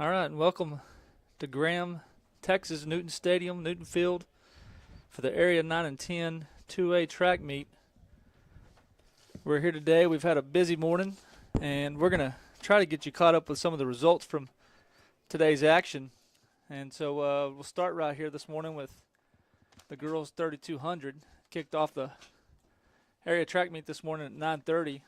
All right, and welcome to Graham, Texas, Newton Stadium, Newton Field, for the Area 9 and 10 2A track meet. We're here today. We've had a busy morning, and we're going to try to get you caught up with some of the results from today's action. And so we'll start right here this morning with the girls 3200. Kicked off the area track meet this morning at 9:30.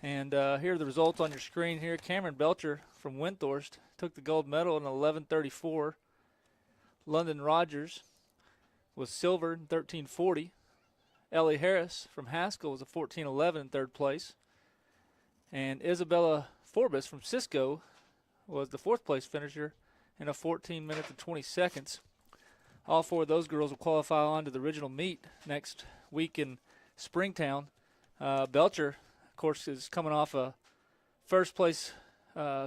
And here are the results on your screen here. Cameron Belcher from Windthorst took the gold medal in 11:34. London Rogers was silver in 13:40. Ellie Harris from Haskell was a 14:11 in third place. And Isabella Forbes from Cisco was the fourth place finisher in a 14 minutes and 20 seconds. All four of those girls will qualify on to the original meet next week in Springtown. Belcher, of course, is coming off a first place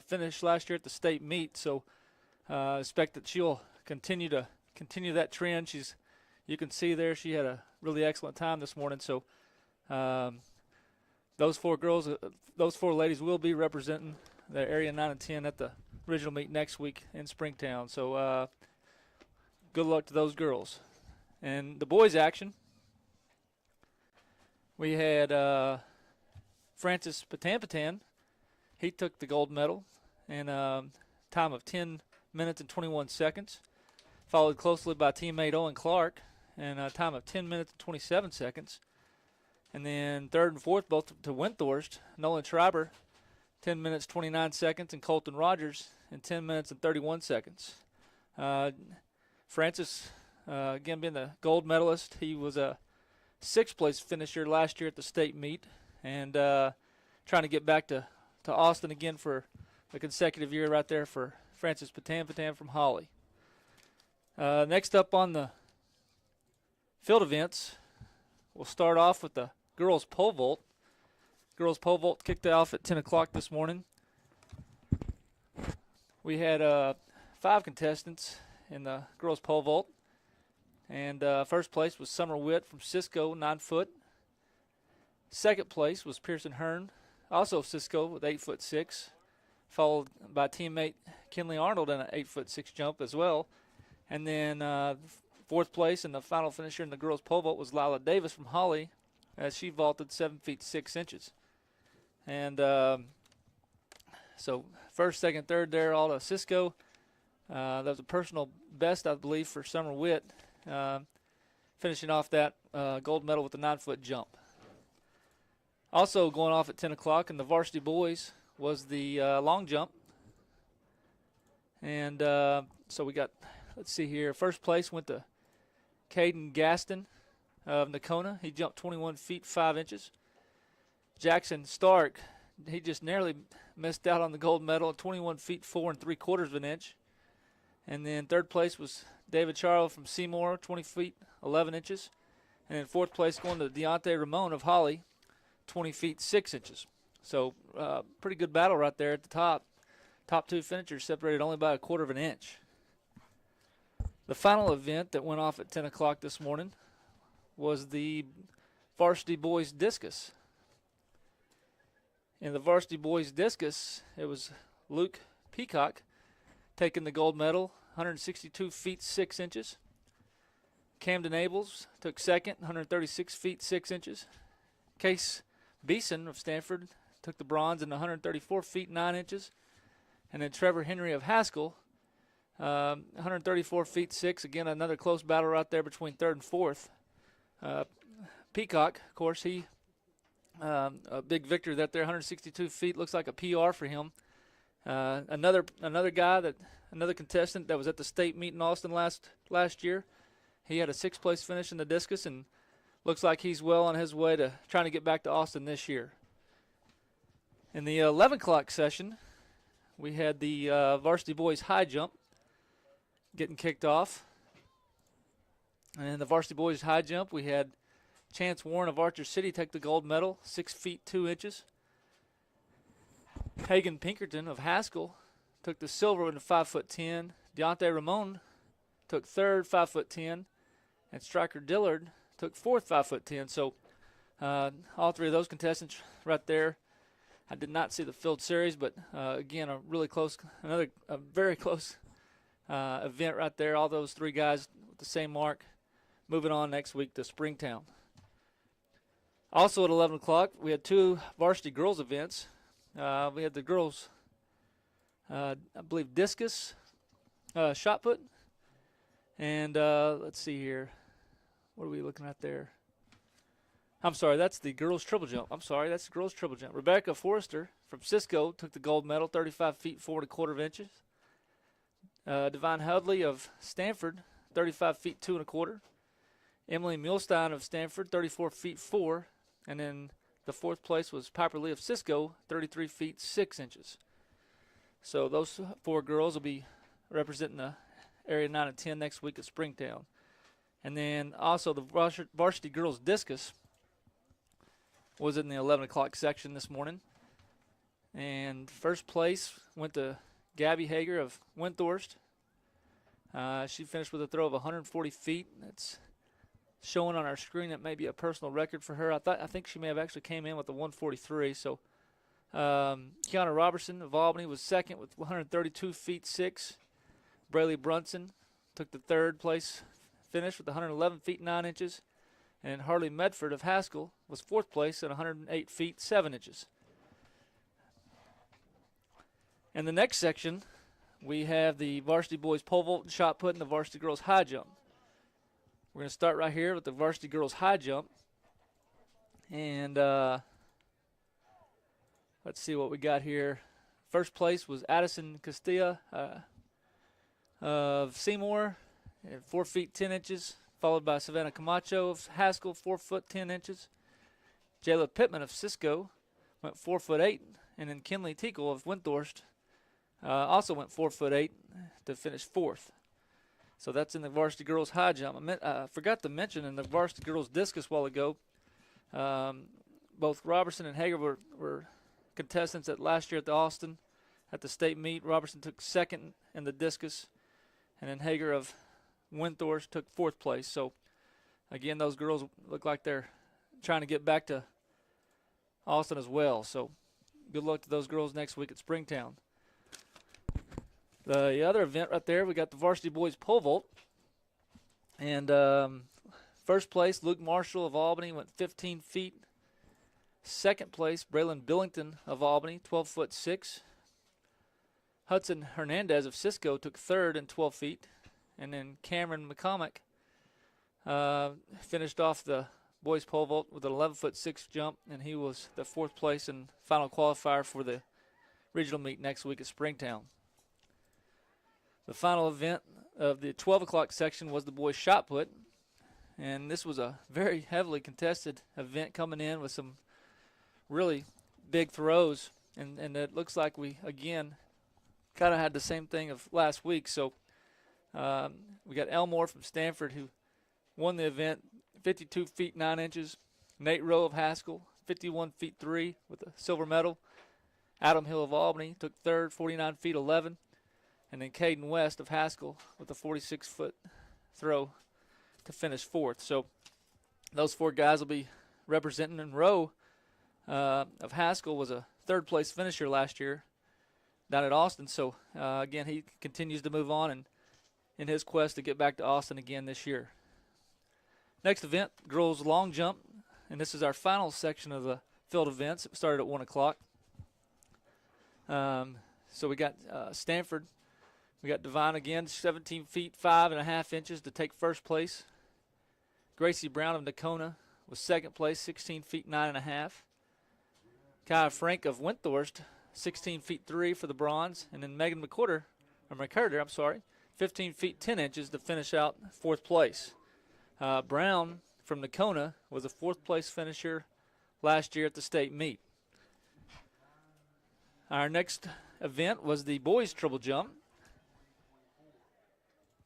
finish last year at the state meet, so expect that she'll continue that trend. You can see there she had a really excellent time this morning. So those four ladies will be representing the area 9 and 10 at the original meet next week in Springtown. So good luck to those girls. And the boys action, we had Francis Patan. He took the gold medal in a time of 10 minutes and 21 seconds, followed closely by teammate Owen Clark in a time of 10 minutes and 27 seconds. And then third and fourth both to Windthorst, Nolan Schreiber, 10 minutes 29 seconds, and Colton Rogers in 10 minutes and 31 seconds. Francis, again, being the gold medalist, he was a sixth place finisher last year at the state meet, and trying to get back to Austin again for a consecutive year right there for Francis Patan from Holly. Next up on the field events, we'll start off with the girls pole vault. Girls pole vault kicked off at 10 o'clock this morning. We had 5 contestants in the girls pole vault. And first place was Summer Witt from Cisco, 9 foot. Second place was Pearson Hearn, also Cisco, with 8'6", followed by teammate Kinley Arnold in an 8'6" jump as well. And then fourth place and the final finisher in the girls pole vault was Lila Davis from Holly, as she vaulted 7 feet 6 inches. And so first, second, third there, all to Cisco. That was a personal best, I believe, for Summer Witt, finishing off that gold medal with the 9-foot jump. Also going off at 10 o'clock in the varsity boys was the long jump. And so we got, let's see here, first place went to Caden Gaston of Nakona. He jumped 21 feet 5 inches. Jackson Stark, he just narrowly missed out on the gold medal at 21 feet 4 3/4 of an inch. And then third place was David Charles from Seymour, 20 feet 11 inches. And then fourth place going to Deontay Ramon of Holly, 20 feet 6 inches. So pretty good battle right there at the top. Top two finishers separated only by 1/4 of an inch. The final event that went off at 10 o'clock this morning was the varsity boys discus. In the varsity boys discus, it was Luke Peacock taking the gold medal, 162 feet 6 inches. Camden Abels took second, 136 feet 6 inches. Case Beeson of Stanford took the bronze in 134 feet 9 inches. And then Trevor Henry of Haskell, 134 feet 6. Again, another close battle right there between third and fourth. Peacock, of course, he a big victory that there, 162 feet, looks like a PR for him. Another contestant that was at the state meet in Austin last year. He had a 6th place finish in the discus and looks like he's well on his way to trying to get back to Austin this year. In the 11 o'clock session, we had the varsity boys high jump getting kicked off. And in the varsity boys high jump, we had Chance Warren of Archer City take the gold medal, 6 feet 2 inches. Hagan Pinkerton of Haskell took the silver in 5'10". Deontay Ramon took third, 5'10", and Striker Dillard took fourth, 5'10". So all three of those contestants right there I did not see the field series, but again, a very close event right there. All those three guys with the same mark. Moving on next week to Springtown. Also at 11 o'clock, we had two varsity girls events. We had the girls, I believe, discus, shot put. And let's see here. What are we looking at there? I'm sorry, that's the girls triple jump. Rebecca Forrester from Cisco took the gold medal, 35 feet 4 1/4 inches. Divine Hudley of Stanford, 35 feet 2 1/4. Emily Muhlstein of Stanford, 34 feet 4. And then the fourth place was Piper Lee of Cisco, 33 feet 6 inches. So those four girls will be representing the Area 9 and 10 next week at Springtown. And then also the varsity girls discus was in the 11 o'clock section this morning. And first place went to Gabby Hager of Windthorst. She finished with a throw of 140 feet. That's showing on our screen. That may be a personal record for her. I think she may have actually came in with a 143. So Kiana Robertson of Albany was second with 132 feet 6. Braylee Brunson took the third place finish with 111 feet 9 inches. And Harley Medford of Haskell was fourth place at 108 feet 7 inches. In the next section, we have the varsity boys pole vault and shot put and the varsity girls high jump. We're going to start right here with the varsity girls high jump. And let's see what we got here. First place was Addison Castilla of Seymour at 4 feet 10 inches, followed by Savannah Camacho of Haskell, 4 foot 10 inches. Jayla Pittman of Cisco went 4 foot 8, and then Kinley Tickle of Windthorst also went 4 foot 8 to finish fourth. So that's in the varsity girls high jump. I forgot to mention in the varsity girls discus a while ago, both Robertson and Hager were contestants at last year at the Austin at the state meet. Robertson took second in the discus, and then Hager of Windthorst took fourth place. So again, those girls look like they're trying to get back to Austin as well. So good luck to those girls next week at Springtown. The other event right there, we got the varsity boys pole vault. And first place, Luke Marshall of Albany went 15 feet. Second place, Braylon Billington of Albany, 12 foot 6. Hudson Hernandez of Cisco took third in 12 feet. And then Cameron McCormick finished off the boys pole vault with an 11 foot 6 jump, and he was the fourth place and final qualifier for the regional meet next week at Springtown. The final event of the 12 o'clock section was the boys shot put, and this was a very heavily contested event coming in with some really big throws, and it looks like we, again, kind of had the same thing of last week. So we got Elmore from Stanford who won the event, 52 feet 9 inches. Nate Rowe of Haskell, 51 feet 3 with a silver medal. Adam Hill of Albany took third, 49 feet 11. And then Caden West of Haskell with a 46-foot throw to finish fourth. So those four guys will be representing. And Rowe of Haskell was a third-place finisher last year down at Austin. So, again, he continues to move on and in his quest to get back to Austin again this year. Next event, girls long jump. And this is our final section of the field events. It started at 1 o'clock. So we got Stanford. We got Devine again, 17 feet 5 1/2 inches to take first place. Gracie Brown of Nakona was second place, 16 feet 9 1/2. Kaya Frank of Windthorst, 16 feet 3 for the bronze. And then Megan McCurder, 15 feet 10 inches to finish out fourth place. Brown from Nakona was a fourth place finisher last year at the state meet. Our next event was the boys triple jump.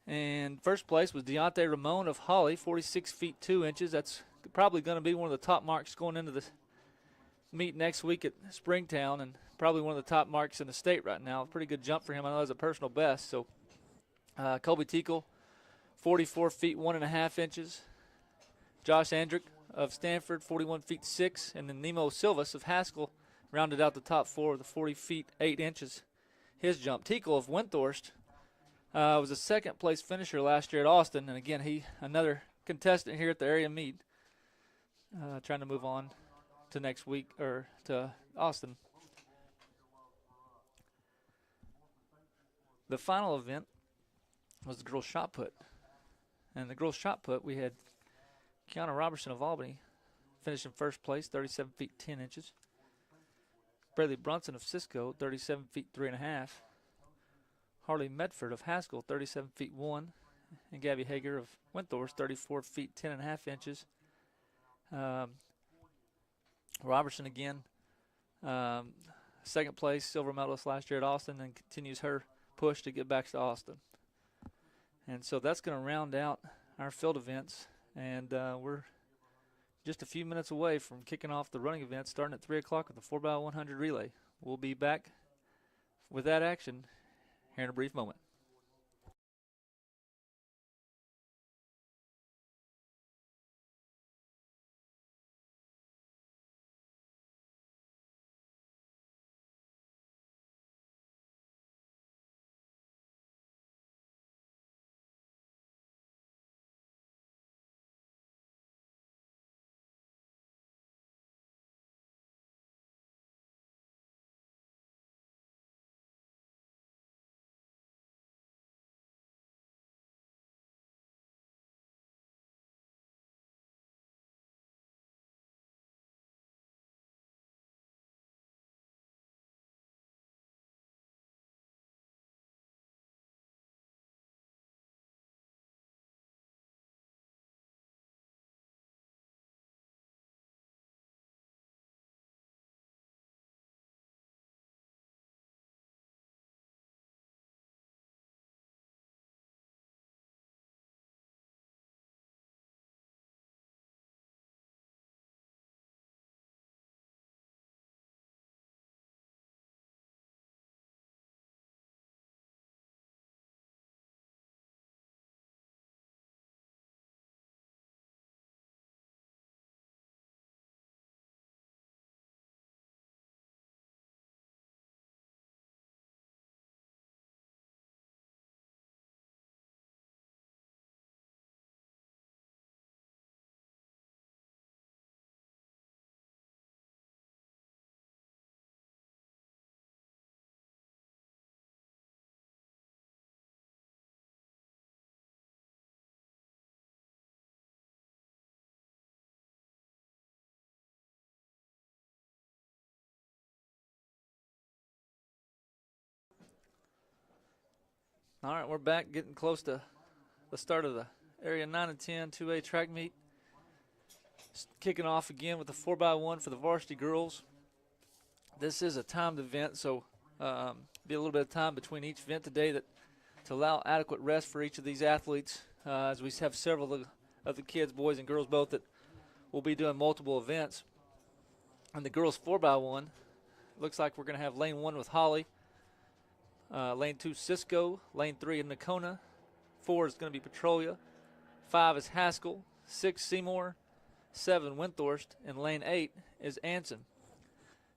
And first place was Deontay Ramon of Holly, 46 feet 2 inches. That's probably going to be one of the top marks going into the meet next week at Springtown, and probably one of the top marks in the state right now. Pretty good jump for him. I know it's a personal best. So Colby Tickle, 44 feet 1 1/2 inches. Josh Andrick of Stanford, 41 feet 6. And then Nemo Silvas of Haskell, rounded out the top four with a 40 feet 8 inches his jump. Tickle of Windthorst was a second place finisher last year at Austin, and again he another contestant here at the area meet, trying to move on to next week or to Austin. The final event was the girls' shot put, and the girls' shot put we had Kiana Robertson of Albany finished in first place, 37 feet 10 inches. Bradley Brunson of Cisco, 37 feet 3.5. Harley Medford of Haskell, 37 feet 1. And Gabby Hager of Windthorst, 34 feet 10.5 inches. Robertson again, second place, silver medalist last year at Austin, and continues her push to get back to Austin. And so that's going to round out our field events, and we're just a few minutes away from kicking off the running event, starting at 3 o'clock with the 4x100 relay. We'll be back with that action here in a brief moment. All right, we're back, getting close to the start of the Area 9 and 10 2A track meet. Kicking off again with the 4x1 for the varsity girls. This is a timed event, so be a little bit of time between each event today to allow adequate rest for each of these athletes, as we have several of the kids, boys and girls both, that will be doing multiple events. And the girls 4x1, looks like we're going to have lane 1 with Holly, lane 2 Cisco, lane 3 in Nakona, 4 is going to be Petrolia, 5 is Haskell, 6 Seymour, 7 Windthorst, and lane 8 is Anson.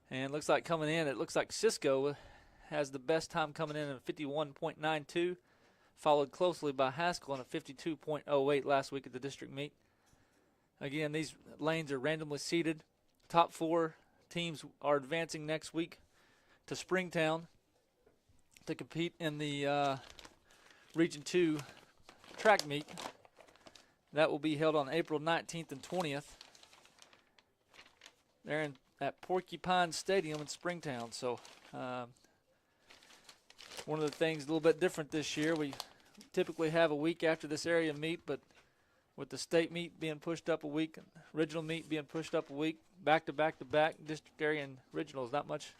And looks like coming in, it looks like Cisco has the best time coming in at 51.92, followed closely by Haskell in a 52.08 last week at the district meet. Again, these lanes are randomly seeded. Top 4 teams are advancing next week to Springtown to compete in the Region 2 track meet. That will be held on April 19th and 20th. They're at Porcupine Stadium in Springtown. So one of the things a little bit different this year, we typically have a week after this area meet, but with the state meet being pushed up a week, and regional meet being pushed up a week, back to back to back, district area and regionals, not much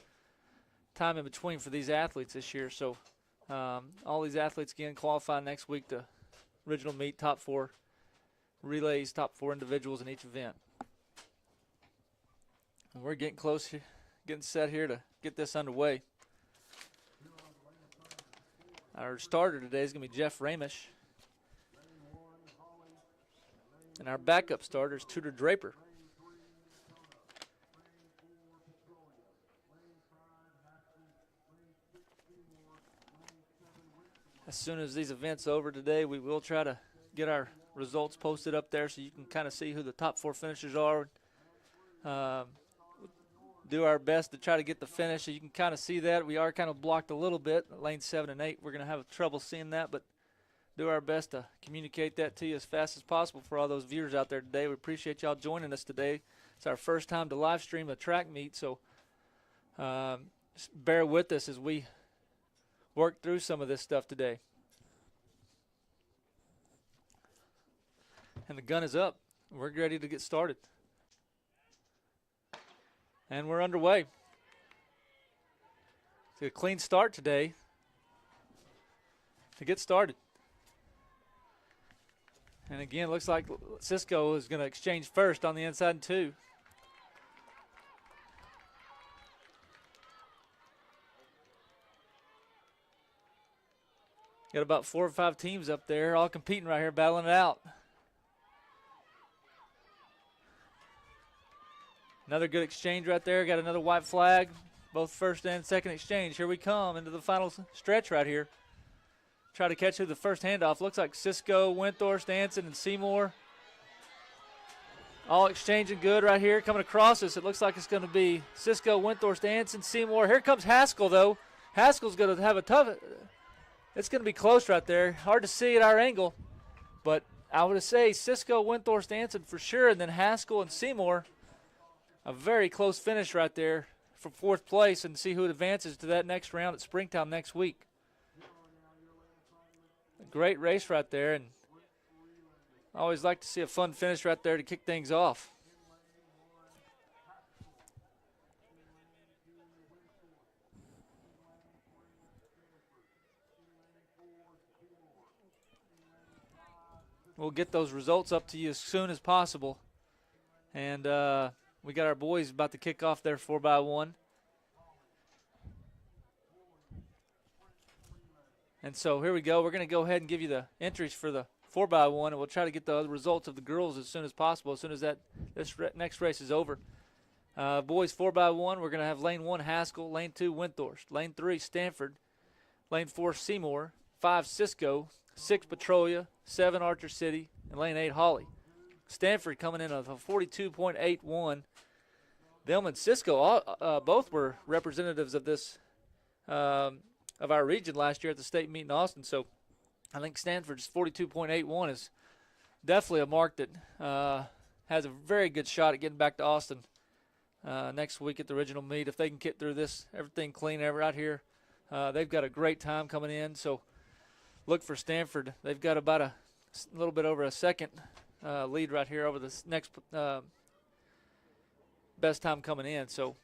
time in between for these athletes this year. So all these athletes again qualify next week to regional meet, top 4 relays, top 4 individuals in each event. And we're getting close here, getting set here to get this underway. Our starter today is going to be Jeff Ramish. And our backup starter is Tudor Draper. as soon as these events over today, we will try to get our results posted up there so you can kind of see who the top 4 finishers are. Do our best to try to get the finish so you can kind of see that. We are kind of blocked a little bit. Lane 7 and 8, we're going to have trouble seeing that, but do our best to communicate that to you as fast as possible for all those viewers out there today. We appreciate y'all joining us today. It's our first time to live stream a track meet, so just bear with us as we work through some of this stuff today. And the gun is up. We're ready to get started. And we're underway. It's a clean start today to get started. And again, looks like Cisco is going to exchange first on the inside 2. Got about 4 or 5 teams up there all competing right here, battling it out. Another good exchange right there. Got another white flag. Both first and second exchange. Here we come into the final stretch right here. Try to catch who the first handoff. Looks like Cisco, Winthorst, Anson, and Seymour. All exchanging good right here. Coming across us, it looks like it's going to be Cisco, Winthorst, Anson, Seymour. Here comes Haskell, though. Haskell's going to have a tough – it's going to be close right there. Hard to see at our angle. But I would say Cisco, Winthorst, Anson for sure, and then Haskell and Seymour. A very close finish right there for 4th place, and see who advances to that next round at Springtown next week. A great race right there, and I always like to see a fun finish right there to kick things off. We'll get those results up to you as soon as possible. And we got our boys about to kick off their 4x1. And so here we go. We're going to go ahead and give you the entries for the 4x1, and we'll try to get the results of the girls as soon as possible, as soon as this next race is over. Boys 4x1, we're going to have lane 1 Haskell, lane 2 Winthorst, lane 3 Stanford, lane 4 Seymour, 5 Cisco, 6 Petrolia, 7 Archer City, and lane 8 Holly. Stanford coming in of a 42.81. Them and Cisco both were representatives of this of our region last year at the state meet in Austin. So I think Stanford's 42.81 is definitely a mark that has a very good shot at getting back to Austin next week at the regional meet. If they can get through this, everything clean out here, they've got a great time coming in. So look for Stanford. They've got about a little bit over a second lead right here over this next best time coming in. So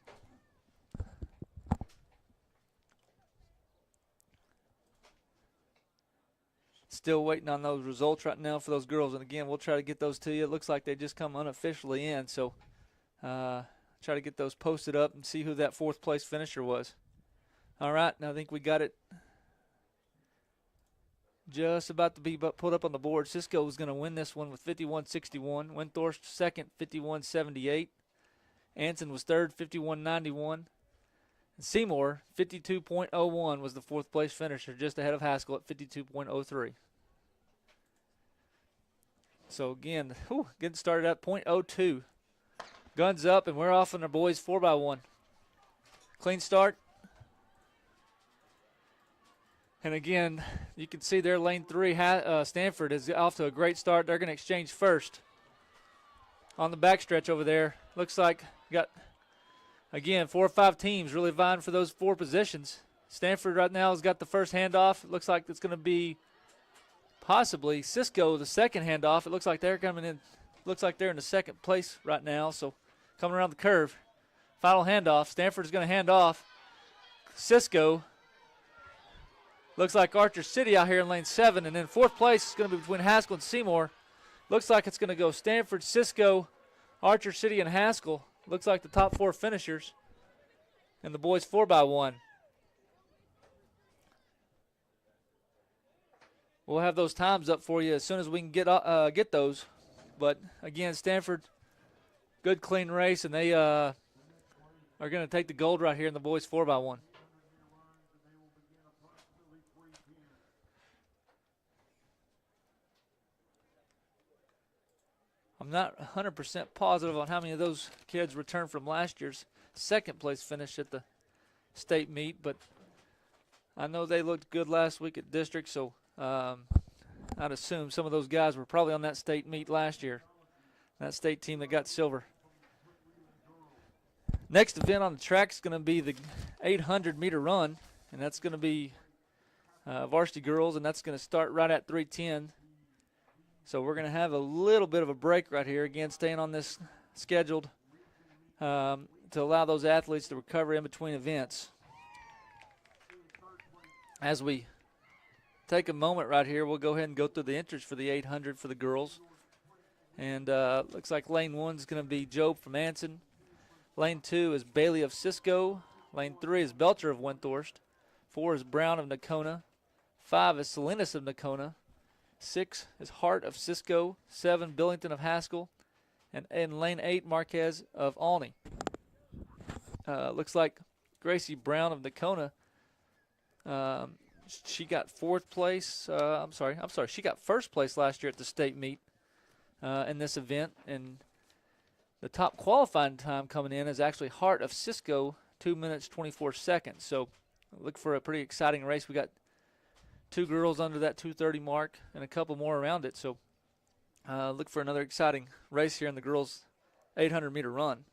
still waiting on those results right now for those girls. And again, we'll try to get those to you. It looks like they just come unofficially in. So try to get those posted up and see who that 4th place finisher was. All right, now I think we got it just about to be put up on the board. Cisco was going to win this one with 51.61. Winthorst second, 51.78. Anson was third, 51.91. And Seymour, 52.01, was the 4th place finisher, just ahead of Haskell at 52.03. So again, getting started at .02. Guns up, and we're off on our boys 4x1. Clean start. And again, you can see their lane 3, Stanford, is off to a great start. They're going to exchange first on the backstretch over there. Looks like got, again, 4 or 5 teams really vying for those 4 positions. Stanford right now has got the first handoff. It looks like it's going to be possibly Cisco the second handoff. It looks like they're coming in. Looks like they're in the second place right now. So coming around the curve. Final handoff. Stanford's going to hand off. Cisco. Looks like Archer City out here in lane 7. And then 4th place is going to be between Haskell and Seymour. Looks like it's going to go Stanford, Cisco, Archer City, and Haskell. Looks like the top 4 finishers. And the boys 4x1. We'll have those times up for you as soon as we can get those. But, again, Stanford, good, clean race, and they are going to take the gold right here in the boys 4x1. I'm not 100% positive on how many of those kids returned from last year's second place finish at the state meet, but I know they looked good last week at district, so I'd assume some of those guys were probably on that state meet last year, that state team that got silver. Next event on the track is going to be the 800-meter run, and that's going to be varsity girls, and that's going to start right at 3:10. So we're going to have a little bit of a break right here, again staying on this scheduled to allow those athletes to recover in between events. As we take a moment right here, we'll go ahead and go through the entries for the 800 for the girls. And looks like lane 1 is going to be Job from Anson. Lane 2 is Bailey of Cisco. Lane 3 is Belcher of Windthorst. 4 is Brown of Nakona. 5 is Salinas of Nakona. 6 is Hart of Cisco. 7, Billington of Haskell. And in lane 8, Marquez of Albany. Looks like Gracie Brown of Nakona, she got fourth place. She got first place last year at the state meet in this event. And the top qualifying time coming in is actually Hart of Cisco, 2 minutes, 24 seconds. So look for a pretty exciting race. We got 2 girls under that 2:30 mark and a couple more around it. So look for another exciting race here in the girls' 800-meter run.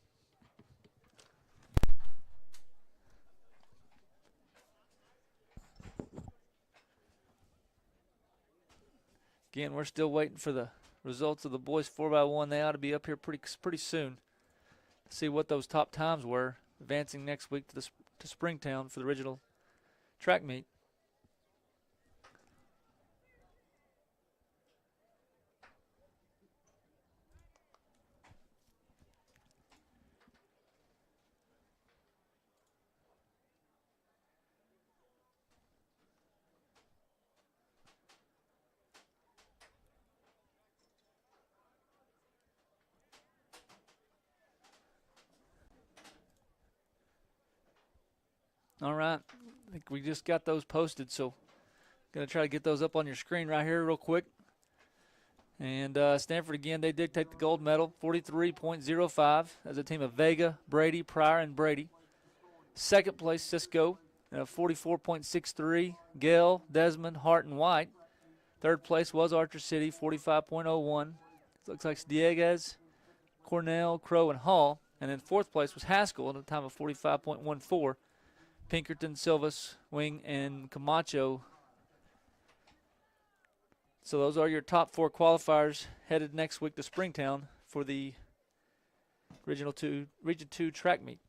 Again, we're still waiting for the results of the boys 4x1. They ought to be up here pretty soon. See what those top times were, advancing next week to Springtown for the original track meet. All right, I think we just got those posted, so going to try to get those up on your screen right here real quick. And Stanford, again, they did take the gold medal, 43.05 as a team of Vega, Brady, Pryor, and Brady. Second place, Cisco, 44.63, Gale, Desmond, Hart, and White. Third place was Archer City, 45.01. Looks like Dieguez, Cornell, Crow, and Hall. And then fourth place was Haskell at a time of 45.14. Pinkerton, Silvas, Wing, and Camacho. So those are your top 4 qualifiers headed next week to Springtown for the Region 2 track meet.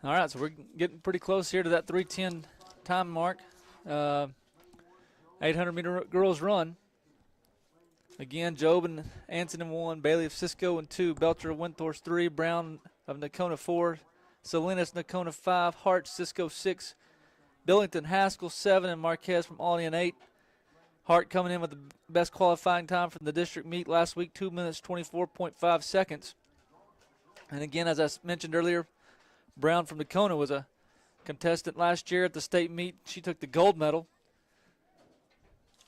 All right, so we're getting pretty close here to that 3:10 time mark. 800-meter girls run. Again, Job and Anson in 1, Bailey of Cisco in 2, Belcher of Windthorst 3, Brown of Nakona 4, Salinas Nakona 5, Hart Cisco 6, Billington Haskell 7, and Marquez from Albany in 8. Hart coming in with the best qualifying time from the district meet last week, 2 minutes 24.5 seconds. And again, as I mentioned earlier, Brown from Nakona was a contestant last year at the state meet. She took the gold medal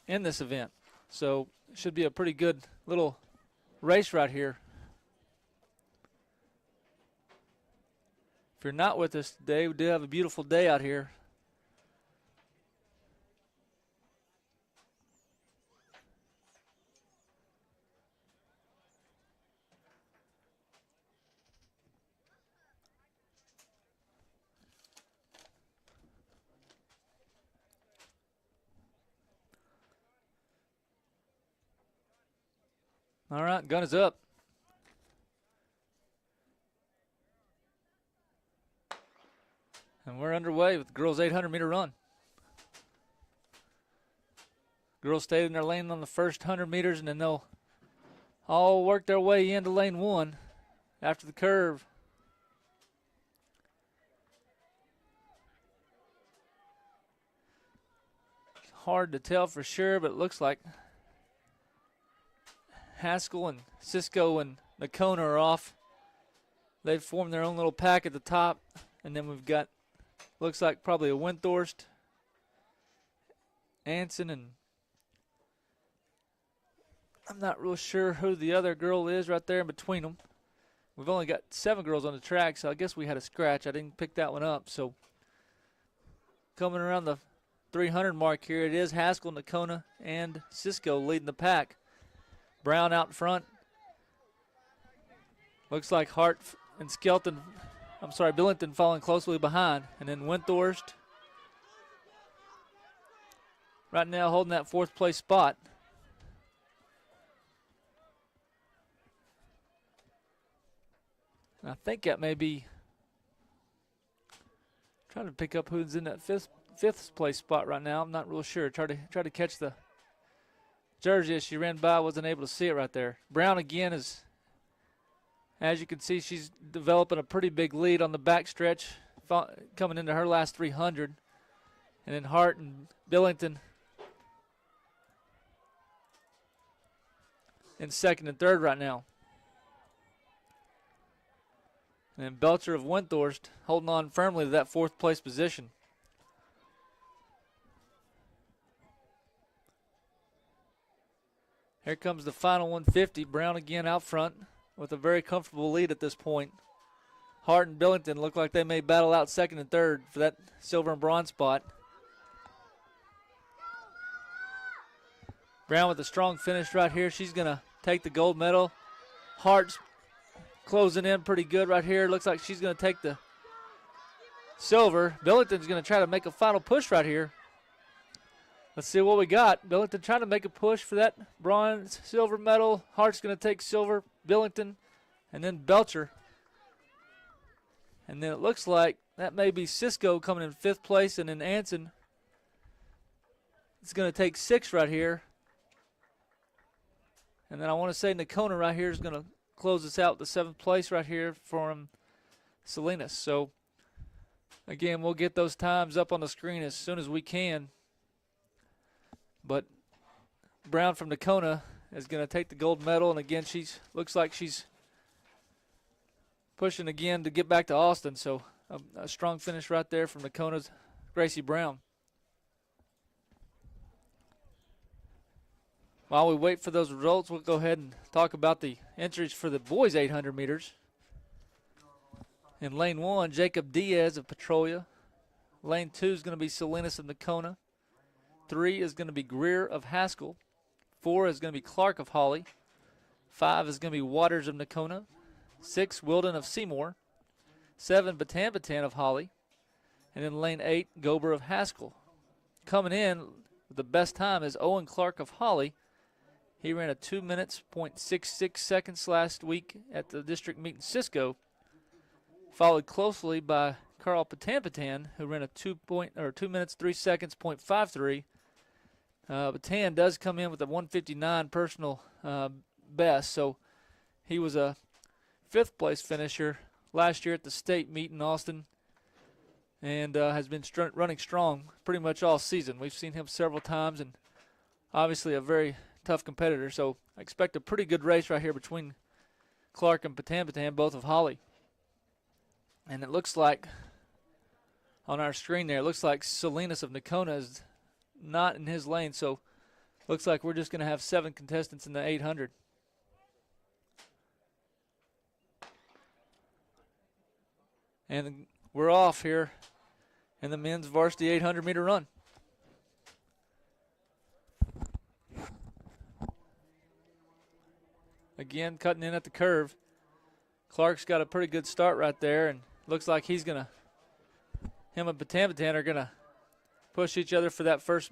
in this event. So it should be a pretty good little race right here. If you're not with us today, we do have a beautiful day out here. All right, gun is up. And we're underway with the girls' 800-meter run. Girls stayed in their lane on the first 100 meters, and then they'll all work their way into lane 1 after the curve. Hard to tell for sure, but it looks like Haskell and Cisco and Nakona are off. They've formed their own little pack at the top. And then we've got, looks like probably a Windthorst, Anson, and I'm not real sure who the other girl is right there in between them. We've only got 7 girls on the track, so I guess we had a scratch. I didn't pick that one up. So coming around the 300 mark here, it is Haskell, Nakona, and Cisco leading the pack. Brown out in front. Looks like Hart and Billington falling closely behind. And then Windthorst right now holding that 4th place spot. And I think that may be trying to pick up who's in that fifth place spot right now. I'm not real sure. Try to catch the jersey as she ran by. Wasn't able to see it right there. Brown again is, as you can see, she's developing a pretty big lead on the back stretch, coming into her last 300. And then Hart and Billington in 2nd and 3rd right now. And then Belcher of Windthorst holding on firmly to that 4th place position. Here comes the final 150. Brown again out front with a very comfortable lead at this point. Hart and Billington look like they may battle out 2nd and 3rd for that silver and bronze spot. Brown with a strong finish right here. She's going to take the gold medal. Hart's closing in pretty good right here. Looks like she's going to take the silver. Billington's going to try to make a final push right here. Let's see what we got. Billington trying to make a push for that bronze, silver medal. Hart's going to take silver. Billington, and then Belcher. And then it looks like that may be Cisco coming in 5th place, and then Anson is going to take 6th right here. And then I want to say Nakona right here is going to close us out the 7th place right here from Salinas. So, again, we'll get those times up on the screen as soon as we can. But Brown from Nakona is going to take the gold medal, and again, looks like she's pushing again to get back to Austin. So a strong finish right there from Nakona's Gracie Brown. While we wait for those results, we'll go ahead and talk about the entries for the boys' 800 meters. In lane 1, Jacob Diaz of Petrolia. Lane 2 is going to be Salinas of Nakona. 3 is going to be Greer of Haskell. 4 is going to be Clark of Hawley. 5 is going to be Waters of Nakona. 6, Wilden of Seymour. 7, Batan of Hawley. And in lane 8, Gober of Haskell. Coming in with the best time is Owen Clark of Hawley. He ran a 2 minutes, .66 seconds last week at the district meet in Cisco. Followed closely by Carl Patan, who ran a 2 minutes 3 seconds .53. Patan does come in with a 1:59 personal best, so he was a 5th place finisher last year at the state meet in Austin, and has been running strong pretty much all season. We've seen him several times, and obviously a very tough competitor. So I expect a pretty good race right here between Clark and Patan, both of Holly. And it looks like on our screen there, it looks like Salinas of Nocona is not in his lane. So looks like we're just going to have 7 contestants in the 800. And we're off here in the men's varsity 800-meter run. Again, cutting in at the curve. Clark's got a pretty good start right there, and looks like him and Patan are going to push each other for that first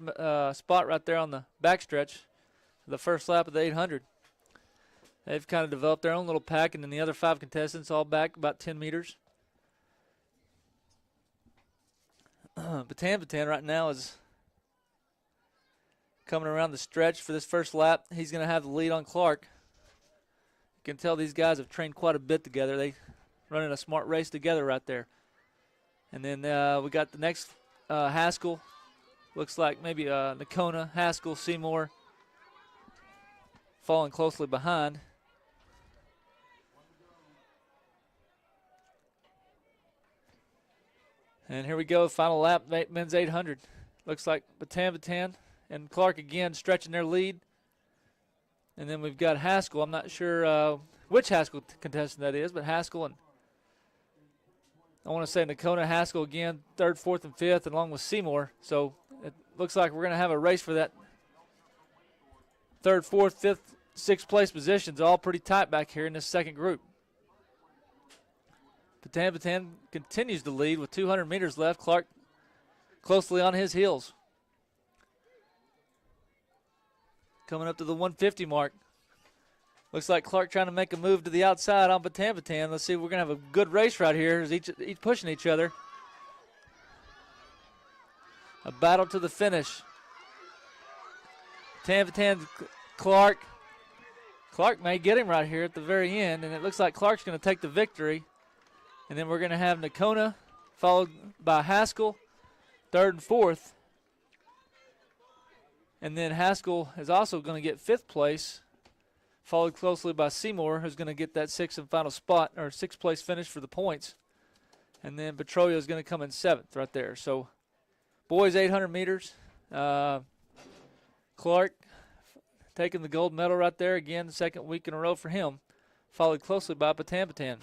spot right there on the backstretch, the first lap of the 800. They've kind of developed their own little pack, and then the other 5 contestants all back about 10 meters. Patan right now is coming around the stretch for this first lap. He's going to have the lead on Clark. You can tell these guys have trained quite a bit together. They running a smart race together right there. And then we got the next Haskell. Looks like maybe Nocona, Haskell, Seymour falling closely behind. And here we go, final lap, men's 800. Looks like Patan and Clark again stretching their lead. And then we've got Haskell. I'm not sure which Haskell contestant that is, but Haskell and I want to say Nocona, Haskell again, 3rd, 4th, and 5th, along with Seymour. So it looks like we're going to have a race for that 3rd, 4th, 5th, 6th place positions, all pretty tight back here in this second group. Patan continues to lead with 200 meters left. Clark closely on his heels. Coming up to the 150 mark. Looks like Clark trying to make a move to the outside on Patan. Let's see, we're going to have a good race right here as each pushing each other. A battle to the finish. Patan, Clark. Clark may get him right here at the very end, and it looks like Clark's going to take the victory. And then we're going to have Nocona followed by Haskell, 3rd and 4th. And then Haskell is also going to get 5th place, followed closely by Seymour, who's going to get that 6th and final spot, or 6th place finish for the points. And then Petrolio is going to come in 7th right there. So boys 800 meters. Clark taking the gold medal right there. Again, the 2nd week in a row for him, followed closely by Patan.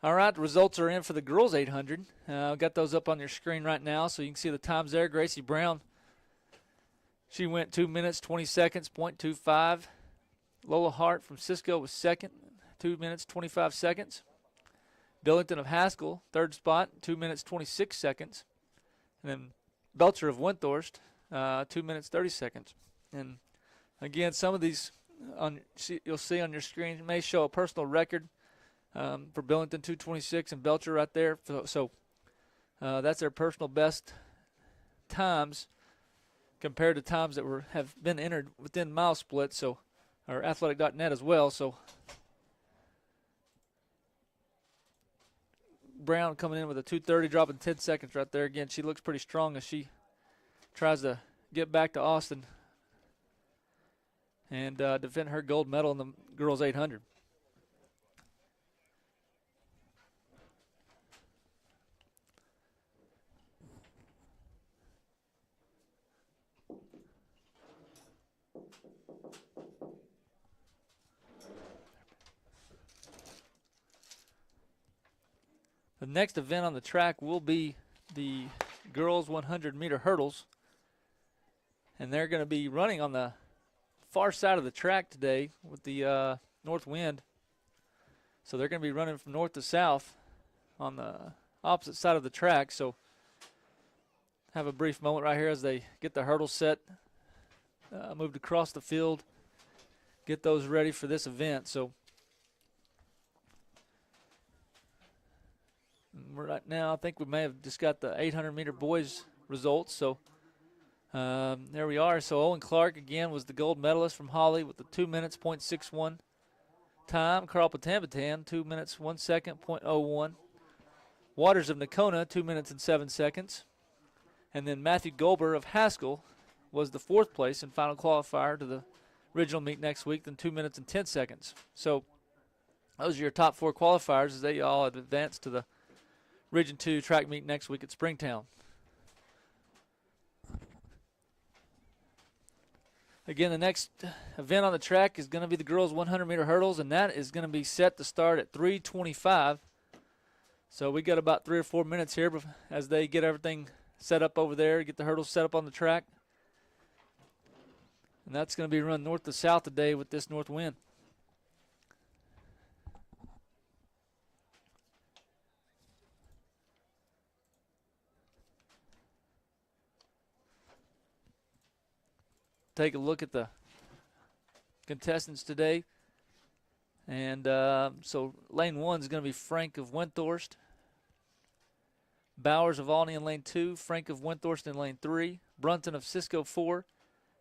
All right, the results are in for the girls 800. I've got those up on your screen right now, so you can see the times there. Gracie Brown, she went 2 minutes, 20 seconds, .25. Lola Hart from Cisco was 2nd, 2 minutes, 25 seconds. Billington of Haskell, 3rd spot, 2 minutes, 26 seconds. And then Belcher of Windthorst, 2 minutes, 30 seconds. And again, some of these you'll see on your screen may show a personal record. For Billington, 2:26, and Belcher right there. So that's their personal best times compared to times that have been entered within mile split, so or athletic.net as well. So Brown coming in with a 2:30, dropping 10 seconds right there. Again, she looks pretty strong as she tries to get back to Austin and defend her gold medal in the girls 800. The next event on the track will be the girls 100-meter hurdles, and they're going to be running on the far side of the track today with the north wind. So they're going to be running from north to south on the opposite side of the track. So have a brief moment right here as they get the hurdles set, moved across the field, get those ready for this event. So right now. I think we may have just got the 800-meter boys results. So there we are. So Owen Clark, again, was the gold medalist from Holly with the 2 minutes, .61 time. Carl Patambatan, 2 minutes, 1 second, .01. Waters of Nakona, 2 minutes and 7 seconds. And then Matthew Goldber of Haskell was the 4th place and final qualifier to the regional meet next week, then 2 minutes and 10 seconds. So those are your top 4 qualifiers as they all have advanced to the Region 2 track meet next week at Springtown. Again, the next event on the track is going to be the girls' 100-meter hurdles, and that is going to be set to start at 3:25. So we got about 3 or 4 minutes here as they get everything set up over there, get the hurdles set up on the track. And that's going to be run north to south today with this north wind. Take a look at the contestants today. And so lane 1 is going to be Frank of Windthorst, Bowers of Albany in lane 2, Frank of Windthorst in lane 3, Brunton of Cisco 4,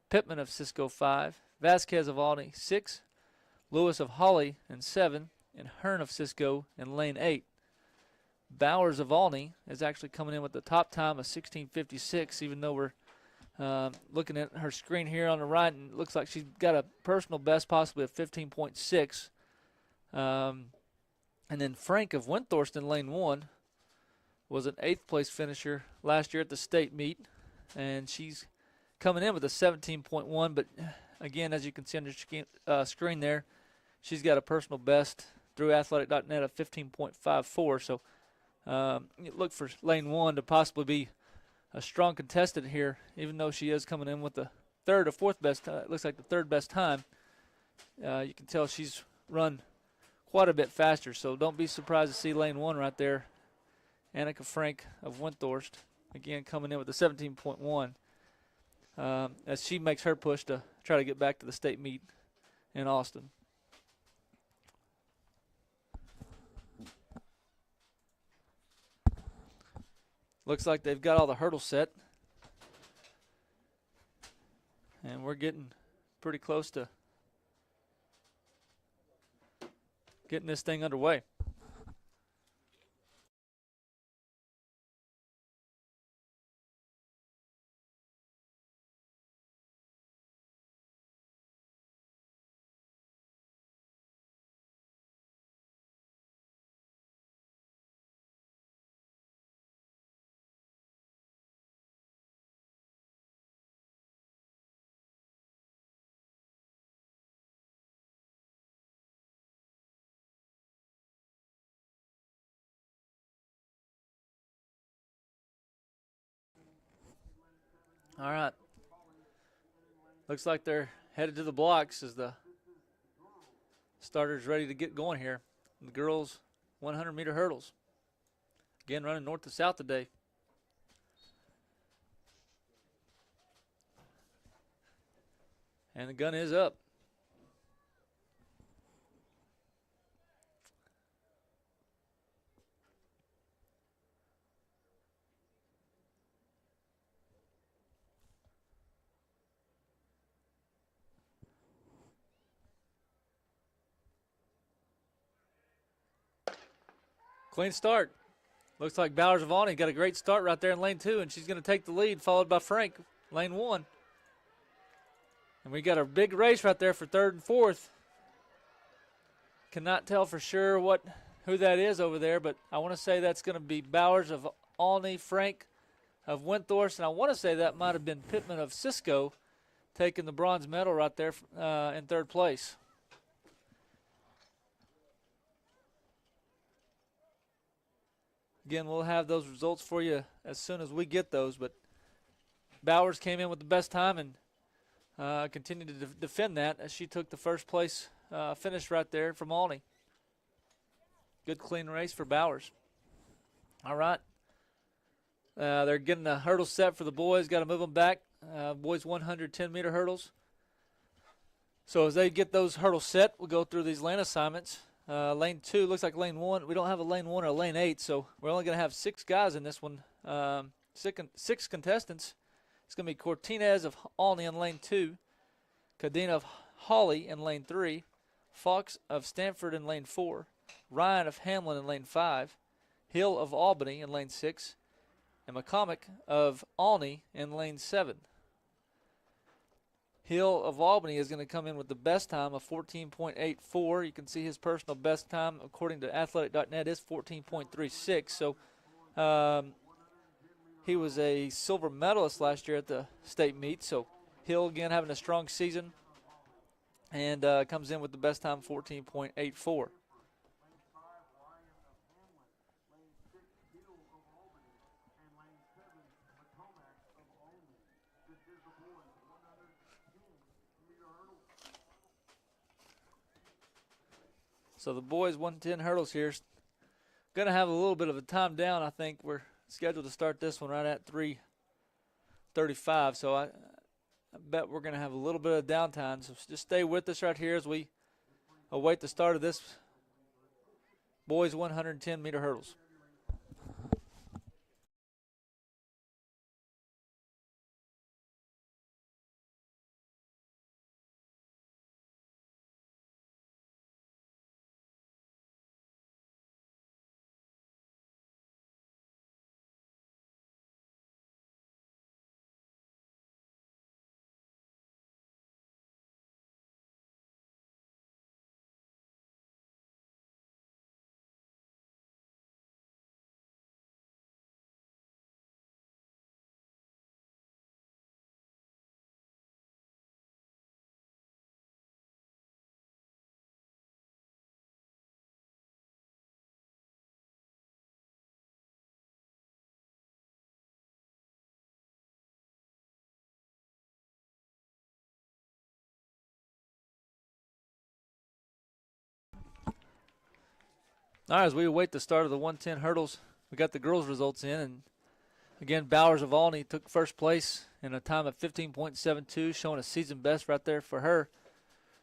Pittman of Cisco 5, Vasquez of Albany 6, Lewis of Holly in 7, and Hearn of Cisco in lane 8. Bowers of Albany is actually coming in with the top time of 16:56, even though we're looking at her screen here on the right, and it looks like she's got a personal best possibly of 15.6. And then Frank of Windthorst in lane 1 was an 8th place finisher last year at the state meet, and she's coming in with a 17.1. But again, as you can see on your screen there, she's got a personal best through athletic.net of 15.54. So you look for lane 1 to possibly be a strong contestant here, even though she is coming in with the 3rd or 4th best. It looks like the 3rd best time. You can tell she's run quite a bit faster, so don't be surprised to see lane 1 right there. Annika Frank of Windthorst, again coming in with a 17.1 as she makes her push to try to get back to the state meet in Austin. Looks like they've got all the hurdles set, and we're getting pretty close to getting this thing underway. All right. Looks like they're headed to the blocks as the starter's ready to get going here. The girls' 100-meter hurdles. Again, running north to south today. And the gun is up. Clean start. Looks like Bowers of Albany got a great start right there in lane 2, and she's going to take the lead, followed by Frank, lane 1. And we got a big race right there for 3rd and 4th. Cannot tell for sure who that is over there, but I want to say that's going to be Bowers of Albany, Frank of Windthorst, and I want to say that might have been Pittman of Cisco taking the bronze medal right there in 3rd place. Again, we'll have those results for you as soon as we get those, but Bowers came in with the best time and continued to defend that as she took the 1st place finish right there from Albany. Good clean race for Bowers. All right. They're getting the hurdle set for the boys. Got to move them back. Boys 110-meter hurdles. So as they get those hurdles set, we'll go through these lane assignments. Lane 2 looks like lane 1. We don't have a lane 1 or a lane 8, so we're only going to have 6 guys in this one. Six contestants. It's going to be Cortinez of Albany in lane 2, Cadena of Hawley in lane 3, Fox of Stanford in lane 4, Ryan of Hamlin in lane 5, Hill of Albany in lane 6, and McCormick of Albany in lane 7. Hill of Albany is going to come in with the best time of 14.84. You can see his personal best time, according to athletic.net, is 14.36. So he was a silver medalist last year at the state meet. So Hill, again, having a strong season, and comes in with the best time, 14.84. So the boys 110 hurdles here. Going to have a little bit of a time down. I think we're scheduled to start this one right at 3:35. So I bet we're going to have a little bit of downtime. So just stay with us right here as we await the start of this boys 110-meter hurdles. All right, as we await the start of the 110 hurdles, we got the girls' results in. And again, Bowers of Albany took first place in a time of 15.72, showing a season best right there for her.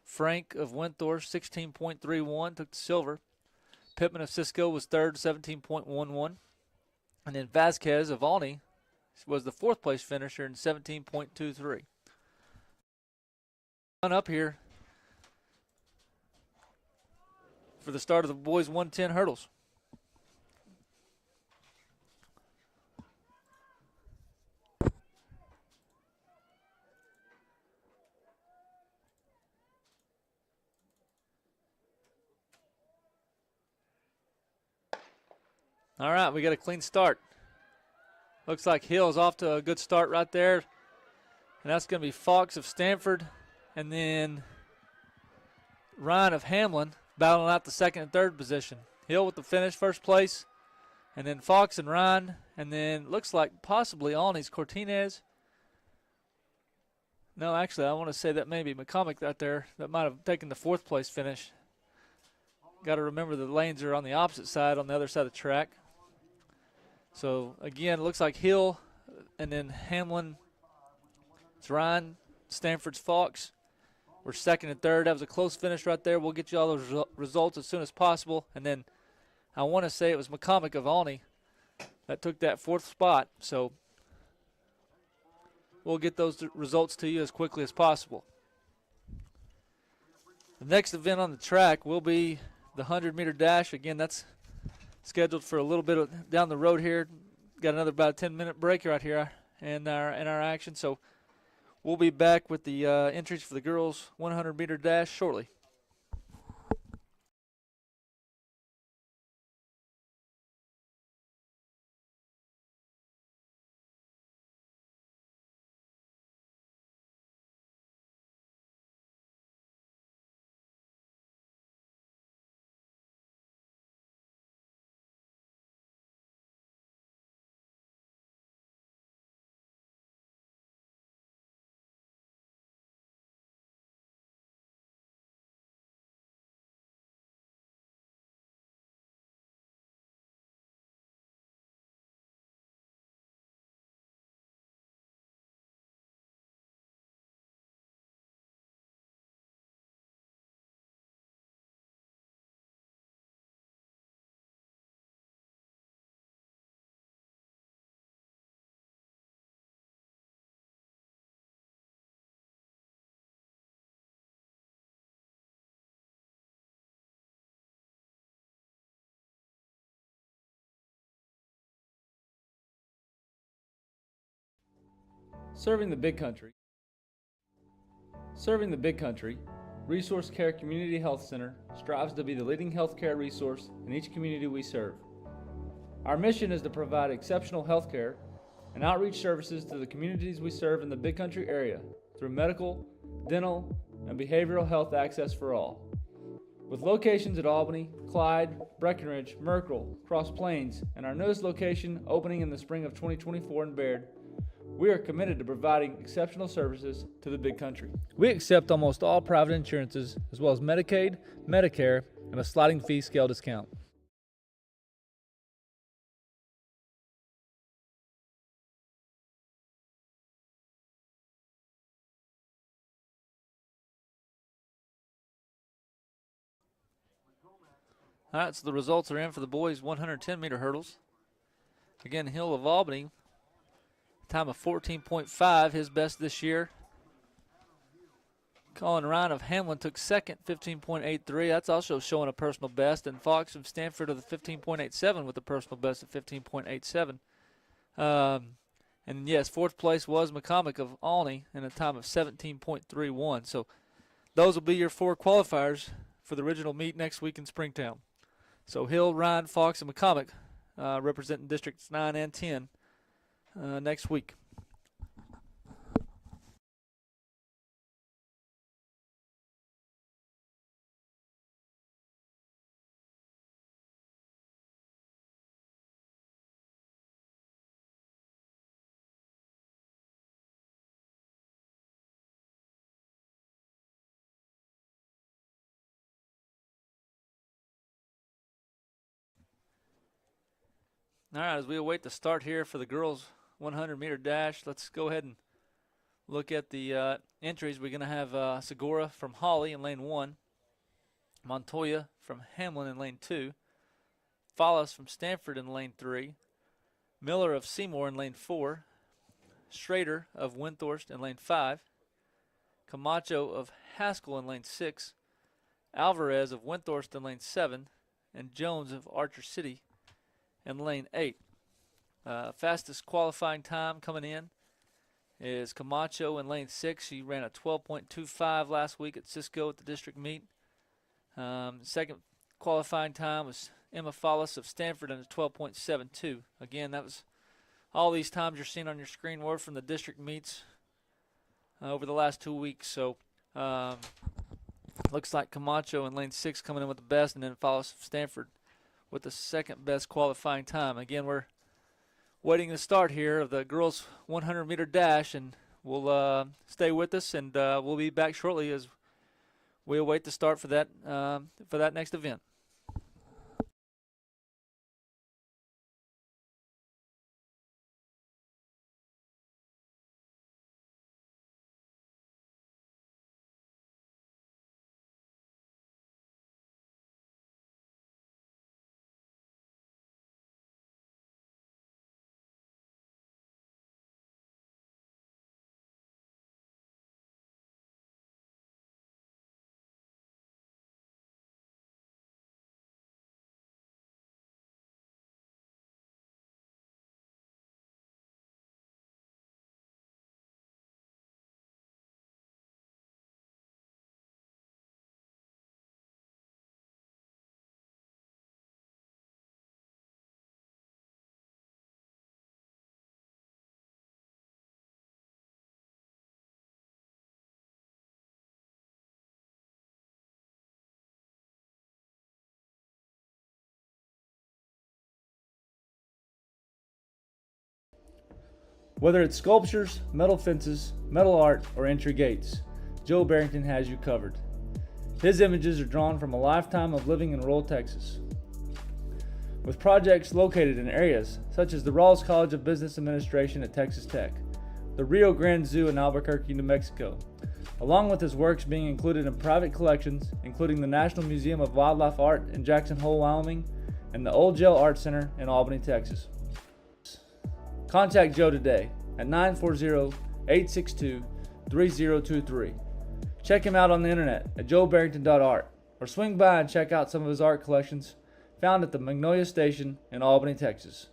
Frank of Winthorpe, 16.31, took the silver. Pittman of Cisco was third, 17.11. And then Vasquez of Albany was the fourth place finisher in 17.23. On up here for the start of the boys 110 hurdles. All right, we got a clean start. Looks like Hill's off to a good start right there. And that's going to be Fox of Stanford. And then Ryan of Hamlin battling out the second and third position. Hill with the finish, first place. And then Fox and Ryan. And then looks like possibly Albany's Cortinez. No, actually, I want to say that maybe McCormick right there that might have taken the fourth place finish. Got to remember the lanes are on the opposite side, on the other side of the track. So, again, it looks like Hill and then Hamlin. It's Ryan, Stanford's Fox. We're second and third. That was a close finish right there. We'll get you all those results as soon as possible. And then I want to say it was McCormick of Albany that took that fourth spot. So we'll get those results to you as quickly as possible. The next event on the track will be the 100-meter dash. Again, that's scheduled for a little bit of down the road here. Got another about a 10-minute break right here in our action. So we'll be back with the entries for the girls 100-meter dash shortly. Serving the Big Country. Serving the Big Country, Resource Care Community Health Center strives to be the leading healthcare resource in each community we serve. Our mission is to provide exceptional healthcare and outreach services to the communities we serve in the Big Country area through medical, dental, and behavioral health access for all. With locations at Albany, Clyde, Breckenridge, Merkel, Cross Plains, and our newest location opening in the spring of 2024 in Baird, we are committed to providing exceptional services to the Big Country. We accept almost all private insurances, as well as Medicaid, Medicare, and a sliding fee scale discount. All right, so the results are in for the boys' 110-meter hurdles. Again, Hill of Albany, time of 14.5, his best this year. Colin Ryan of Hamlin took second, 15.83. That's also showing a personal best. And Fox of Stanford of the 15.87 with a personal best of 15.87. And yes, fourth place was McCormick of Albany in a time of 17.31. So those will be your four qualifiers for the original meet next week in Springtown. So Hill, Ryan, Fox, and McCormick representing Districts 9 and 10 next week. All right, as we await the start here for the girls' 100-meter dash, let's go ahead and look at the entries. We're going to have Segura from Hawley in lane 1, Montoya from Hamlin in lane 2, Fallas from Stanford in lane 3, Miller of Seymour in lane 4, Schrader of Windthorst in lane 5, Camacho of Haskell in lane 6, Alvarez of Windthorst in lane 7, and Jones of Archer City in lane 8. Fastest qualifying time coming in is Camacho in lane 6. She ran a 12.25 last week at Cisco at the district meet. Second qualifying time was Emma Fallas of Stanford in a 12.72. Again, that was all these times you're seeing on your screen were from the district meets over the last 2 weeks. So looks like Camacho in lane 6 coming in with the best, and then Fallas of Stanford with the second best qualifying time. Again, we're waiting to start here of the girls' 100-meter dash, and we'll stay with us, and we'll be back shortly as we await the start for that next event. Whether it's sculptures, metal fences, metal art, or entry gates, Joe Barrington has you covered. His images are drawn from a lifetime of living in rural Texas. With projects located in areas such as the Rawls College of Business Administration at Texas Tech, the Rio Grande Zoo in Albuquerque, New Mexico, along with his works being included in private collections, including the National Museum of Wildlife Art in Jackson Hole, Wyoming, and the Old Jail Art Center in Albany, Texas. Contact Joe today at 940-862-3023. Check him out on the internet at joebarrington.art, or swing by and check out some of his art collections found at the Magnolia Station in Albany, Texas.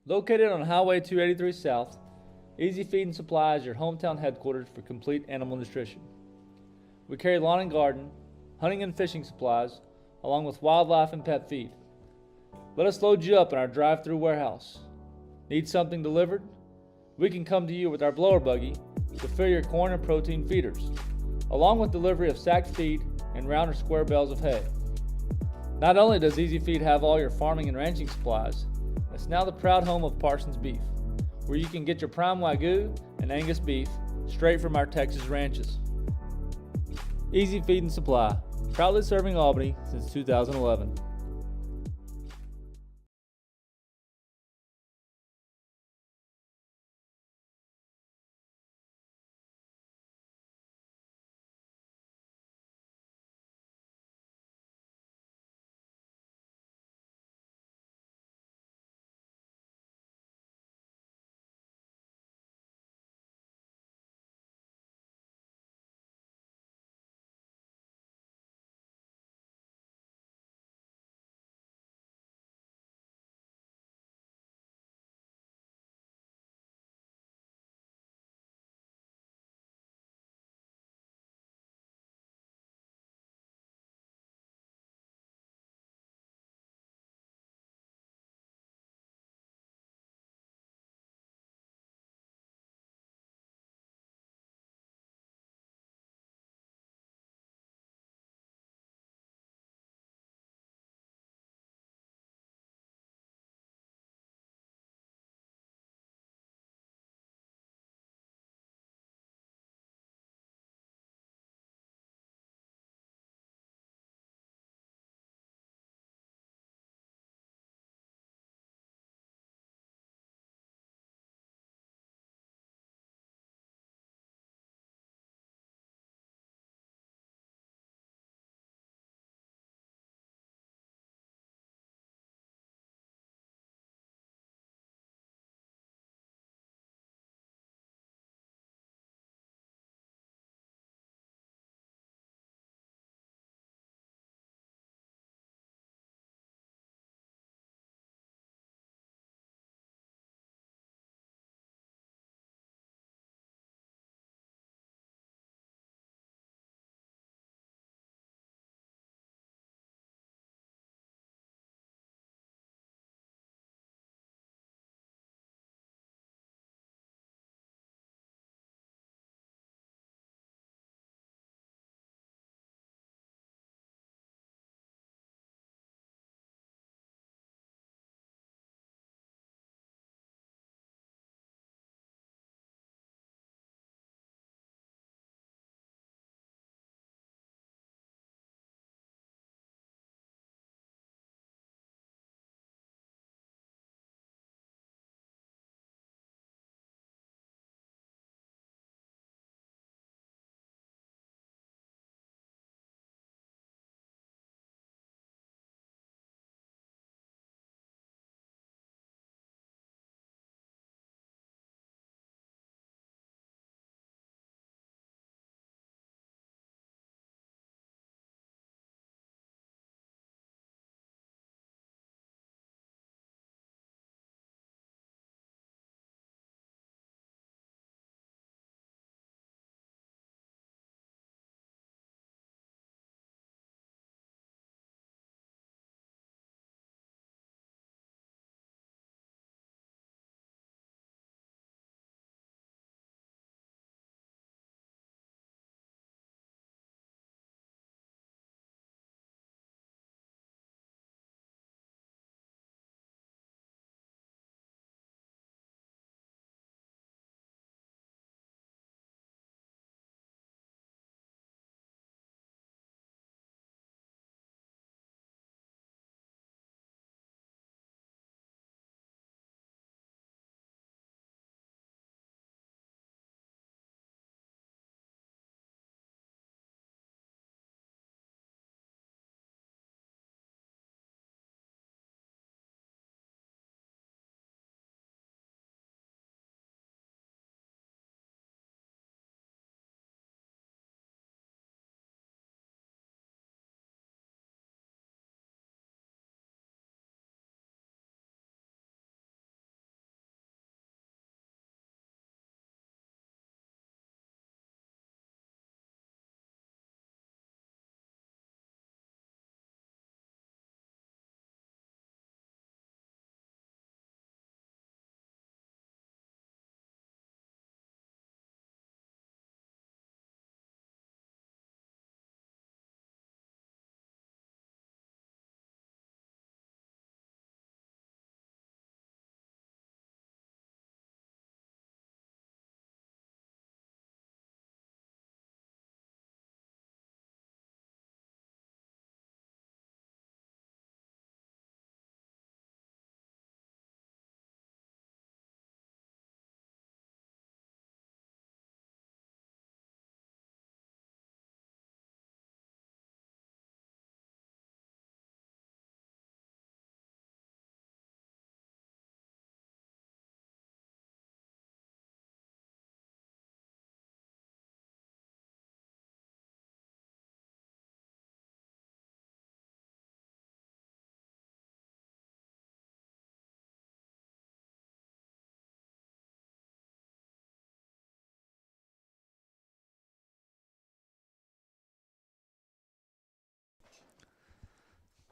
Located on Highway 283 South, Easy Feed and Supply is your hometown headquarters for complete animal nutrition. We carry lawn and garden, hunting and fishing supplies, along with wildlife and pet feed. Let us load you up in our drive-through warehouse. Need something delivered? We can come to you with our blower buggy to fill your corn and protein feeders, along with delivery of sacked feed and round or square bales of hay. Not only does Easy Feed have all your farming and ranching supplies, it's now the proud home of Parsons Beef, where you can get your prime Wagyu and Angus beef straight from our Texas ranches. Easy Feed and Supply, proudly serving Albany since 2011.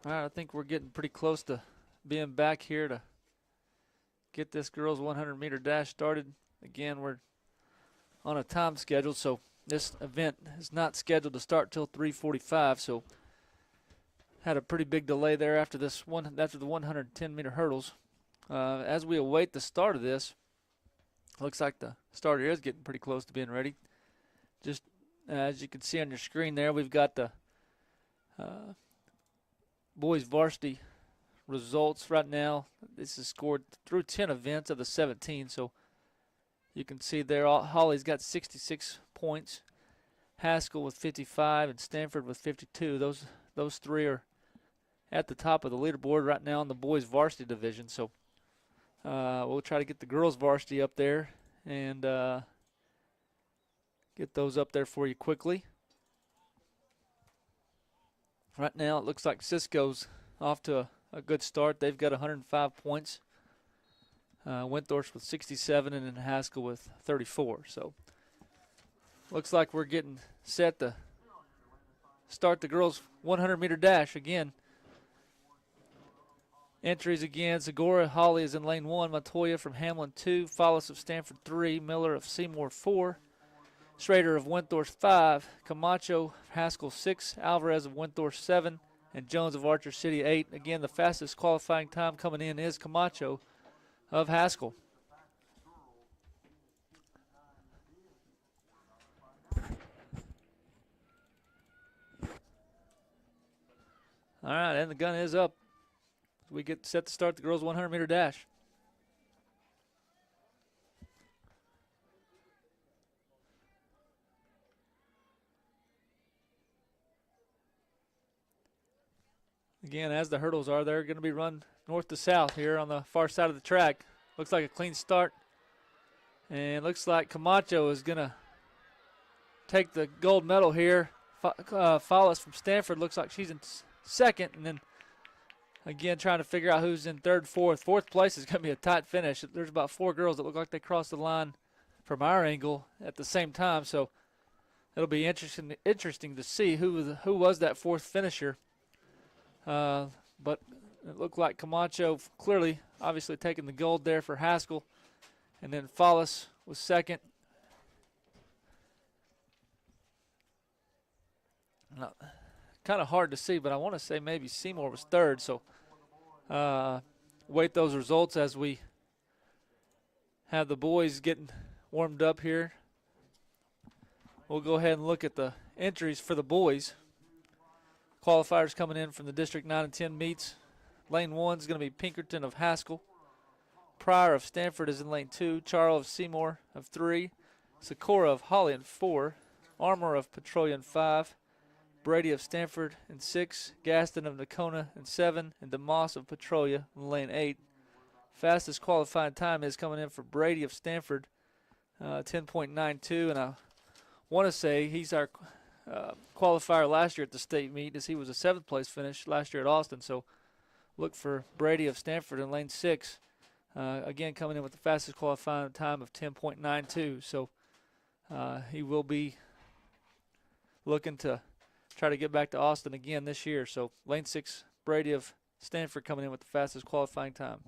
All right, I think we're getting pretty close to being back here to get this girls 100-meter dash started. Again, we're on a time schedule, so this event is not scheduled to start till 3:45. So had a pretty big delay there after the 110-meter hurdles. As we await the start of this, looks like the starter is getting pretty close to being ready. Just as you can see on your screen there, we've got the boys varsity results right now. This is scored through 10 events of the 17, so you can see there Holly's got 66 points, Haskell with 55, and Stanford with 52. Those three are at the top of the leaderboard right now in the boys varsity division. So we'll try to get the girls varsity up there and get those up there for you quickly. Right now it looks like Cisco's off to a good start. They've got 105 points. Windthorst with 67, and then Haskell with 34. So looks like we're getting set to start the girls 100-meter dash again. Entries again: Segura Holly is in lane 1, Montoya from Hamlin 2, Follis of Stanford 3, Miller of Seymour 4, Schrader of Windthorst 5, Camacho Haskell 6, Alvarez of Windthorst 7, and Jones of Archer City 8. Again, the fastest qualifying time coming in is Camacho of Haskell. All right, and the gun is up. We get set to start the girls 100-meter dash. Again, as the hurdles are, they're going to be run north to south here on the far side of the track. Looks like a clean start. And looks like Camacho is going to take the gold medal here. Follis from Stanford looks like she's in second. And then, again, trying to figure out who's in third, fourth. Fourth place is going to be a tight finish. There's about 4 girls that look like they crossed the line from our angle at the same time. So it'll be interesting to see who was that fourth finisher. But it looked like Camacho clearly, obviously, taking the gold there for Haskell. And then Follis was second. Kind of hard to see, but I want to say maybe Seymour was third. So wait those results as we have the boys getting warmed up here. We'll go ahead and look at the entries for the boys. Qualifiers coming in from the District 9 and 10 meets. Lane 1 is going to be Pinkerton of Haskell. Pryor of Stanford is in lane 2. Charles of Seymour of 3. Sikora of Holly in 4. Armour of Petrolia in 5. Brady of Stanford in 6. Gaston of Nacona in 7. And DeMoss of Petrolia in lane 8. Fastest qualifying time is coming in for Brady of Stanford, 10.92. And I want to say he's our qualifier last year at the state meet, as he was a 7th place finish last year at Austin. So look for Brady of Stanford in lane 6. Again, coming in with the fastest qualifying time of 10.92. So he will be looking to try to get back to Austin again this year. So lane 6, Brady of Stanford coming in with the fastest qualifying time.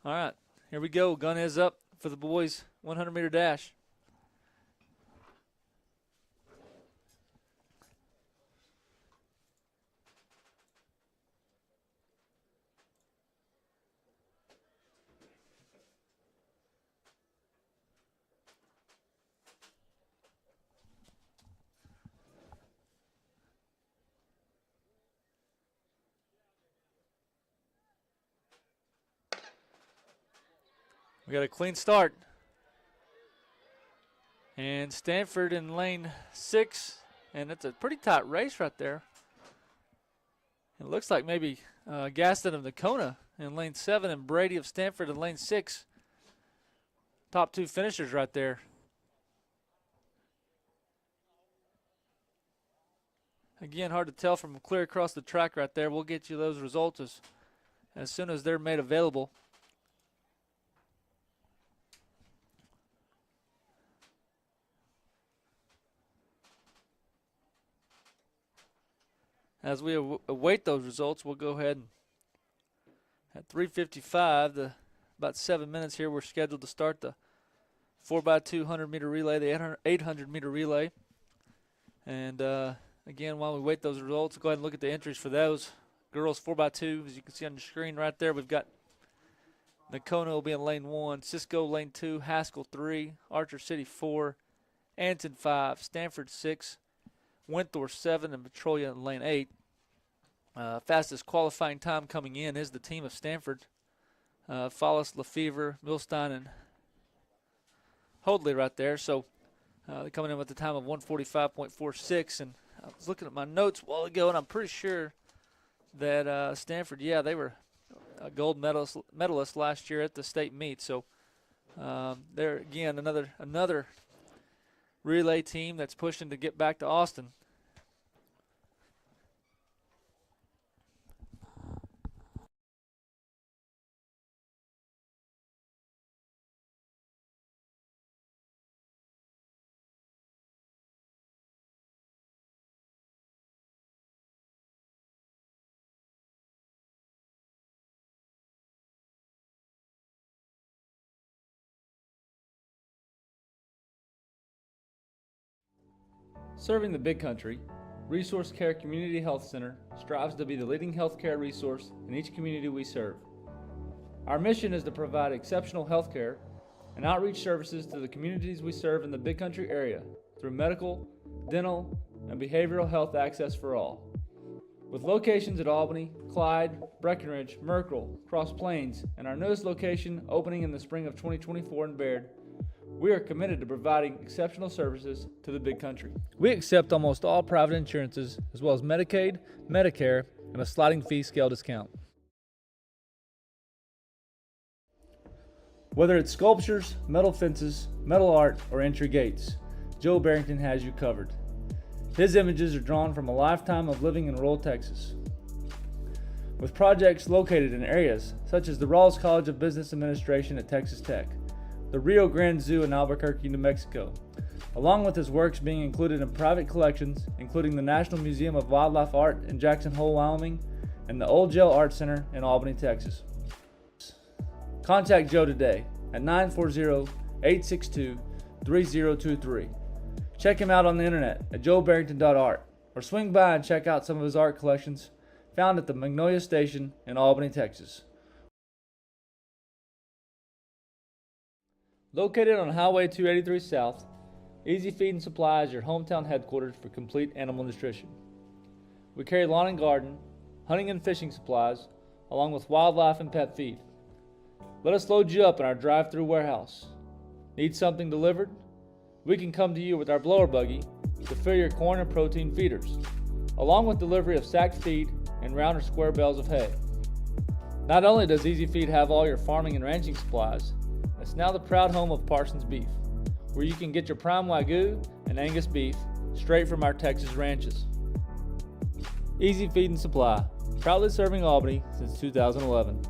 All right, here we go. Gun is up for the boys 100-meter dash. We got a clean start. And Stanford in lane 6, and it's a pretty tight race right there. It looks like maybe Gaston of Nakona in lane 7 and Brady of Stanford in lane 6. Top 2 finishers right there. Again, hard to tell from clear across the track right there. We'll get you those results as soon as they're made available. As we await those results, we'll go ahead and at 3:55, about 7 minutes here, we're scheduled to start the 4x2 100-meter relay, the 800-meter relay. And again, while we wait those results, go ahead and look at the entries for those. Girls 4x2, as you can see on the screen right there, we've got Nakona will be in lane 1, Cisco lane 2, Haskell 3, Archer City 4, Anson 5, Stanford 6, Winthor 7, and Petrolia in lane 8. Fastest qualifying time coming in is the team of Stanford. Follis, Lefevre, Milstein, and Hoadley right there. So they're coming in with the time of 1:45.46. And I was looking at my notes a while ago, and I'm pretty sure that Stanford, yeah, they were a gold medalist last year at the state meet. So they're, again, another relay team that's pushing to get back to Austin. Serving the Big Country, Resource Care Community Health Center strives to be the leading healthcare resource in each community we serve. Our mission is to provide exceptional healthcare and outreach services to the communities we serve in the Big Country area through medical, dental, and behavioral health access for all. With locations at Albany, Clyde, Breckenridge, Merkle, Cross Plains, and our newest location opening in the spring of 2024 in Baird, we are committed to providing exceptional services to the Big Country. We accept almost all private insurances, as well as Medicaid, Medicare, and a sliding fee scale discount. Whether it's sculptures, metal fences, metal art, or entry gates, Joe Barrington has you covered. His images are drawn from a lifetime of living in rural Texas. With projects located in areas such as the Rawls College of Business Administration at Texas Tech, the Rio Grande Zoo in Albuquerque, New Mexico, along with his works being included in private collections, including the National Museum of Wildlife Art in Jackson Hole, Wyoming, and the Old Jail Art Center in Albany, Texas. Contact Joe today at 940-862-3023. Check him out on the internet at joebarrington.art, or swing by and check out some of his art collections found at the Magnolia Station in Albany, Texas. Located on Highway 283 South, Easy Feed and Supply is your hometown headquarters for complete animal nutrition. We carry lawn and garden, hunting and fishing supplies, along with wildlife and pet feed. Let us load you up in our drive-through warehouse. Need something delivered? We can come to you with our blower buggy to fill your corn and protein feeders, along with delivery of sacked feed and round or square bales of hay. Not only does Easy Feed have all your farming and ranching supplies, it's now the proud home of Parsons Beef, where you can get your prime Wagyu and Angus beef straight from our Texas ranches. Easy Feed and Supply, proudly serving Albany since 2011.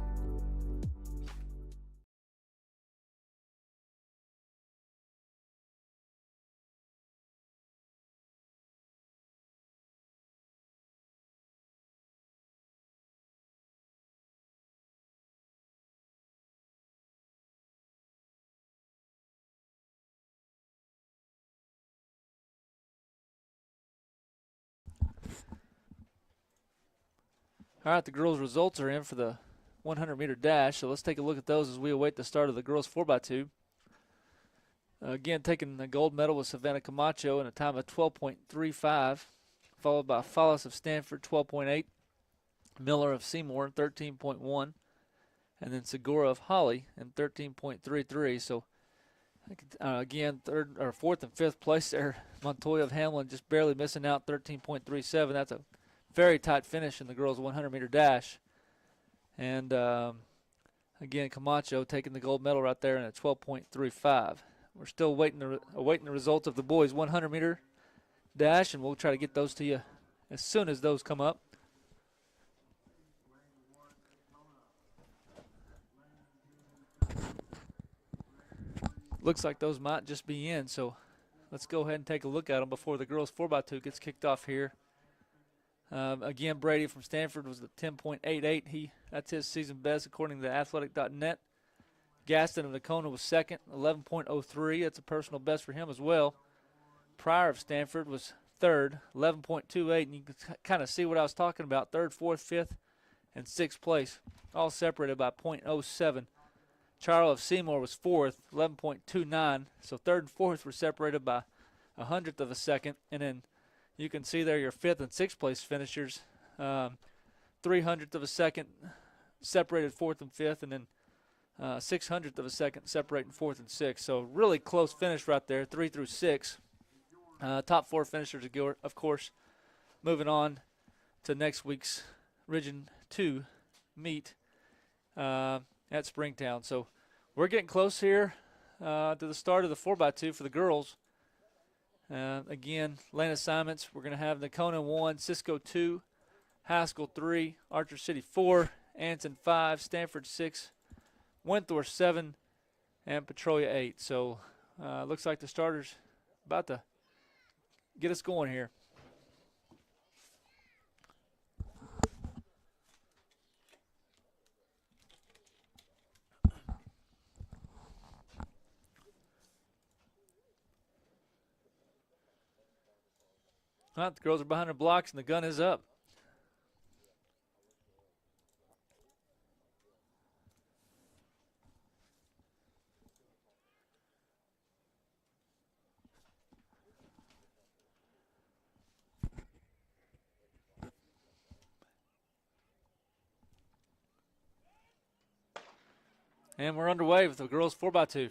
All right, the girls' results are in for the 100-meter dash, so let's take a look at those as we await the start of the girls' 4x2. Again, taking the gold medal with Savannah Camacho in a time of 12.35, followed by Follis of Stanford, 12.8, Miller of Seymour, 13.1, and then Segura of Holly in 13.33. So again, third or fourth and fifth place there. Montoya of Hamlin just barely missing out, 13.37. That's a very tight finish in the girls' 100-meter dash. And again, Camacho taking the gold medal right there in a 12.35. We're still awaiting the results of the boys' 100-meter dash, and we'll try to get those to you as soon as those come up. Looks like those might just be in, so let's go ahead and take a look at them before the girls 4x2 gets kicked off here. Again, Brady from Stanford was at 10.88. That's his season best according to athletic.net. Gaston of Nakona was second, 11.03. That's a personal best for him as well. Pryor of Stanford was third, 11.28. And you can kind of see what I was talking about. Third, fourth, fifth, and sixth place, all separated by .07. Charles of Seymour was fourth, 11.29. So third and fourth were separated by 100th of a second. And then you can see there your fifth and sixth place finishers, 300th of a second separated fourth and fifth, and then 600th of a second separating fourth and sixth. So really close finish right there, 3 through 6. Top four finishers, of course, moving on to next week's Region 2 meet at Springtown. So we're getting close here to the start of the 4x2 for the girls. Again, lane assignments, we're going to have Nakona 1, Cisco 2, Haskell 3, Archer City 4, Anson 5, Stanford 6, Wentworth 7, and Petrolia 8. So looks like the starters about to get us going here. All right, the girls are behind their blocks, and the gun is up. And we're underway with the girls 4x2.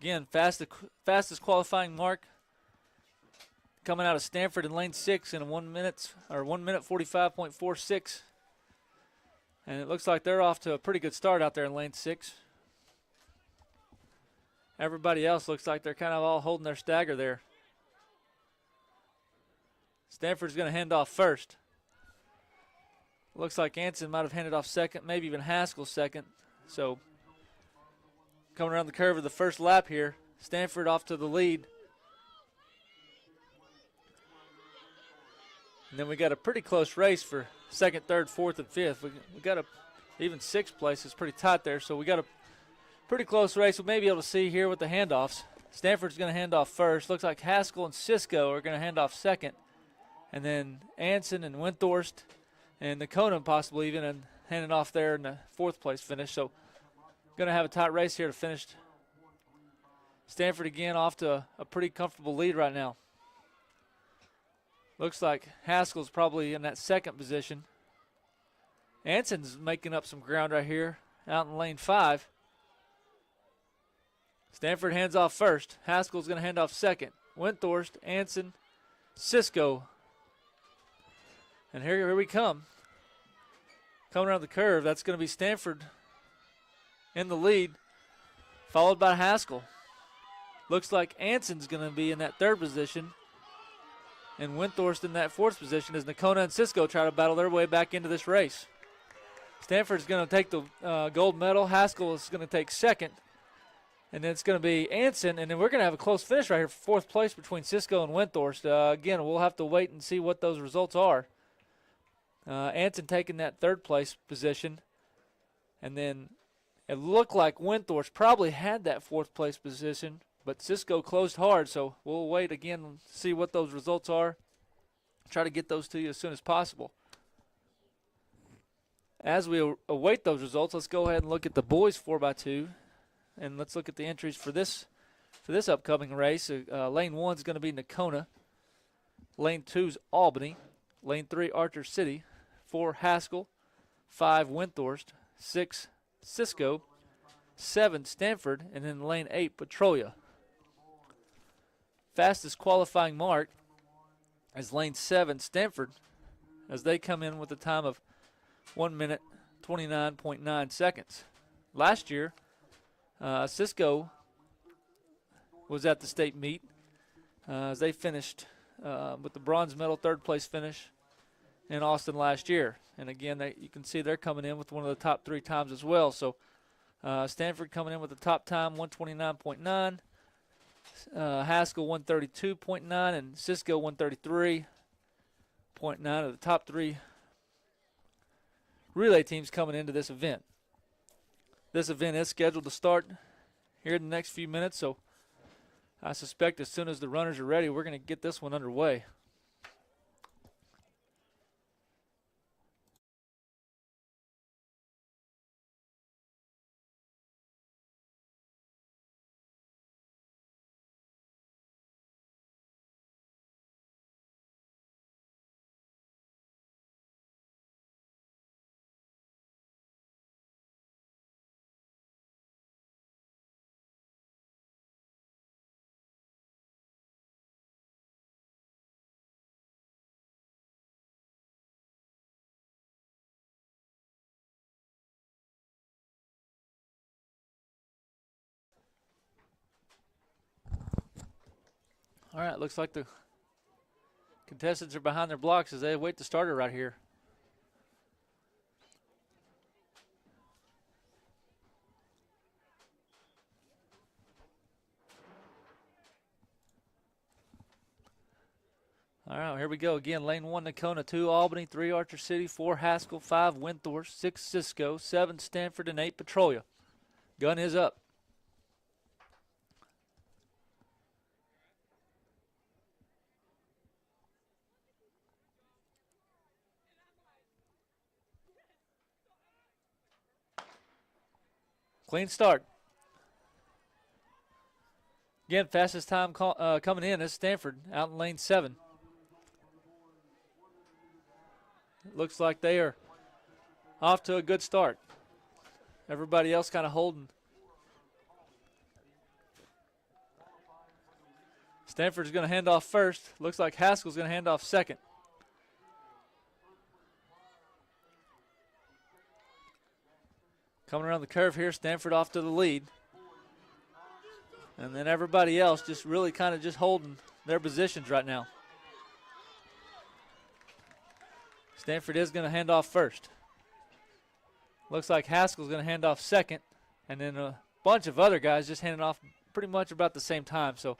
Again, fastest qualifying mark coming out of Stanford in lane 6 in 1 minute 45.46. And it looks like they're off to a pretty good start out there in lane 6. Everybody else looks like they're kind of all holding their stagger there. Stanford's going to hand off first. Looks like Anson might have handed off second, maybe even Haskell second. So coming around the curve of the first lap here, Stanford off to the lead. And then we got a pretty close race for second, third, fourth, and fifth. We got even sixth place is pretty tight there. So we got a pretty close race. We may be able to see here with the handoffs. Stanford's going to hand off first. Looks like Haskell and Cisco are going to hand off second. And then Anson and Windthorst and Nakona possibly even and handing off there in the fourth place finish. So going to have a tight race here to finish. Stanford again off to a pretty comfortable lead right now. Looks like Haskell's probably in that second position. Anson's making up some ground right here out in lane 5. Stanford hands off first. Haskell's going to hand off second. Windthorst, Anson, Cisco. And here we come. Coming around the curve, that's going to be Stanford in the lead, followed by Haskell. Looks like Anson's going to be in that third position, and Windthorst in that fourth position as Nakona and Cisco try to battle their way back into this race. Stanford's going to take the gold medal. Haskell is going to take second. And then it's going to be Anson, and then we're going to have a close finish right here for fourth place between Cisco and Windthorst. Again, we'll have to wait and see what those results are. Anson taking that third place position. And then it looked like Windthorst probably had that fourth place position, but Cisco closed hard, so we'll wait again and see what those results are. Try to get those to you as soon as possible. As we await those results, let's go ahead and look at the boys 4x2, and let's look at the entries for this upcoming race. Lane 1 is going to be Nakona. Lane 2 is Albany. Lane 3, Archer City. 4, Haskell. 5 Windthorst, 6 Cisco, 7 Stanford, and then lane 8 Petrolia. Fastest qualifying mark is lane 7 Stanford, as they come in with a time of 1 minute 29.9 seconds. Last year, Cisco was at the state meet as they finished with the bronze medal, third place finish in Austin last year. And again, you can see they're coming in with one of the top 3 times as well. So Stanford coming in with the top time, 129.9. Haskell 132.9 and Cisco 133.9 are the top 3 relay teams coming into this event. This event is scheduled to start here in the next few minutes, so I suspect as soon as the runners are ready, we're going to get this one underway. All right, looks like the contestants are behind their blocks as they await the starter right here. All right, here we go again. Lane 1, Nakona, 2, Albany, 3, Archer City, 4, Haskell, 5, Windthorst, 6, Cisco, 7, Stanford, and 8, Petrolia. Gun is up. Clean start. Again, fastest time coming in is Stanford out in lane 7. It looks like they are off to a good start. Everybody else kind of holding. Stanford's going to hand off first. Looks like Haskell's going to hand off second. Coming around the curve here, Stanford off to the lead. And then everybody else just really kind of just holding their positions right now. Stanford is going to hand off first. Looks like Haskell's going to hand off second. And then a bunch of other guys just handing off pretty much about the same time. So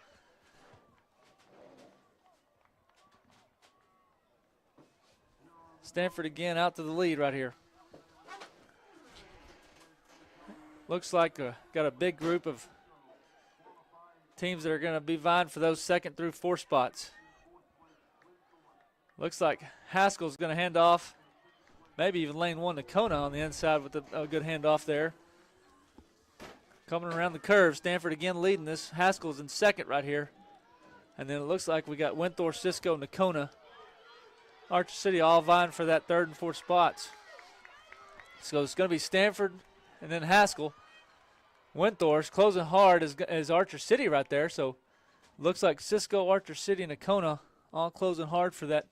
Stanford again out to the lead right here. Looks like got a big group of teams that are going to be vying for those 2nd through 4 spots. Looks like Haskell's going to hand off, maybe even lane 1 to Kona on the inside with a good handoff there. Coming around the curve, Stanford again leading this. Haskell's in 2nd right here. And then it looks like we got Windthorst, Cisco, Nakona, Archer City all vying for that 3rd and 4th spots. So it's going to be Stanford and then Haskell. Windthorst closing hard is Archer City right there. So looks like Cisco, Archer City, and Nakona all closing hard for that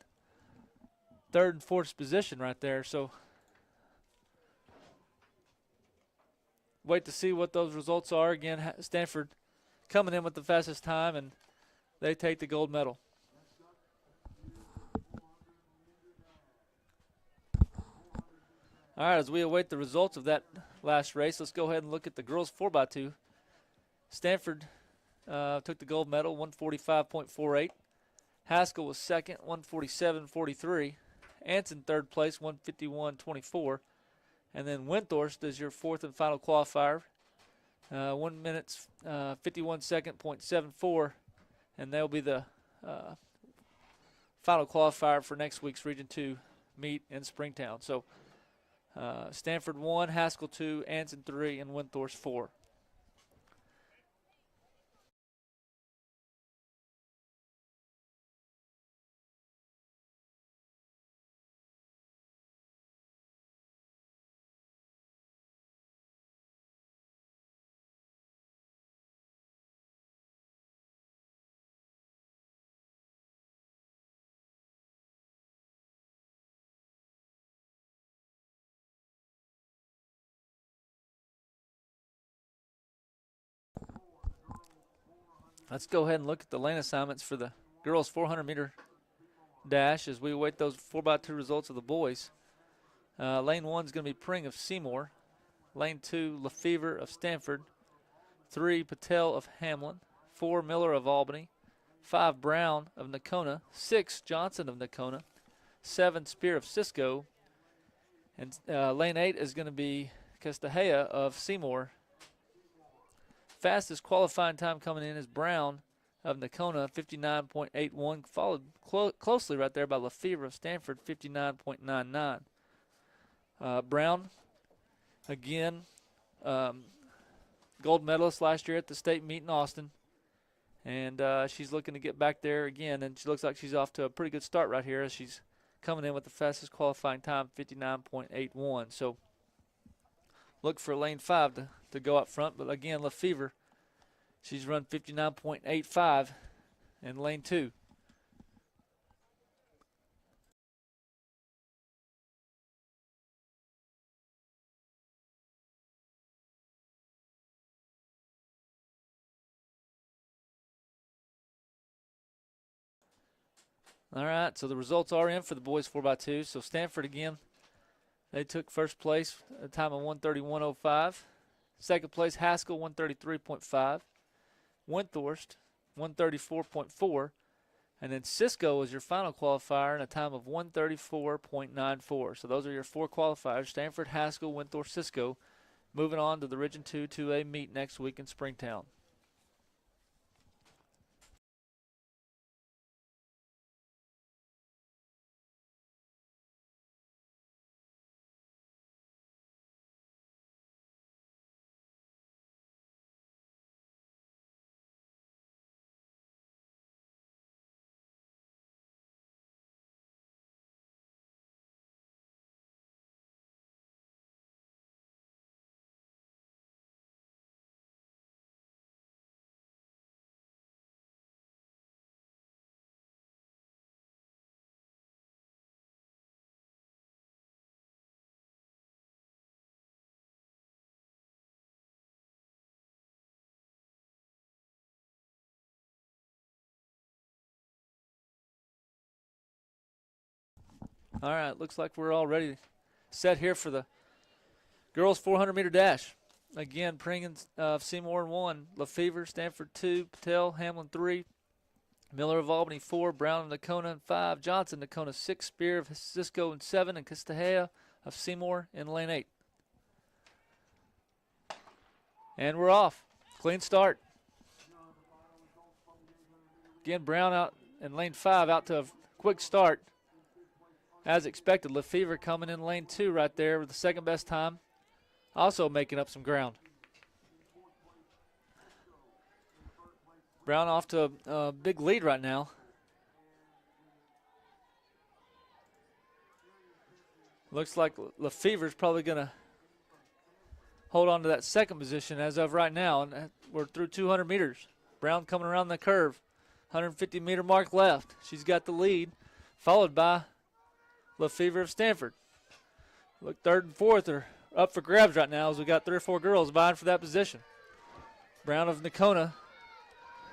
3rd and 4th position right there. So wait to see what those results are. Again, Stanford coming in with the fastest time, and they take the gold medal. All right, as we await the results of that last race, let's go ahead and look at the girls 4x2. Stanford took the gold medal, 145.48. Haskell was 2nd, 147.43. Anson 3rd place, 151.24. And then Windthorst is your 4th and final qualifier, 1 minute 51 second .74, and they'll be the final qualifier for next week's Region 2 meet in Springtown. So Stanford 1, Haskell 2, Anson 3, and Windthorst 4. Let's go ahead and look at the lane assignments for the girls 400-meter dash as we await those 4x2 results of the boys. Lane 1 is going to be Pring of Seymour. Lane 2, Lefevre of Stanford. 3, Patel of Hamlin. 4, Miller of Albany. 5, Brown of Nocona. 6, Johnson of Nocona. 7, Spear of Cisco. And lane 8 is going to be Castahea of Seymour. Fastest qualifying time coming in is Brown of Nocona, 59.81, followed closely right there by Lefevre of Stanford, 59.99. Brown, again, gold medalist last year at the state meet in Austin. And she's looking to get back there again, and she looks like she's off to a pretty good start right here as she's coming in with the fastest qualifying time, 59.81. So look for lane 5 to go up front. But again, Lefevre, she's run 59.85 in lane 2. All right, so the results are in for the boys 4x2. So Stanford again, they took first place at a time of 1:31.05. Second place, Haskell, 1:33.5. Windthorst, 1:34.4. And then Cisco was your final qualifier in a time of 1:34.94. So those are your 4 qualifiers, Stanford, Haskell, Windthorst, Cisco. Moving on to the Region 2 2A meet next week in Springtown. All right, looks like we're all ready set here for the girls 400-meter dash. Again, Pring of Seymour 1, Lefevre, Stanford 2, Patel, Hamlin 3, Miller of Albany 4, Brown of Nocona 5, Johnson Nocona 6, Spear of Cisco 7, and Castahea of Seymour in lane 8. And we're off. Clean start. Again, Brown out in lane 5 out to a quick start. As expected, Lefevre coming in lane 2 right there with the second best time. Also making up some ground. Brown off to a big lead right now. Looks like Lefevre's probably going to hold on to that second position as of right now. And we're through 200 meters. Brown coming around the curve. 150-meter mark left. She's got the lead, followed by Lefevre of Stanford. Look, third and fourth are up for grabs right now as we got 3 or 4 girls vying for that position. Brown of Nocona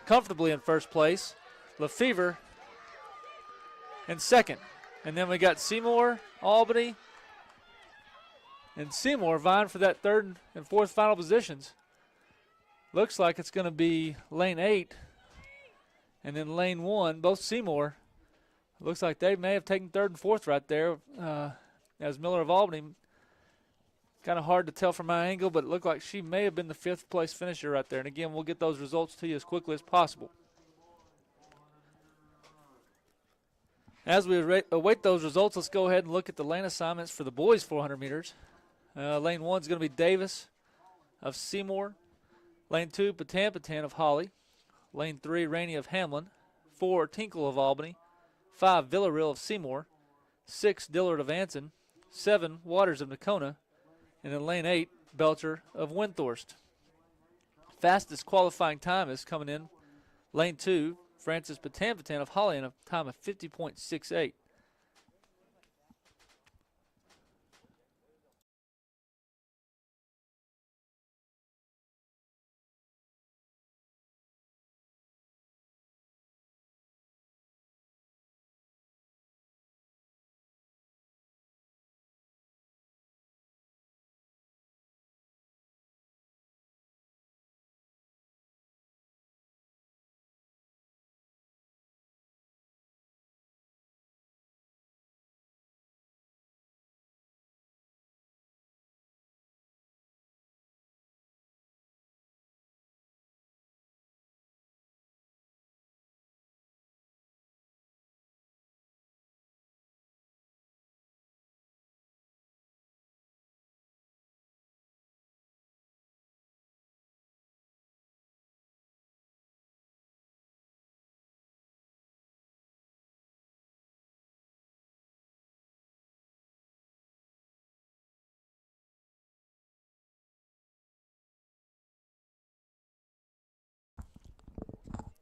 comfortably in first place. Lefevre in second. And then we got Seymour, Albany, and Seymour vying for that third and fourth final positions. Looks like it's going to be lane 8 and then lane 1, both Seymour. Looks like they may have taken third and fourth right there as Miller of Albany. Kind of hard to tell from my angle, but it looked like she may have been the 5th place finisher right there. And again, we'll get those results to you as quickly as possible. As we await those results, let's go ahead and look at the lane assignments for the boys 400 meters. Lane 1 is going to be Davis of Seymour. Lane 2, Patan of Holly. Lane 3, Rainey of Hamlin. 4, Tinkle of Albany. 5, Villarreal of Seymour. 6, Dillard of Anson. 7, Waters of Nocona. And in lane 8, Belcher of Windthorst. Fastest qualifying time is coming in lane 2, Francis Patan of Holly in a time of 50.68.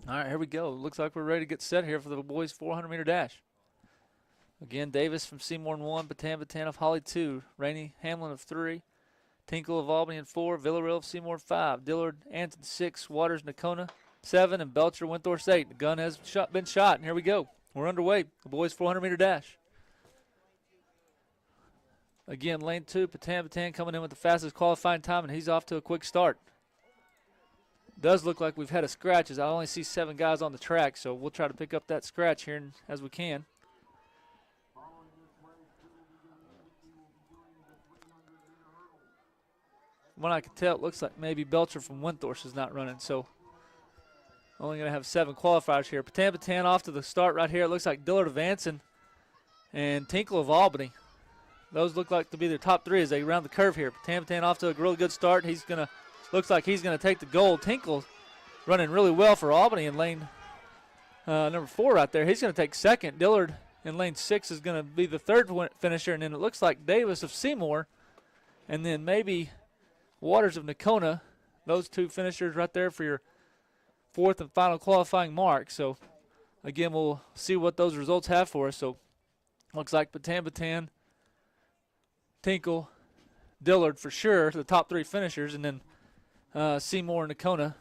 All right, here we go. Looks like we're ready to get set here for the boys' 400-meter dash. Again, Davis from Seymour in 1, Batan of Holly 2, Rainey Hamlin of 3, Tinkle of Albany in 4, Villarreal of Seymour 5, Dillard Anton 6, Waters Nakona 7, and Belcher Windthorst 8. The gun has been shot, and here we go. We're underway. The boys' 400-meter dash. Again, lane 2, Batan coming in with the fastest qualifying time, and he's off to a quick start. Does look like we've had a scratch, as I only see 7 guys on the track, so we'll try to pick up that scratch here as we can. From what I can tell, it looks like maybe Belcher from Windthorst is not running, so only going to have 7 qualifiers here. Batan off to the start right here. It looks like Dillard of Anson and Tinkle of Albany. Those look like to be their top 3 as they round the curve here. Batan off to a really good start. Looks like he's going to take the gold. Tinkle running really well for Albany in lane number 4 right there. He's going to take second. Dillard in lane 6 is going to be the third finisher, and then it looks like Davis of Seymour, and then maybe Waters of Nakona. Those 2 finishers right there for your 4th and final qualifying mark. So, again, we'll see what those results have for us. So, looks like Batan, Tinkle, Dillard for sure, the top 3 finishers, and then Seymour and Nakona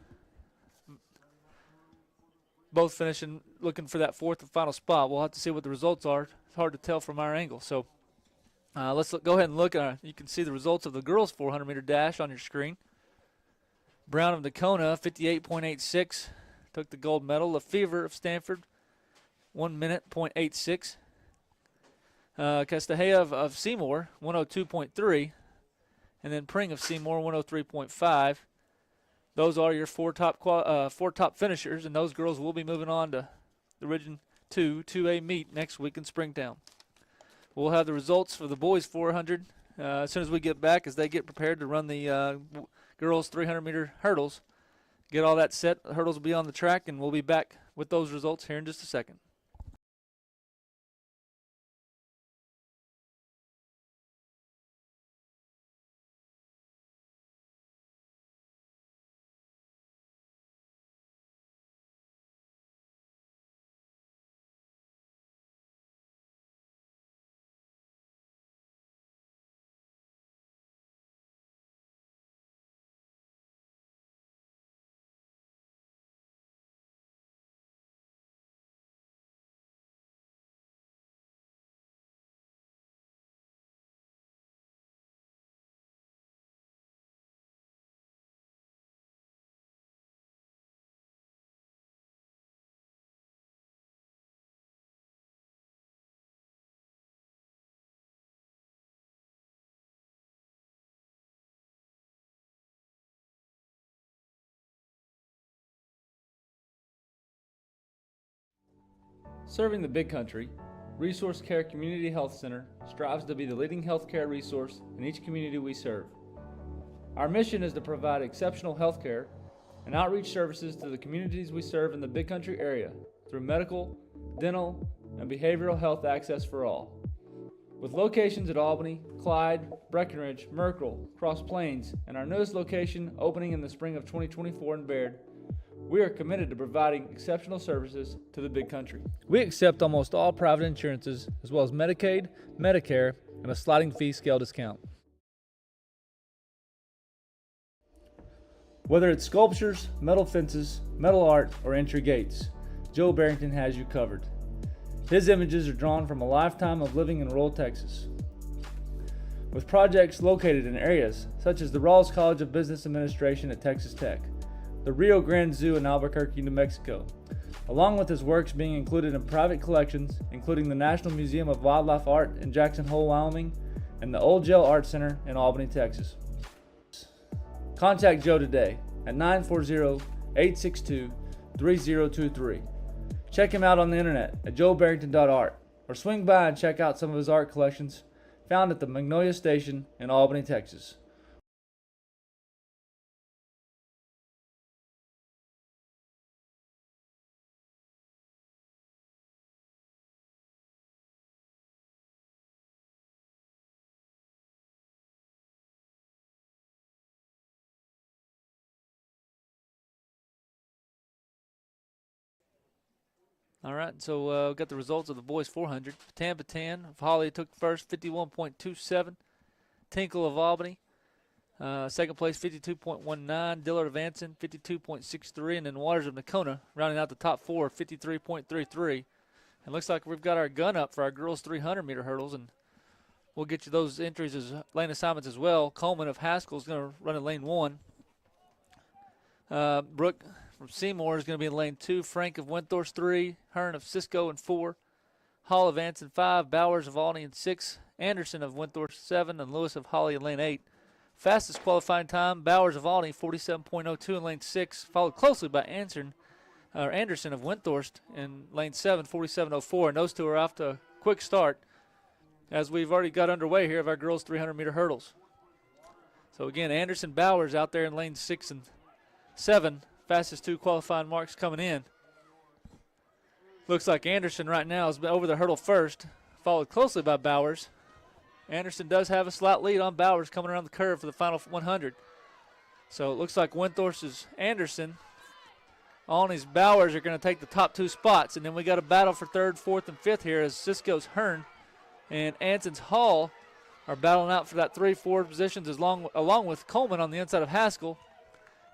both finishing, looking for that 4th and final spot. We'll have to see what the results are. It's hard to tell from our angle. So let's go ahead and look. You can see the results of the girls' 400-meter dash on your screen. Brown of Nakona, 58.86, took the gold medal. Lefevre of Stanford, 1 minute, .86. Castilleja of Seymour, 102.3. And then Pring of Seymour, 103.5. Those are your 4 top finishers, and those girls will be moving on to the Region 2 2A meet next week in Springtown. We'll have the results for the boys' 400 as soon as we get back, as they get prepared to run the girls' 300-meter hurdles. Get all that set. The hurdles will be on the track, and we'll be back with those results here in just a second. Serving the Big Country, Resource Care Community Health Center strives to be the leading healthcare resource in each community we serve. Our mission is to provide exceptional healthcare and outreach services to the communities we serve in the Big Country area through medical, dental, and behavioral health access for all. With locations at Albany, Clyde, Breckenridge, Merkel, Cross Plains, and our newest location opening in the spring of 2024 in Baird, we are committed to providing exceptional services to the Big Country. We accept almost all private insurances, as well as Medicaid, Medicare, and a sliding fee scale discount. Whether it's sculptures, metal fences, metal art, or entry gates, Joe Barrington has you covered. His images are drawn from a lifetime of living in rural Texas. With projects located in areas such as the Rawls College of Business Administration at Texas Tech, the Rio Grande Zoo in Albuquerque, New Mexico, along with his works being included in private collections, including the National Museum of Wildlife Art in Jackson Hole, Wyoming, and the Old Jail Art Center in Albany, Texas. Contact Joe today at 940-862-3023. Check him out on the internet at joebarrington.art, or swing by and check out some of his art collections found at the Magnolia Station in Albany, Texas. All right, so got the results of the boys 400. Patan of Holly took first, 51.27. Tinkle of Albany, second place, 52.19. Dillard of Anson, 52.63. And then Waters of Nakona rounding out the top four, 53.33. And looks like we've got our gun up for our girls 300-meter hurdles, and we'll get you those entries as lane assignments as well. Coleman of Haskell is going to run in lane 1. Brooke from Seymour is going to be in lane 2. Frank of Windthorst 3. Hearn of Cisco in 4. Hall of Anson 5. Bowers of Albany in 6. Anderson of Windthorst 7. And Lewis of Holly in lane 8. Fastest qualifying time, Bowers of Albany 47.02 in lane 6, followed closely by Anderson of Windthorst in lane 7, 47.04. And those two are off to a quick start as we've already got underway here of our girls 300-meter hurdles. So again, Anderson, Bowers out there in lane 6 and 7, fastest two qualifying marks coming in. Looks like Anderson right now has been over the hurdle first, followed closely by Bowers. Anderson does have a slight lead on Bowers coming around the curve for the final 100. So it looks like Windthorst's Anderson. Albany's Bowers are going to take the top two spots. And then we got a battle for third, fourth, and fifth here as Cisco's Hearn and Anson's Hall are battling out for that 3-4 positions along with Coleman on the inside of Haskell.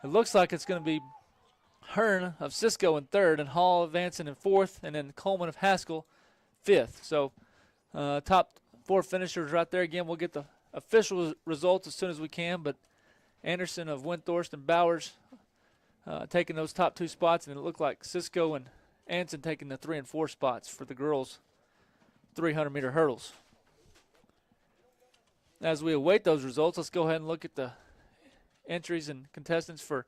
It looks like it's going to be Hearn of Cisco in third and Hall of Anson in fourth, and then Coleman of Haskell fifth. So top four finishers right there. Again, we'll get the official results as soon as we can, but Anderson of Windthorst and Bowers taking those top two spots, and it looked like Cisco and Anson taking the 3 and 4 spots for the girls' 300-meter hurdles. As we await those results, let's go ahead and look at the entries and contestants for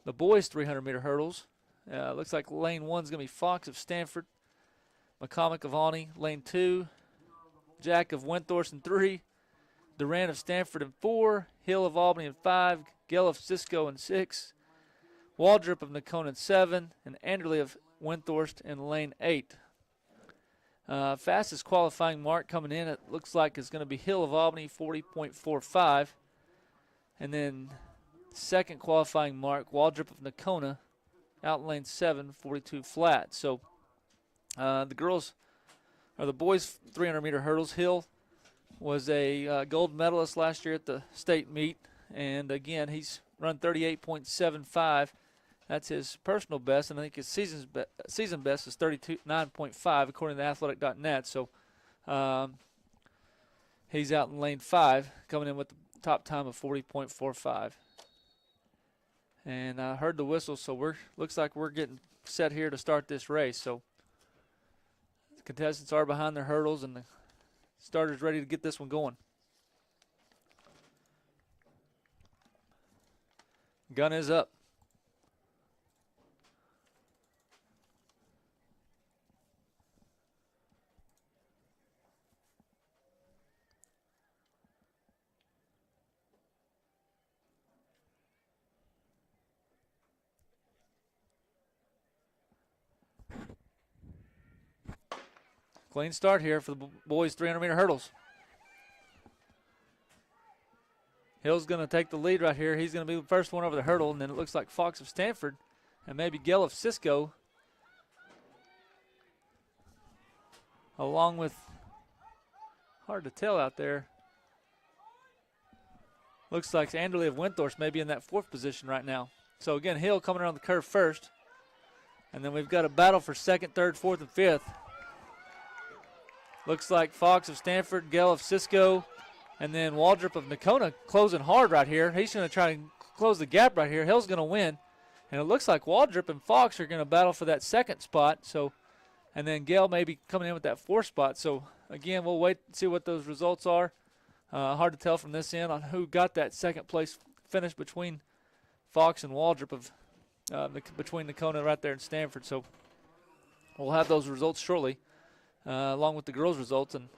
the boys' 300-meter hurdles. Looks like lane 1 is going to be Fox of Stanford, McCormick of Albany, lane 2, Jack of Windthorst in 3, Durant of Stanford in 4, Hill of Albany in 5, Gell of Cisco in 6, Waldrop of Nakona in 7, and Anderley of Windthorst in lane 8. Fastest qualifying mark coming in, it looks like, is going to be Hill of Albany, 40.45. And then second qualifying mark, Waldrop of Nakona, out in lane 7, 42 flat. So the boys' 300-meter hurdles, Hill was a gold medalist last year at the state meet. And, again, he's run 38.75. That's his personal best, and I think his season best is 39.5 according to athletic.net. So he's out in lane 5, coming in with the top time of 40.45. And I heard the whistle, so looks like we're getting set here to start this race. So the contestants are behind their hurdles, and the starter's ready to get this one going. Gun is up. Clean start here for the boys' 300-meter hurdles. Hill's going to take the lead right here. He's going to be the first one over the hurdle, and then it looks like Fox of Stanford and maybe Gell of Cisco, along with, hard to tell out there, looks like Anderley of Windthorst may be in that fourth position right now. So, again, Hill coming around the curve first, and then we've got a battle for second, third, fourth, and fifth. Looks like Fox of Stanford, Gell of Cisco, and then Waldrop of Nakona closing hard right here. He's going to try to close the gap right here. Hill's going to win. And it looks like Waldrop and Fox are going to battle for that second spot. So, and then Gell may be coming in with that fourth spot. So, again, we'll wait and see what those results are. Hard to tell from this end on who got that second place finish between Fox and Waldrop between Nakona right there in Stanford. So, we'll have those results shortly. Along with the girls' results. And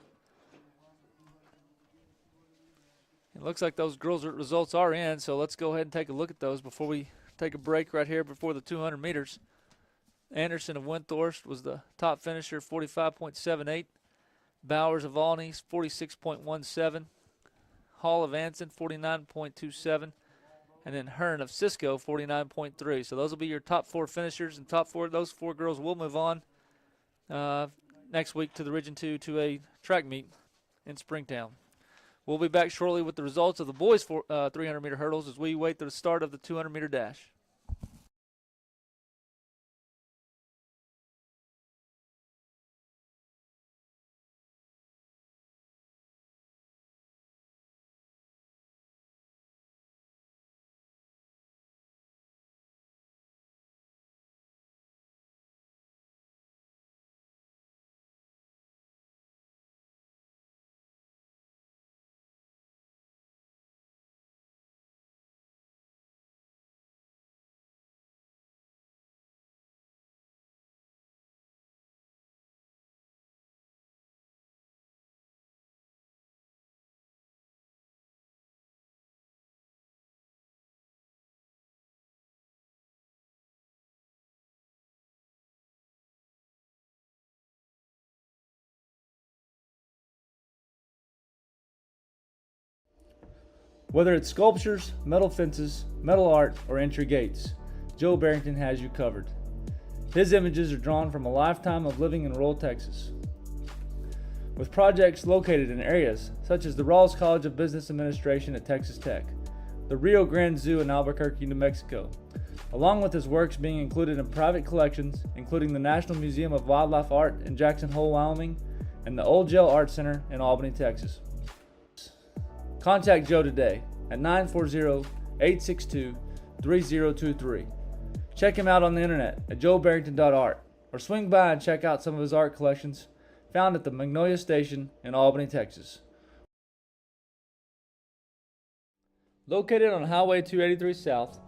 it looks like those girls' results are in, so let's go ahead and take a look at those before we take a break right here before the 200 meters. Anderson of Windthorst was the top finisher, 45.78. Bowers of Albany, 46.17. Hall of Anson, 49.27. And then Hearn of Cisco, 49.3. So those will be your top four finishers, and those four girls will move on uh, next week to the Region 2 2A track meet in Springtown. We'll be back shortly with the results of the boys' 300-meter hurdles as we wait the start of the 200-meter dash. Whether it's sculptures, metal fences, metal art, or entry gates, Joe Barrington has you covered. His images are drawn from a lifetime of living in rural Texas. With projects located in areas such as the Rawls College of Business Administration at Texas Tech, the Rio Grande Zoo in Albuquerque, New Mexico, along with his works being included in private collections, including the National Museum of Wildlife Art in Jackson Hole, Wyoming, and the Old Jail Art Center in Albany, Texas. Contact Joe today at 940-862-3023. Check him out on the internet at joebarrington.art or swing by and check out some of his art collections found at the Magnolia Station in Albany, Texas. Located on Highway 283 South,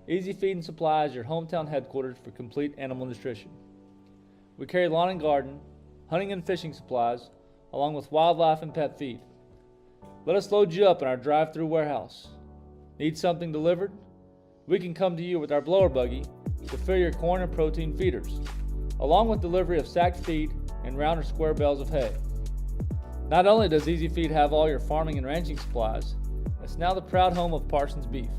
Easy Feed and Supply is your hometown headquarters for complete animal nutrition. We carry lawn and garden, hunting and fishing supplies, along with wildlife and pet feed. Let us load you up in our drive-through warehouse. Need something delivered? We can come to you with our blower buggy to fill your corn and protein feeders, along with delivery of sacked feed and round or square bales of hay. Not only does Easy Feed have all your farming and ranching supplies, it's now the proud home of Parsons Beef,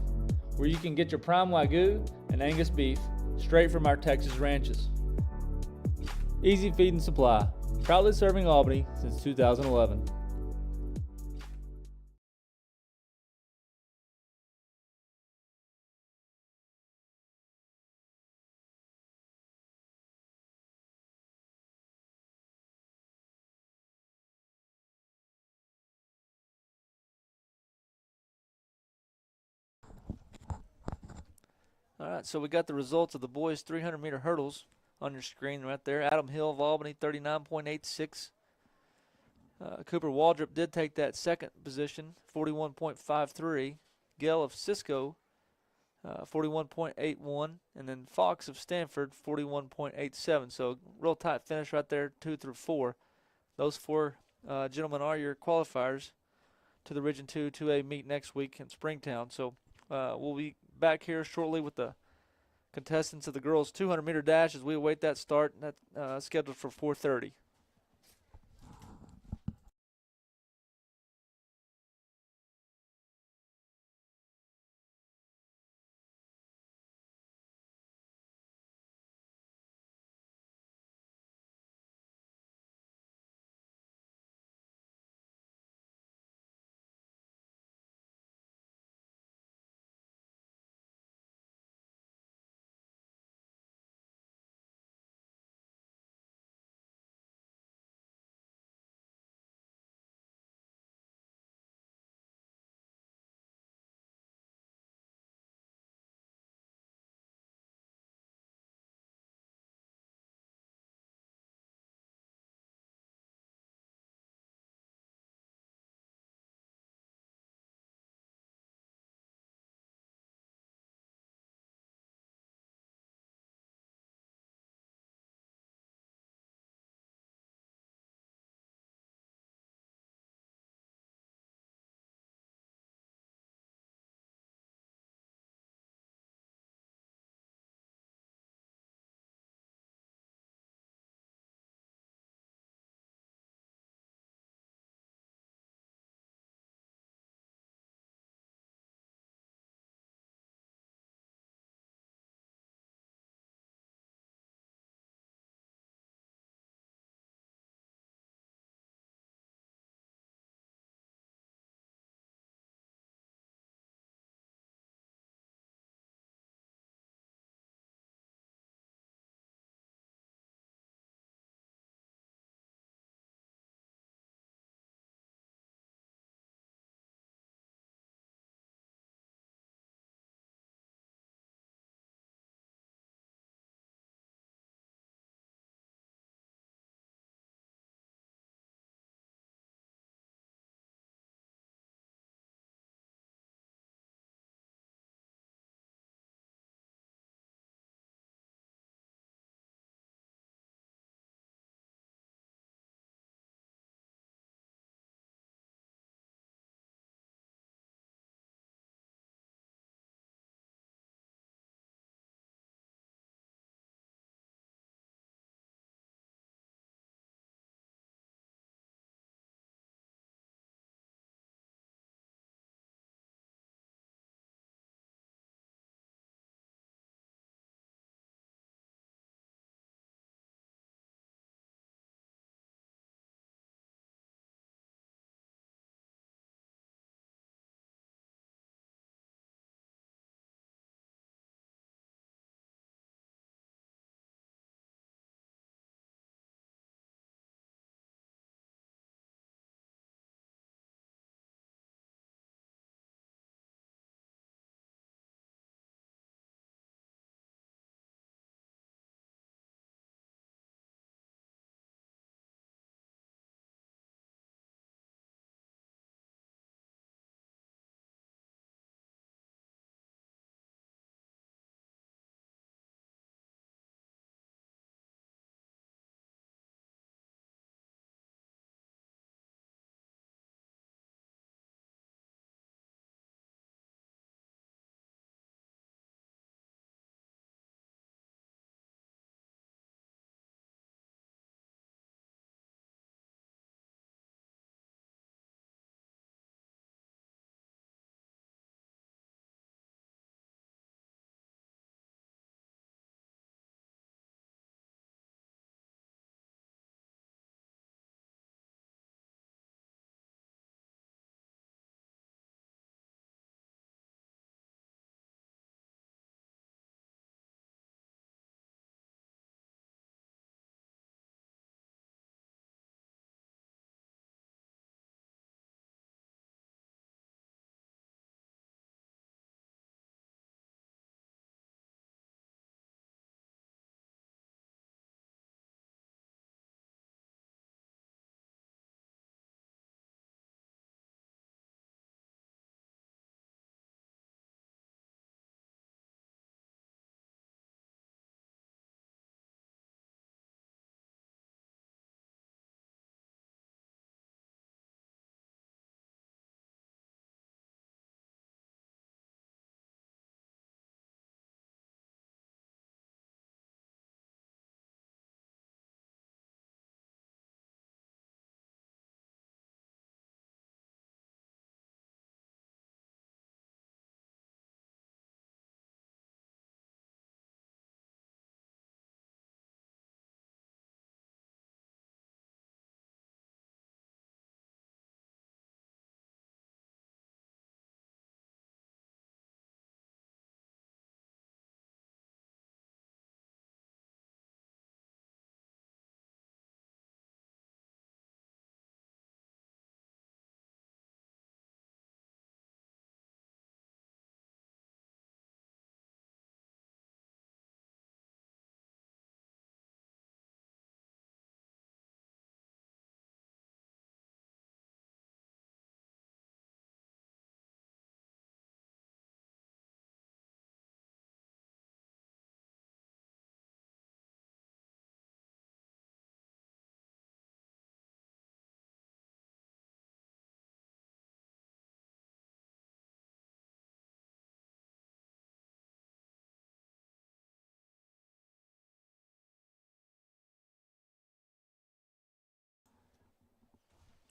where you can get your prime Wagyu and Angus beef straight from our Texas ranches. Easy Feed and Supply, proudly serving Albany since 2011. All right, so we got the results of the boys' 300-meter hurdles on your screen right there. Adam Hill of Albany, 39.86. Cooper Waldrop did take that second position, 41.53. Gale of Cisco, 41.81. And then Fox of Stanford, 41.87. So real tight finish right there, 2 through 4. Those four gentlemen are your qualifiers to the Region 2 2A meet next week in Springtown. So we'll be back here shortly with the contestants of the girls' 200-meter dash as we await that start. That's scheduled for 4:30.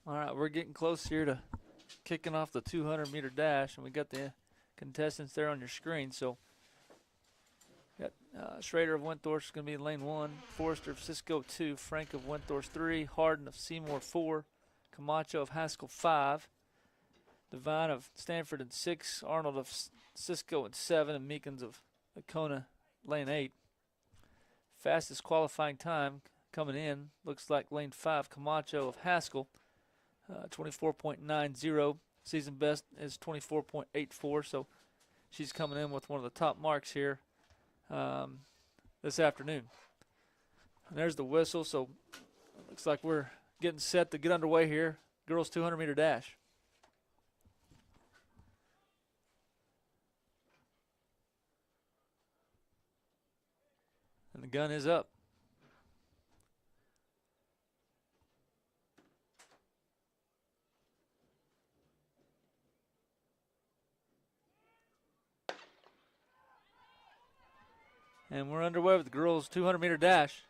All right, we're getting close here to kicking off the 200-meter dash, and we got the contestants there on your screen. So, got Schrader of Windthorst is going to be in lane 1, Forrester of Cisco 2, Frank of Windthorst 3, Harden of Seymour 4, Camacho of Haskell 5, Devine of Stanford in 6, Arnold of Cisco in 7, and Meekins of Nakona lane 8. Fastest qualifying time coming in looks like lane 5, Camacho of Haskell, 24.90. Season best is 24.84, so she's coming in with one of the top marks here this afternoon. And there's the whistle, so it looks like we're getting set to get underway here. Girls 200-meter dash. And the gun is up. And we're underway with the girls 200-meter dash.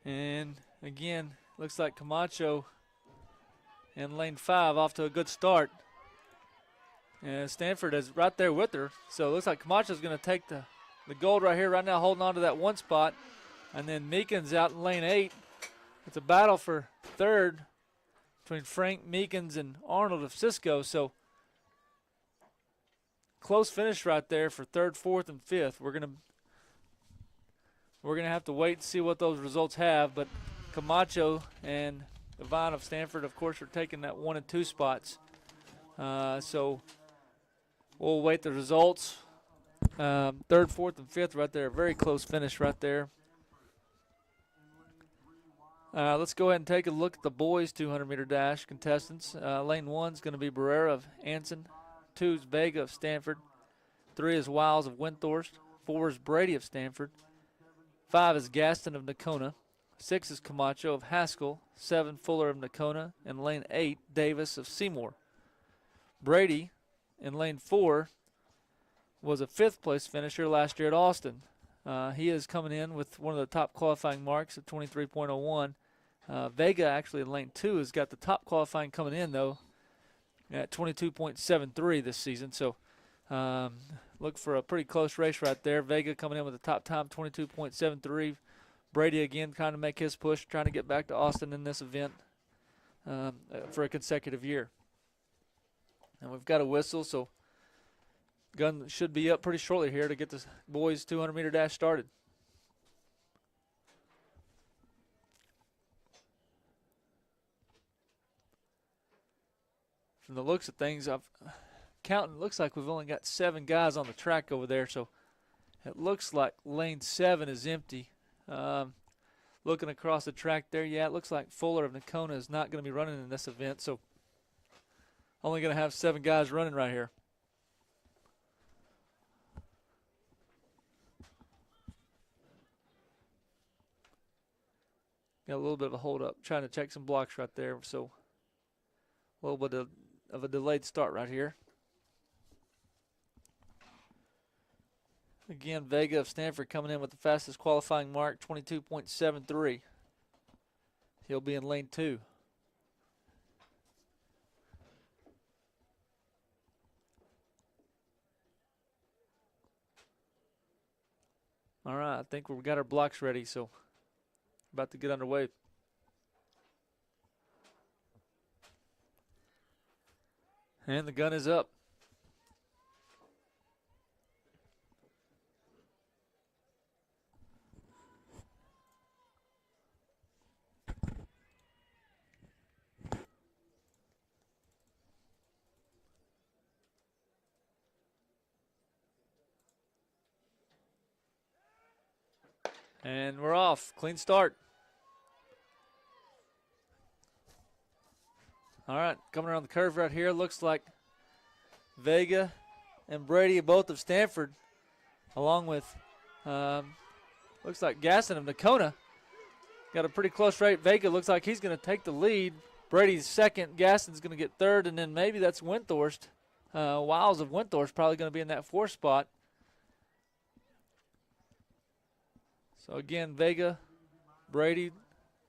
And again, looks like Camacho in lane 5 off to a good start. And Stanford is right there with her. So it looks like Camacho's going to take the gold right here, right now, holding on to that one spot. And then Meekins out in lane 8. It's a battle for third between Frank, Meekins, and Arnold of Cisco. So close finish right there for third, fourth, and fifth. We're gonna have to wait and see what those results have. But Camacho and Devine of Stanford, of course, are taking that 1 and 2 spots. So we'll wait the results. Third, fourth, and fifth right there. Very close finish right there. Let's go ahead and take a look at the boys 200-meter dash contestants. Lane 1 is going to be Barrera of Anson. 2 is Vega of Stanford. 3 is Wiles of Windthorst. 4 is Brady of Stanford. 5 is Gaston of Nakona. 6 is Camacho of Haskell. 7, Fuller of Nakona. And lane 8, Davis of Seymour. Brady in lane 4 was a 5th place finisher last year at Austin. He is coming in with one of the top qualifying marks at 23.01. Vega actually in lane 2 has got the top qualifying coming in, though, at 22.73 this season. So look for a pretty close race right there. Vega coming in with the top time, 22.73. Brady again trying to make his push, trying to get back to Austin in this event for a consecutive year. And we've got a whistle, so gun should be up pretty shortly here to get the boys 200-meter dash started. From the looks of things, I've counting. Looks like we've only got 7 guys on the track over there, so it looks like lane 7 is empty. Looking across the track there, yeah, it looks like Fuller of Nakona is not going to be running in this event, so only going to have 7 guys running right here. Got a little bit of a hold up, trying to check some blocks right there, so a little bit of a delayed start right here. Again, Vega of Stanford coming in with the fastest qualifying mark, 22.73. He'll be in lane 2. All right, I think we've got our blocks ready, so about to get underway. And the gun is up. And we're off. Clean start. All right, coming around the curve right here, looks like Vega and Brady, both of Stanford, along with, looks like Gaston of Nakona. Got a pretty close rate. Vega looks like he's going to take the lead. Brady's second. Gaston's going to get third, and then maybe that's Windthorst. Wiles of Windthorst probably going to be in that 4th spot. So, again, Vega, Brady,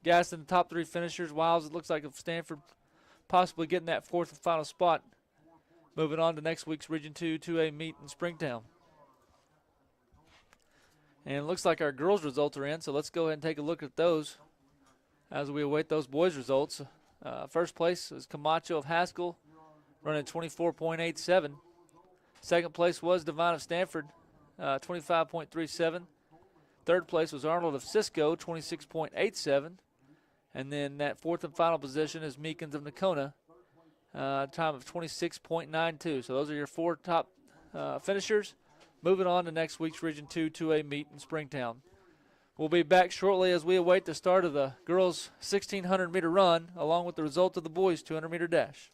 Gaston, the top 3 finishers. Wiles, it looks like of Stanford possibly getting that 4th and final spot. Moving on to next week's Region 2 2A meet in Springtown. And it looks like our girls' results are in, so let's go ahead and take a look at those as we await those boys' results. First place is Camacho of Haskell, running 24.87. Second place was Devine of Stanford, 25.37. Third place was Arnold of Cisco, 26.87. And then that 4th and final position is Meekins of Nacona, time of 26.92. So those are your 4 top finishers. Moving on to next week's Region 2 2A meet in Springtown. We'll be back shortly as we await the start of the girls' 1,600-meter run, along with the result of the boys' 200-meter dash.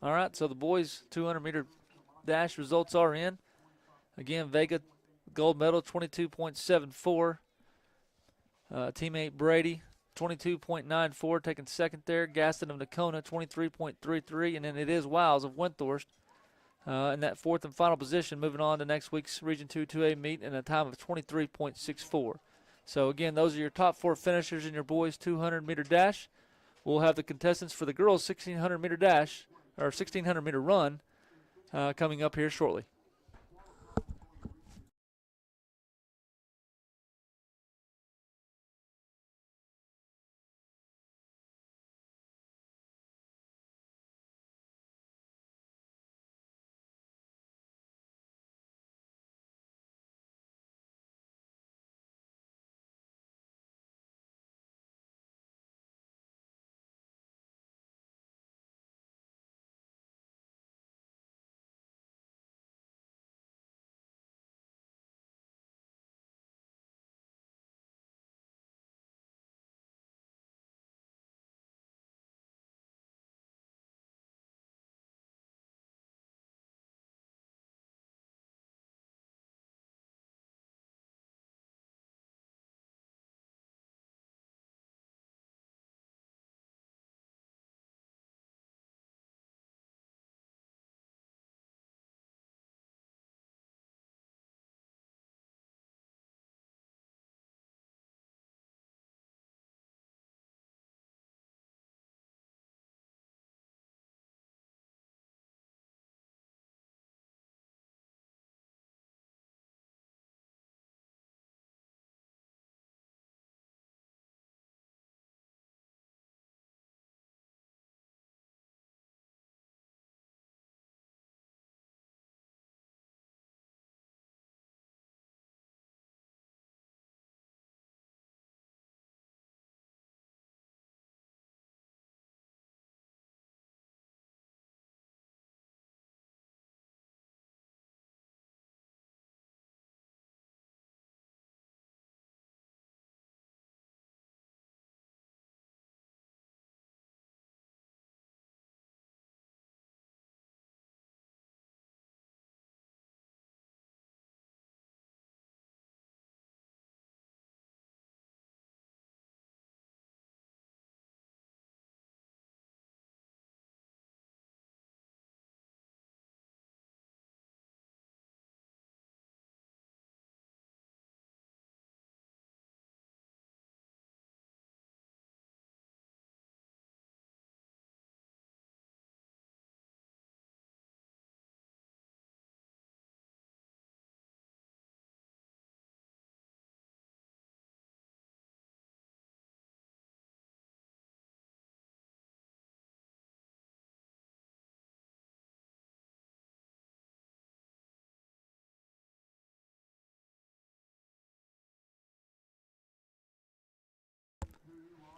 All right, so the boys' 200-meter dash results are in. Again, Vega gold medal, 22.74. Teammate Brady, 22.94, taking second there. Gaston of Nacona, 23.33. And then it is Wiles of Windthorst in that 4th and final position, moving on to next week's Region 2 2A meet in a time of 23.64. So, again, those are your top 4 finishers in your boys' 200-meter dash. We'll have the contestants for the girls' 1,600-meter dash, or 1,600-meter run, coming up here shortly.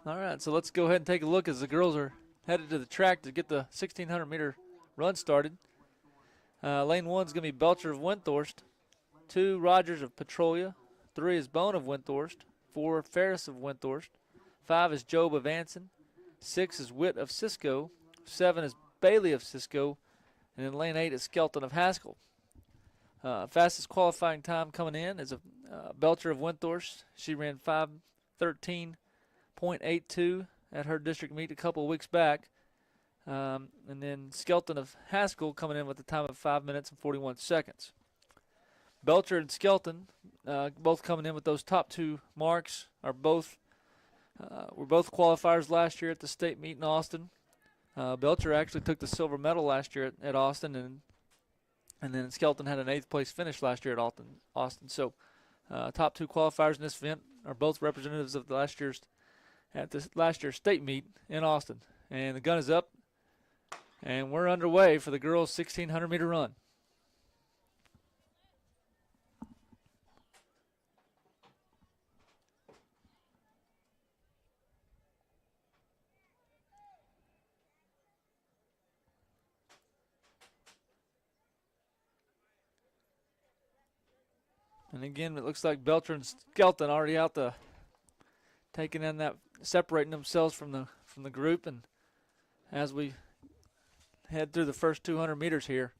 All right, so let's go ahead and take a look as the girls are headed to the track to get the 1,600-meter run started. Lane 1 is going to be Belcher of Windthorst, 2 Rogers of Petrolia, 3 is Bone of Windthorst, 4 Ferris of Windthorst, 5 is Job of Anson, 6 is Witt of Cisco, 7 is Bailey of Cisco, and then lane 8 is Skelton of Haskell. Fastest qualifying time coming in is a Belcher of Windthorst. She ran 5:13.82 at her district meet a couple of weeks back. And then Skelton of Haskell coming in with a time of 5 minutes and 41 seconds. Belcher and Skelton, both coming in with those top 2 marks, are both were both qualifiers last year at the state meet in Austin. Belcher actually took the silver medal last year at Austin, and then Skelton had an 8th place finish last year at Austin. So top 2 qualifiers in this event are both representatives of last year's state meet in Austin. And the gun is up, and we're underway for the girls' 1,600-meter run. And again, it looks like Belcher and Skelton already out taking in that, separating themselves from the group. And as we head through the first 200 meters here,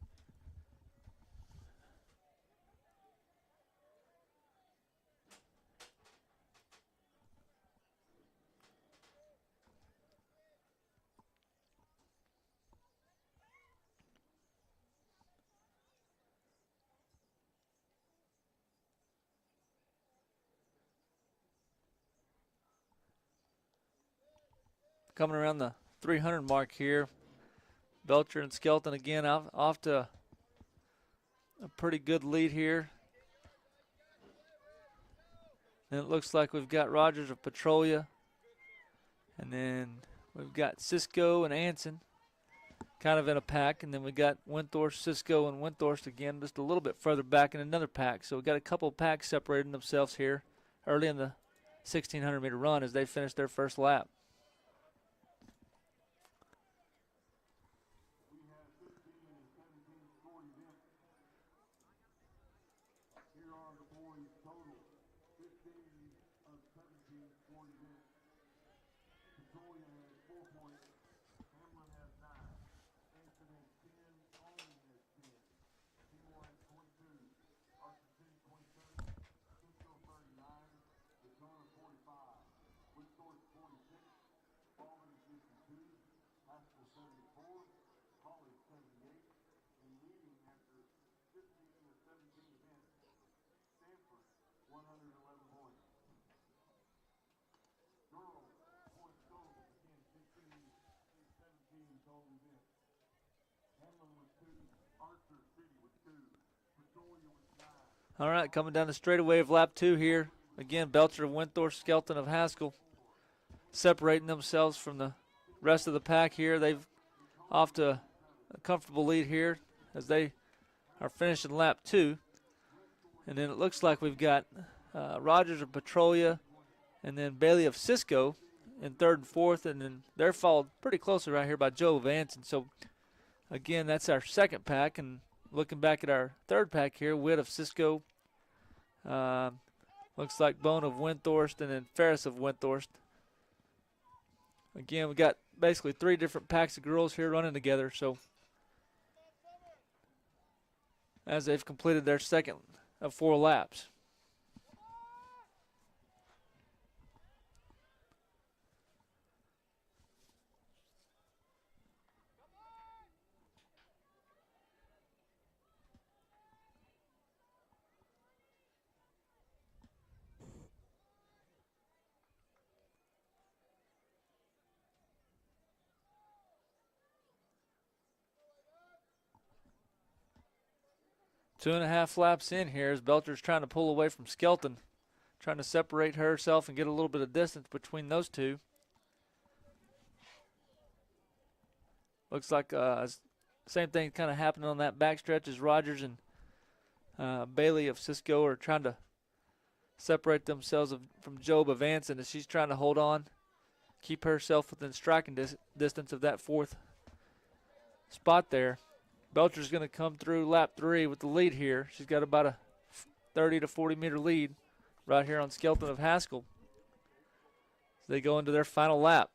coming around the 300 mark here, Belcher and Skelton again off to a pretty good lead here. And it looks like we've got Rogers of Petrolia, and then we've got Cisco and Anson kind of in a pack, and then we got Windthorst, Cisco, and Windthorst again just a little bit further back in another pack. So we've got a couple of packs separating themselves here early in the 1,600-meter run as they finish their first lap. All right, coming down the straightaway of lap 2 here. Again, Belcher of Windthorst, Skelton of Haskell separating themselves from the rest of the pack here. They've off to a comfortable lead here as they are finishing lap 2. And then it looks like we've got Rogers of Petrolia and then Bailey of Cisco in 3rd and 4th. And then they're followed pretty closely right here by Joe of Anson. So, again, that's our second pack. And looking back at our third pack here, Witt of Cisco, looks like Bone of Windthorst, and then Ferris of Windthorst. Again, we got basically 3 different packs of girls here running together. So as they've completed their second of 4 laps. 2.5 laps in here as Belcher's trying to pull away from Skelton, trying to separate herself and get a little bit of distance between those two. Looks like same thing kind of happening on that backstretch as Rogers and Bailey of Cisco are trying to separate themselves from Job of Anson as she's trying to hold on keep herself within striking distance of that fourth spot there. Belcher's going to come through lap 3 with the lead here. She's got about a 30 to 40 meter lead right here on Skelton of Haskell. So they go into their final lap.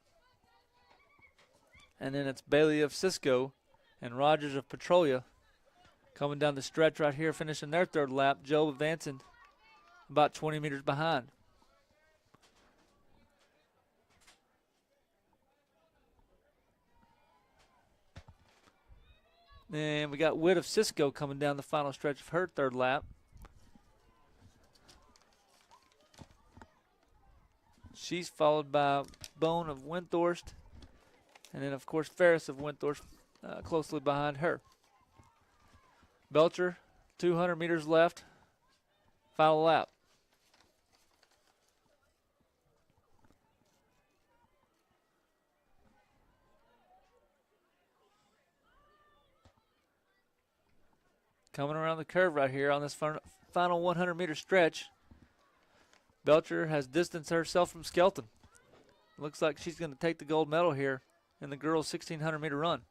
And then it's Bailey of Cisco and Rogers of Petrolia coming down the stretch right here, finishing their third lap. Joe advancing about 20 meters behind. And we got Witt of Cisco coming down the final stretch of her third lap. She's followed by Bone of Windthorst. And then, of course, Ferris of Windthorst closely behind her. Belcher, 200 meters left. Final lap. Coming around the curve right here on this final 100-meter stretch. Belcher has distanced herself from Skelton. Looks like she's going to take the gold medal here in the girls' 1,600-meter run.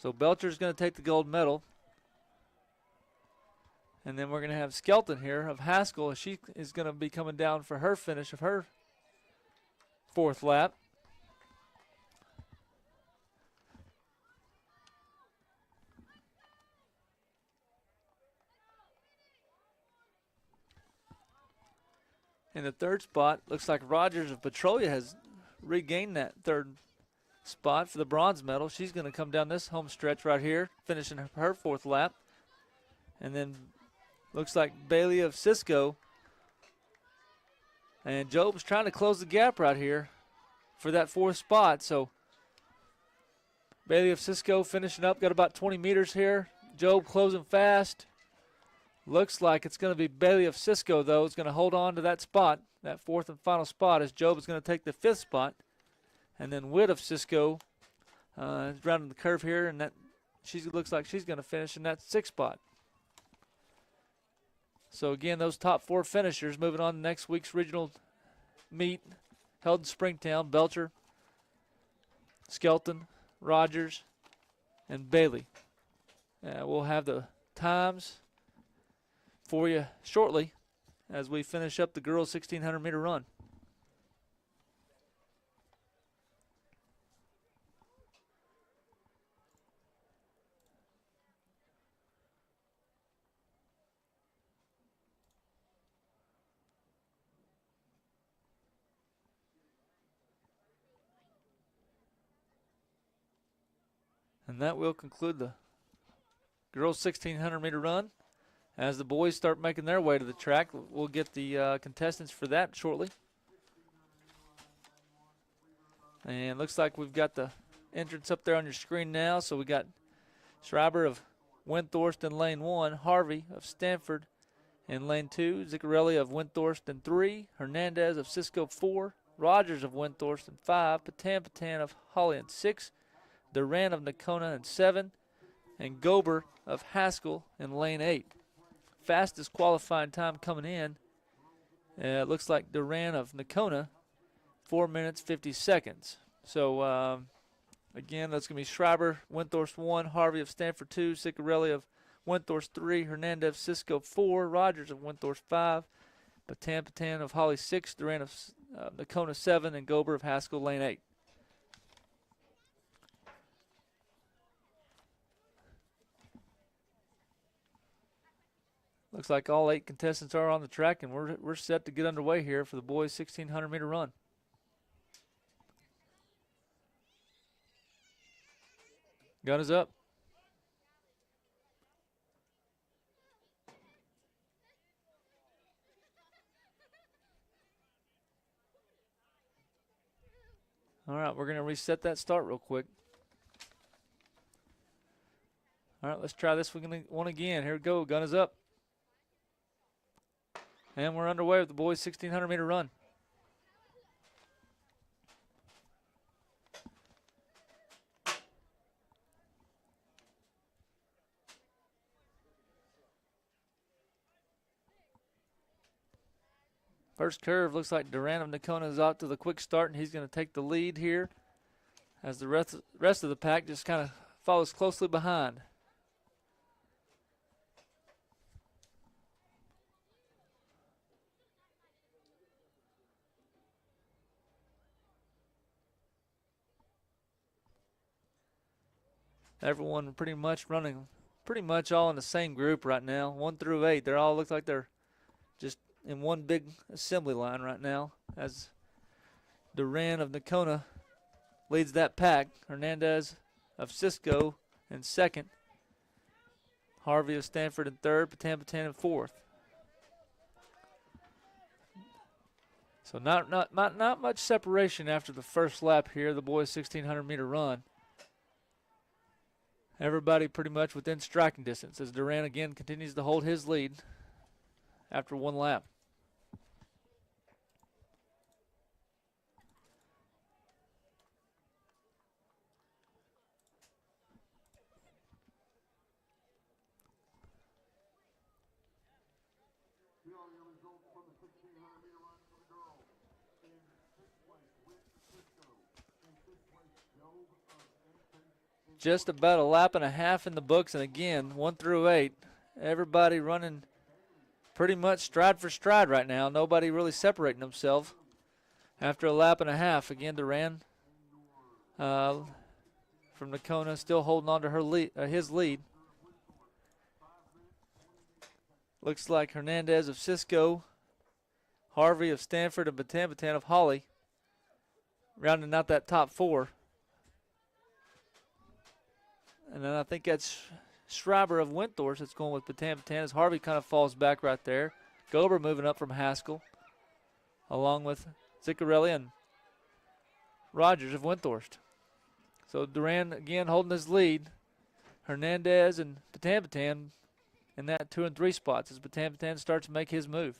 So Belcher's going to take the gold medal. And then we're going to have Skelton here of Haskell. She is going to be coming down for her finish of her fourth lap. In the third spot, looks like Rogers of Petrolia has regained that third spot for the bronze medal. She's going to come down this home stretch right here, finishing her fourth lap. And then looks like Bailey of Cisco. And Job's trying to close the gap right here for that fourth spot. So Bailey of Cisco finishing up, got about 20 meters here. Job closing fast. Looks like it's going to be Bailey of Cisco, though. It's going to hold on to that spot, that fourth and final spot, as Job is going to take the fifth spot. And then Witt of Cisco is rounding the curve here, and that she looks like she's going to finish in that sixth spot. So, again, those top four finishers moving on to next week's regional meet held in Springtown. Belcher, Skelton, Rogers, and Bailey. We'll have the times for you shortly as we finish up the girls' 1,600-meter run. And that will conclude the girls' 1,600-meter run. As the boys start making their way to the track, we'll get the contestants for that shortly. And looks like we've got the entrance up there on your screen now. So we got Schreiber of Windthorst in lane 1, Harvey of Stanford in lane 2, Ziccarelli of Windthorst in 3, Hernandez of Cisco 4, Rogers of Windthorst in 5, Patan of Holly in 6, Duran of Nocona in 7, and Gober of Haskell in lane 8. Fastest qualifying time coming in, it looks like Duran of Nocona, 4 minutes, 50 seconds. So, again, that's going to be Schreiber, Windthorst 1, Harvey of Stanford 2, Ciccarelli of Windthorst 3, Hernandez of Cisco 4, Rogers of Windthorst 5, Patan of Holly 6, Duran of Nocona 7, and Gober of Haskell lane 8. Looks like all 8 contestants are on the track, and we're set to get underway here for the boys' 1,600-meter run. Gun is up. All right, we're going to reset that start real quick. All right, let's try this one again. Here we go. Gun is up. And we're underway with the boys' 1,600-meter run. First curve looks like Duran of Nocona is out to the quick start, and he's going to take the lead here as the rest of the pack just kind of follows closely behind. Everyone pretty much running pretty much all in the same group right now, 1 through 8. They all look like they're just in one big assembly line right now as Duran of Nocona leads that pack. Hernandez of Cisco in second. Harvey of Stanford in third. Patan in fourth. So not much separation after the first lap here, the boys' 1,600-meter run. Everybody pretty much within striking distance as Duran again continues to hold his lead after one lap. Just about a lap and a half in the books, and again, 1 through 8, everybody running pretty much stride for stride right now. Nobody really separating themselves after a lap and a half. Again, Duran from Nocona still holding on to his lead. Looks like Hernandez of Cisco, Harvey of Stanford, and Patan of Holly rounding out that top 4. And then I think that's Schreiber of Windthorst that's going with Patan as Harvey kind of falls back right there. Gober moving up from Haskell, along with Ziccarelli and Rogers of Windthorst. So Duran again holding his lead. Hernandez and Patan in that 2 and 3 spots as Patan starts to make his move.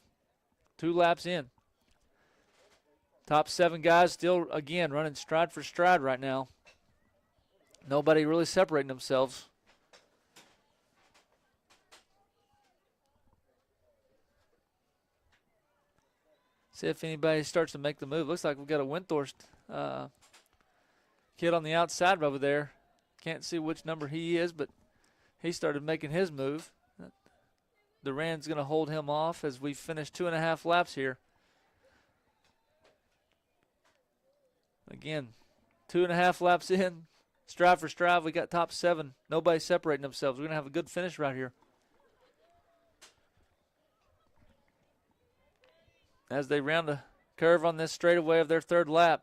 2 laps in. Top 7 guys still, again, running stride for stride right now. Nobody really separating themselves. See if anybody starts to make the move. Looks like we've got a Windthorst kid on the outside over there. Can't see which number he is, but he started making his move. Duran's going to hold him off as we finish 2.5 laps here. Again, 2.5 laps in. Strive for strive, we got top 7. Nobody separating themselves. We're going to have a good finish right here. As they round the curve on this straightaway of their 3rd lap.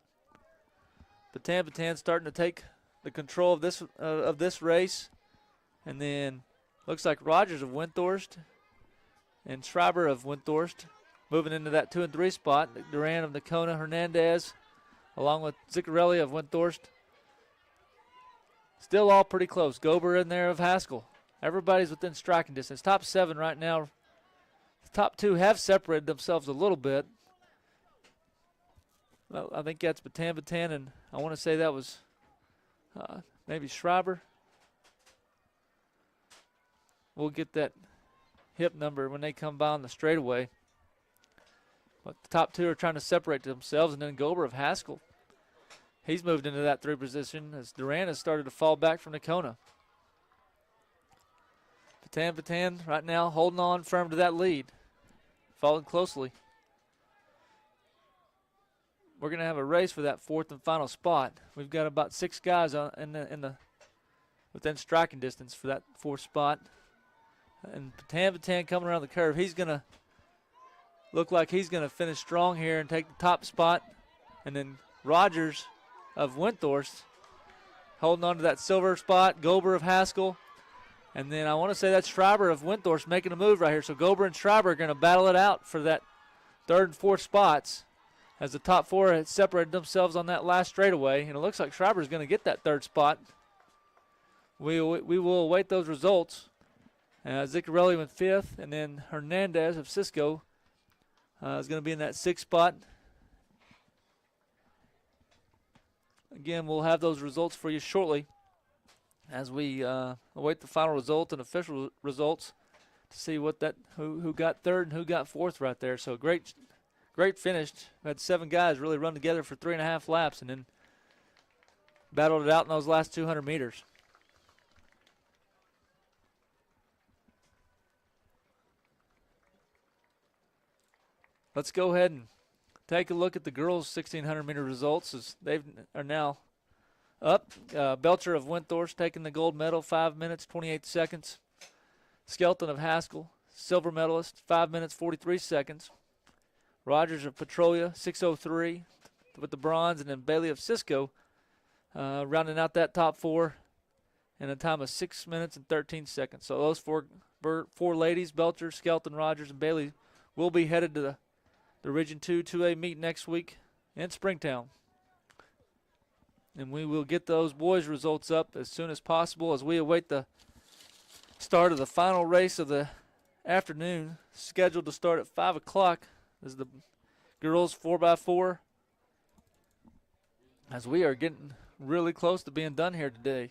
Patan starting to take the control of this race. And then looks like Rogers of Windthorst and Schreiber of Windthorst moving into that 2 and 3 spot. Duran of Nocona, Hernandez, along with Ziccarelli of Windthorst. Still all pretty close. Gober in there of Haskell. Everybody's within striking distance. Top 7 right now. The top 2 have separated themselves a little bit. Well, I think that's Patan, and I want to say that was maybe Schreiber. We'll get that hip number when they come by on the straightaway. But the top 2 are trying to separate themselves, and then Gober of Haskell. He's moved into that 3 position as Duran has started to fall back from Nocona. Patan right now holding on firm to that lead, following closely. We're going to have a race for that 4th and final spot. We've got about 6 guys within striking distance for that 4th spot. And Patan coming around the curve. He's going to look like he's going to finish strong here and take the top spot. And then Rogers of Windthorst holding on to that silver spot. Gober of Haskell. And then I want to say that's Schreiber of Windthorst making a move right here. So Gober and Schreiber are going to battle it out for that 3rd and 4th spots as the top 4 had separated themselves on that last straightaway. And it looks like Schreiber is going to get that 3rd spot. We will await those results. Ziccarelli went 5th, and then Hernandez of Cisco is going to be in that 6th spot. Again, we'll have those results for you shortly as we await the final result and official results to see what who got 3rd and who got 4th right there. So great great finish. We had 7 guys really run together for 3.5 laps and then battled it out in those last 200 meters. Let's go ahead and take a look at the girls' 1,600-meter results as they are now up. Belcher of Winthorst taking the gold medal, 5 minutes, 28 seconds. Skelton of Haskell, silver medalist, 5 minutes, 43 seconds. Rogers of Petrolia, 6:03 with the bronze, and then Bailey of Cisco rounding out that top 4 in a time of 6 minutes and 13 seconds. So those four ladies, Belcher, Skelton, Rogers, and Bailey, will be headed to the Region 2 2A meet next week in Springtown. And we will get those boys' results up as soon as possible as we await the start of the final race of the afternoon, scheduled to start at 5 o'clock as the girls 4x4, as we are getting really close to being done here today.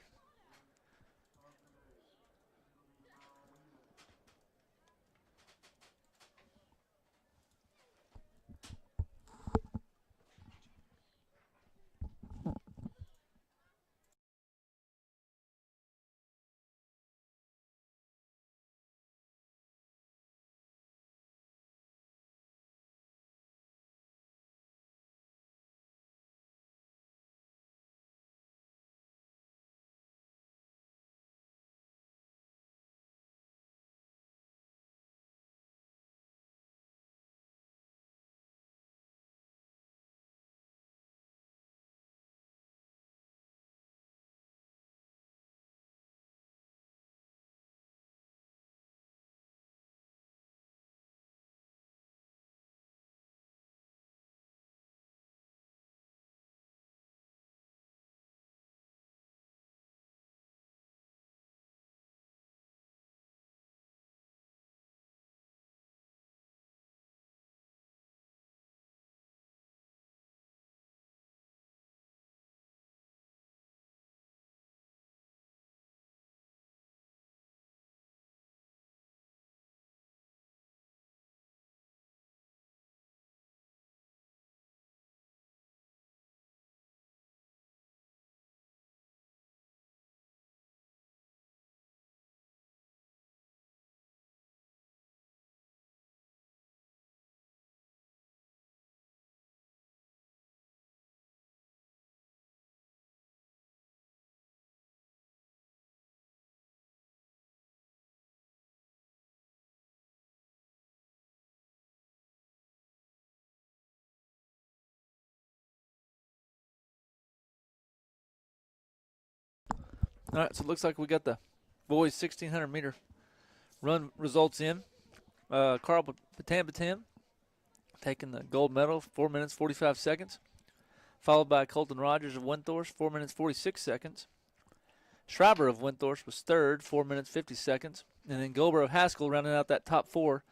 All right, so it looks like we got the boys' 1,600-meter run results in. Carl Batam taking the gold medal, 4 minutes, 45 seconds. Followed by Colton Rogers of Winthorst, 4 minutes, 46 seconds. Schreiber of Winthorst was third, 4 minutes, 50 seconds. And then Gober of Haskell rounding out that top 4,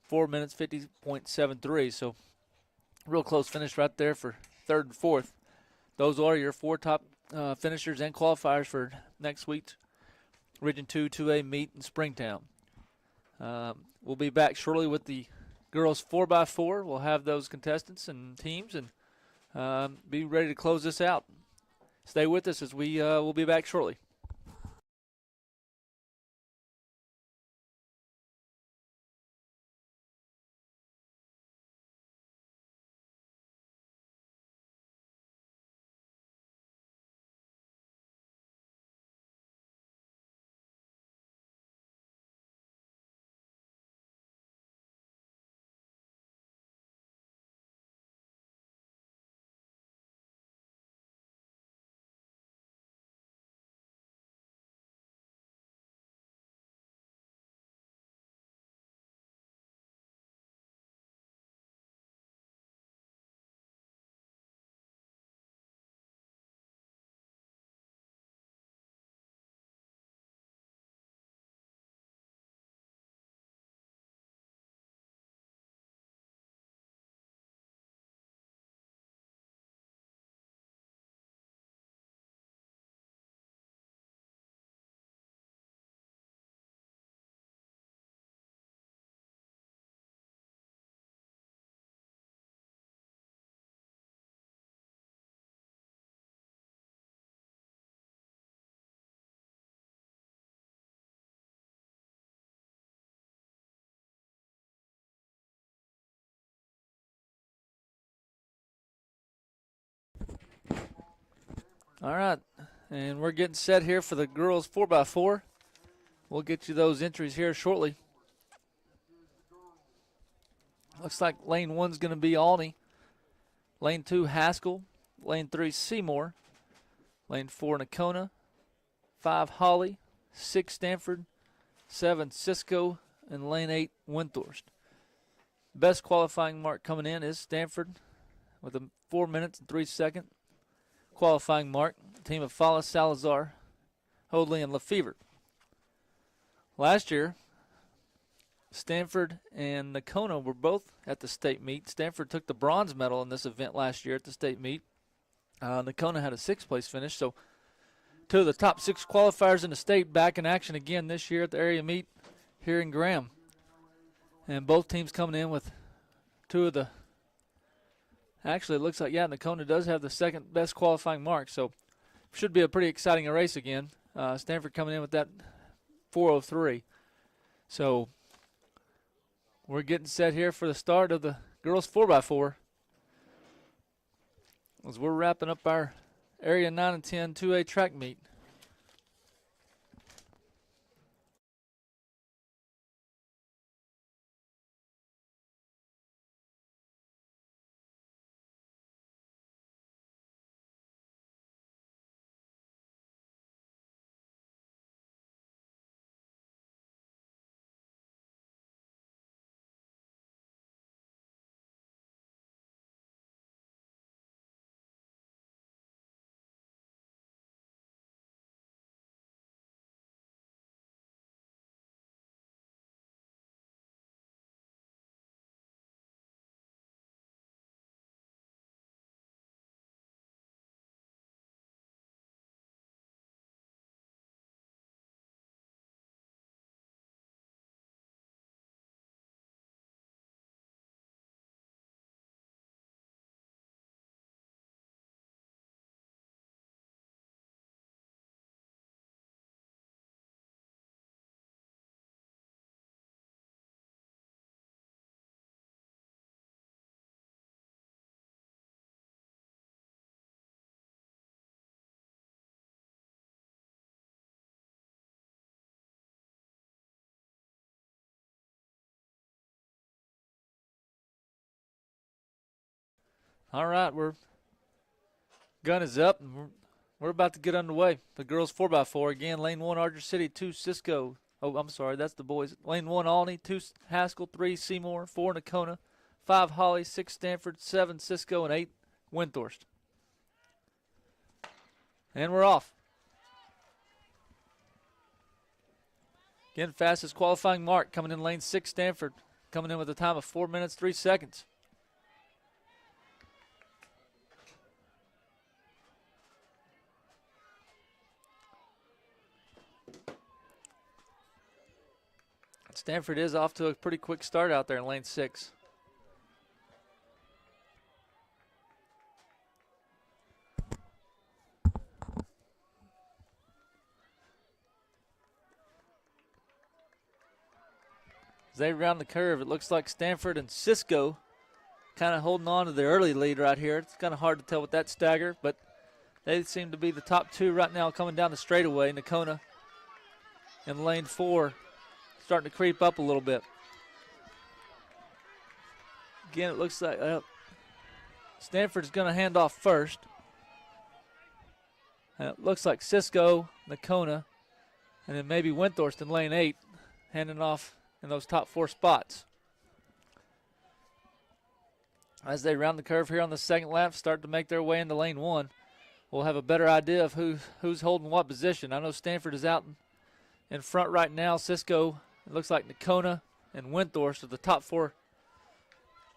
4 minutes, 50.73. So real close finish right there for third and fourth. Those are your 4 top finishers and qualifiers for next week's Region 2 2A meet in Springtown. We'll be back shortly with the girls 4x4. We'll have those contestants and teams and be ready to close this out. Stay with us as we will be back shortly. All right, and we're getting set here for the girls 4x4. We'll get you those entries here shortly. Looks like lane 1's going to be Albany. Lane 2, Haskell. Lane 3, Seymour. Lane 4, Nakona. 5, Holly. 6, Stanford. 7, Cisco. And lane 8, Windthorst. Best qualifying mark coming in is Stanford with a 4 minutes and 3 second qualifying mark. Team of Fala, Salazar, Hoadley, and Lefevre. Last year, Stanford and Nakona were both at the state meet. Stanford took the bronze medal in this event last year at the state meet. Nakona had a 6th place finish. So 2 of the top 6 qualifiers in the state back in action again this year at the area meet here in Graham. And both teams coming in with 2 of the, actually it looks like, yeah, Nakona does have the 2nd best qualifying mark. So should be a pretty exciting race again. Stanford coming in with that 4:03. So we're getting set here for the start of the girls 4x4 as we're wrapping up our Area 9 and 10 2A track meet. All right, gun is up, and we're about to get underway. The girls 4x4 again. Lane 1, Archer City. 2, Cisco. Oh, I'm sorry, that's the boys. Lane 1, Albany. 2, Haskell. 3, Seymour. 4, Nakona. 5, Holly. 6, Stanford. 7, Cisco. And 8, Windthorst. And we're off. Again, fastest qualifying mark coming in lane 6, Stanford. Coming in with a time of 4 minutes, 3 seconds. Stanford is off to a pretty quick start out there in lane 6. As they round the curve, it looks like Stanford and Cisco kind of holding on to their early lead right here. It's kind of hard to tell with that stagger, but they seem to be the top 2 right now coming down the straightaway. Nakona in lane 4 starting to creep up a little bit. Again, it looks like Stanford's going to hand off first. And it looks like Cisco, Nakona, and then maybe Windthorst in lane 8 handing off in those top 4 spots. As they round the curve here on the second lap, start to make their way into lane 1, we'll have a better idea of who's holding what position. I know Stanford is out in front right now. Cisco, it looks like Nakona and Windthorst are the top 4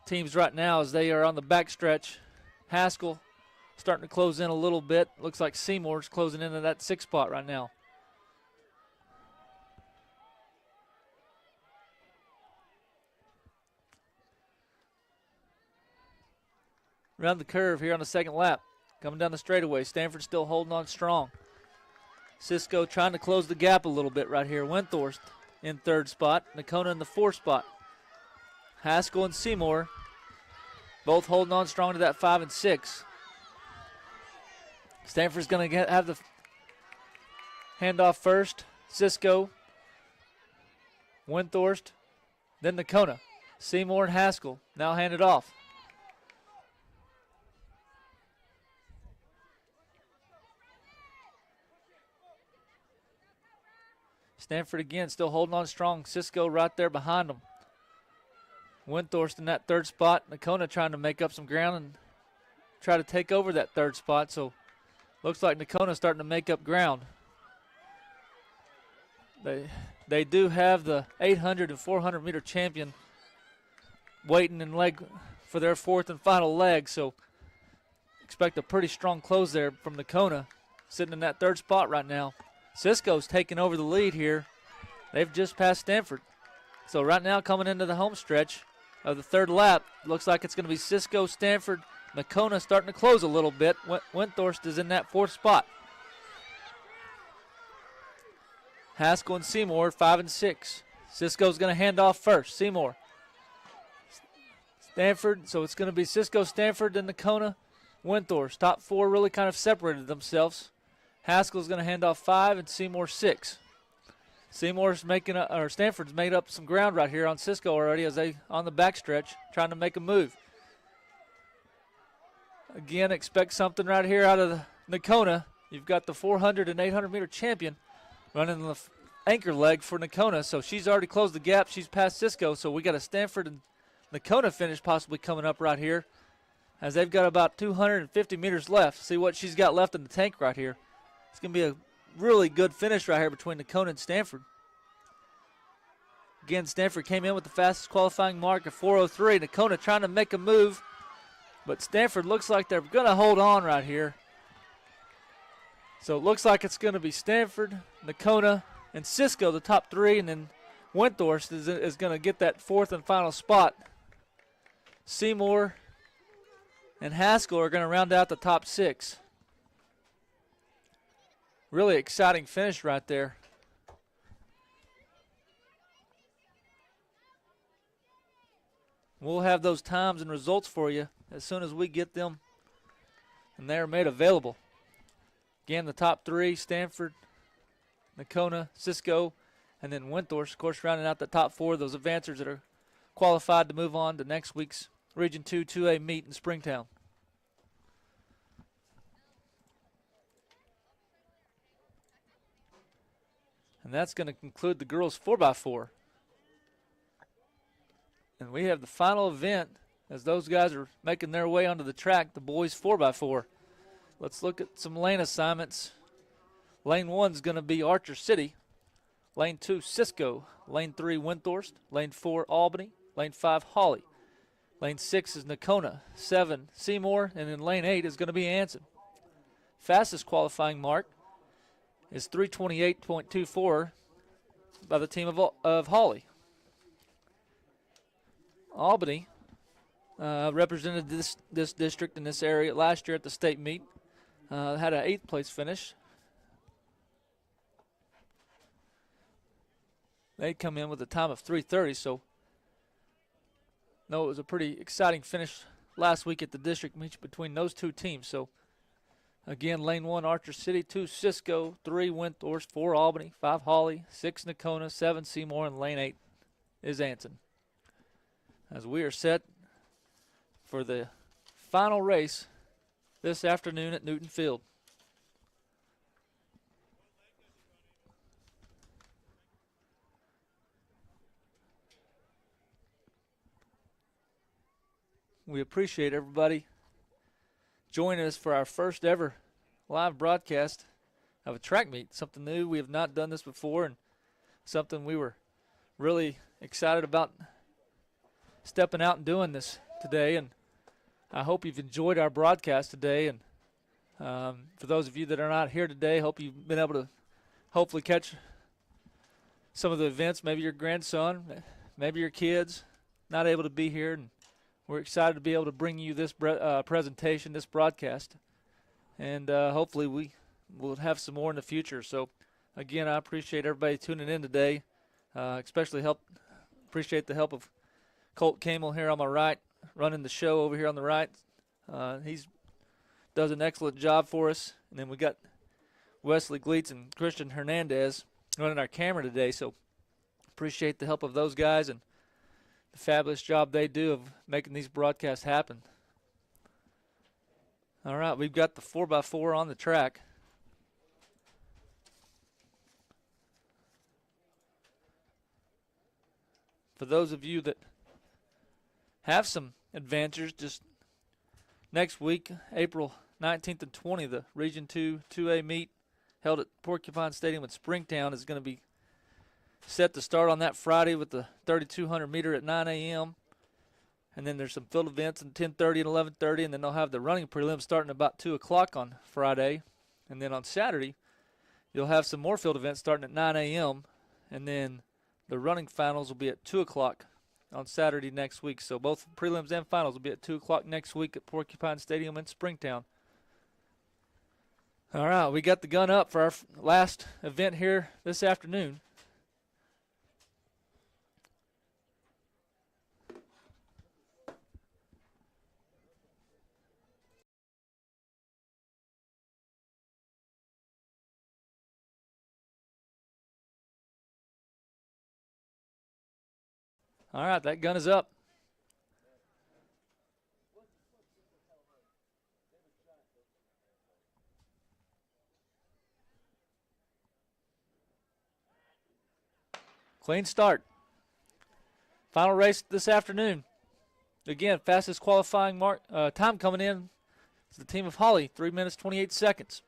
teams right now as they are on the back stretch. Haskell starting to close in a little bit. Looks like Seymour's closing into that 6th spot right now. Around the curve here on the second lap. Coming down the straightaway. Stanford still holding on strong. Cisco trying to close the gap a little bit right here. Windthorst in 3rd spot. Nakona in the 4th spot. Haskell and Seymour both holding on strong to that 5 and 6. Stanford's going to have the handoff first. Cisco, Winthorst, then Nakona. Seymour and Haskell now hand it off. Stanford again still holding on strong. Cisco right there behind them. Winthorst in that third spot. Nakona trying to make up some ground and try to take over that third spot. So looks like Nakona starting to make up ground. They do have the 800 and 400 meter champion waiting in leg for their fourth and final leg. So expect a pretty strong close there from Nakona, sitting in that third spot right now. Cisco's taking over the lead here. They've just passed Stanford. So right now coming into the home stretch of the third lap, looks like it's going to be Cisco, Stanford, Nakona starting to close a little bit. Winthorst is in that fourth spot. Haskell and Seymour 5 and 6. Cisco's going to hand off first. Seymour. Stanford, so it's going to be Cisco, Stanford, then Nakona, Winthorst. Top four really kind of separated themselves. Haskell's going to hand off 5 and Seymour 6. Seymour's Stanford's made up some ground right here on Cisco already as they on the backstretch trying to make a move. Again, expect something right here out of Nakona. You've got the 400 and 800 meter champion running the anchor leg for Nakona, so she's already closed the gap. She's past Cisco, so we got a Stanford and Nakona finish possibly coming up right here as they've got about 250 meters left. See what she's got left in the tank right here. It's going to be a really good finish right here between Nakona and Stanford. Again, Stanford came in with the fastest qualifying mark of 4:03. Nakona trying to make a move, but Stanford looks like they're going to hold on right here. So it looks like it's going to be Stanford, Nakona, and Cisco, the top three, and then Winthorst is going to get that fourth and final spot. Seymour and Haskell are going to round out the top six. Really exciting finish right there. We'll have those times and results for you as soon as we get them and they're made available. Again, the top three, Stanford, Nakona, Cisco, and then Winthorst, of course, rounding out the top four, those advancers that are qualified to move on to next week's Region 2 2A meet in Springtown. And that's going to conclude the girls 4x4. And we have the final event as those guys are making their way onto the track, the boys 4x4. Let's look at some lane assignments. Lane 1 is going to be Archer City. Lane 2, Cisco. Lane 3, Winthorst. Lane 4, Albany. Lane 5, Hawley. Lane 6 is Nakona. 7, Seymour. And then lane 8 is going to be Anson. Fastest qualifying mark is 328.24 by the team of Hawley. Albany represented this district in this area last year at the state meet. Had an 8th place finish. They come in with a time of 3:30, so no, it was a pretty exciting finish last week at the district meet between those two teams. So again, lane 1, Archer City, 2, Cisco, 3, Winthorst, 4, Albany, 5, Hawley, 6, Nakona, 7, Seymour, and lane 8 is Anson. As we are set for the final race this afternoon at Newton Field. We appreciate everybody joining us for our first ever live broadcast of a track meet, something new. We have not done this before and something we were really excited about stepping out and doing this today. And I hope you've enjoyed our broadcast today. And for those of you that are not here today, hope you've been able to hopefully catch some of the events. Maybe your grandson, maybe your kids not able to be here. And we're excited to be able to bring you this presentation, this broadcast. And hopefully we will have some more in the future. So, again, I appreciate everybody tuning in today. Especially appreciate the help of Colt Camel here on my right, running the show over here on the right. He's does an excellent job for us. And then we got Wesley Gleets and Christian Hernandez running our camera today. So appreciate the help of those guys and the fabulous job they do of making these broadcasts happen. All right, we've got the 4x4 on the track. For those of you that have some adventures, just next week, April 19th and 20th, the Region 2 2A meet held at Porcupine Stadium in Springtown is going to be set to start on that Friday with the 3,200 meter at 9 a.m. And then there's some field events at 10:30 and 11:30, and then they'll have the running prelims starting about 2 o'clock on Friday. And then on Saturday, you'll have some more field events starting at 9 a.m., and then the running finals will be at 2 o'clock on Saturday next week. So both prelims and finals will be at 2 o'clock next week at Porcupine Stadium in Springtown. All right, we got the gun up for our last event here this afternoon. All right, that gun is up. Clean start. Final race this afternoon. Again, fastest qualifying time coming in is the team of Holly, 3 minutes, 28 seconds.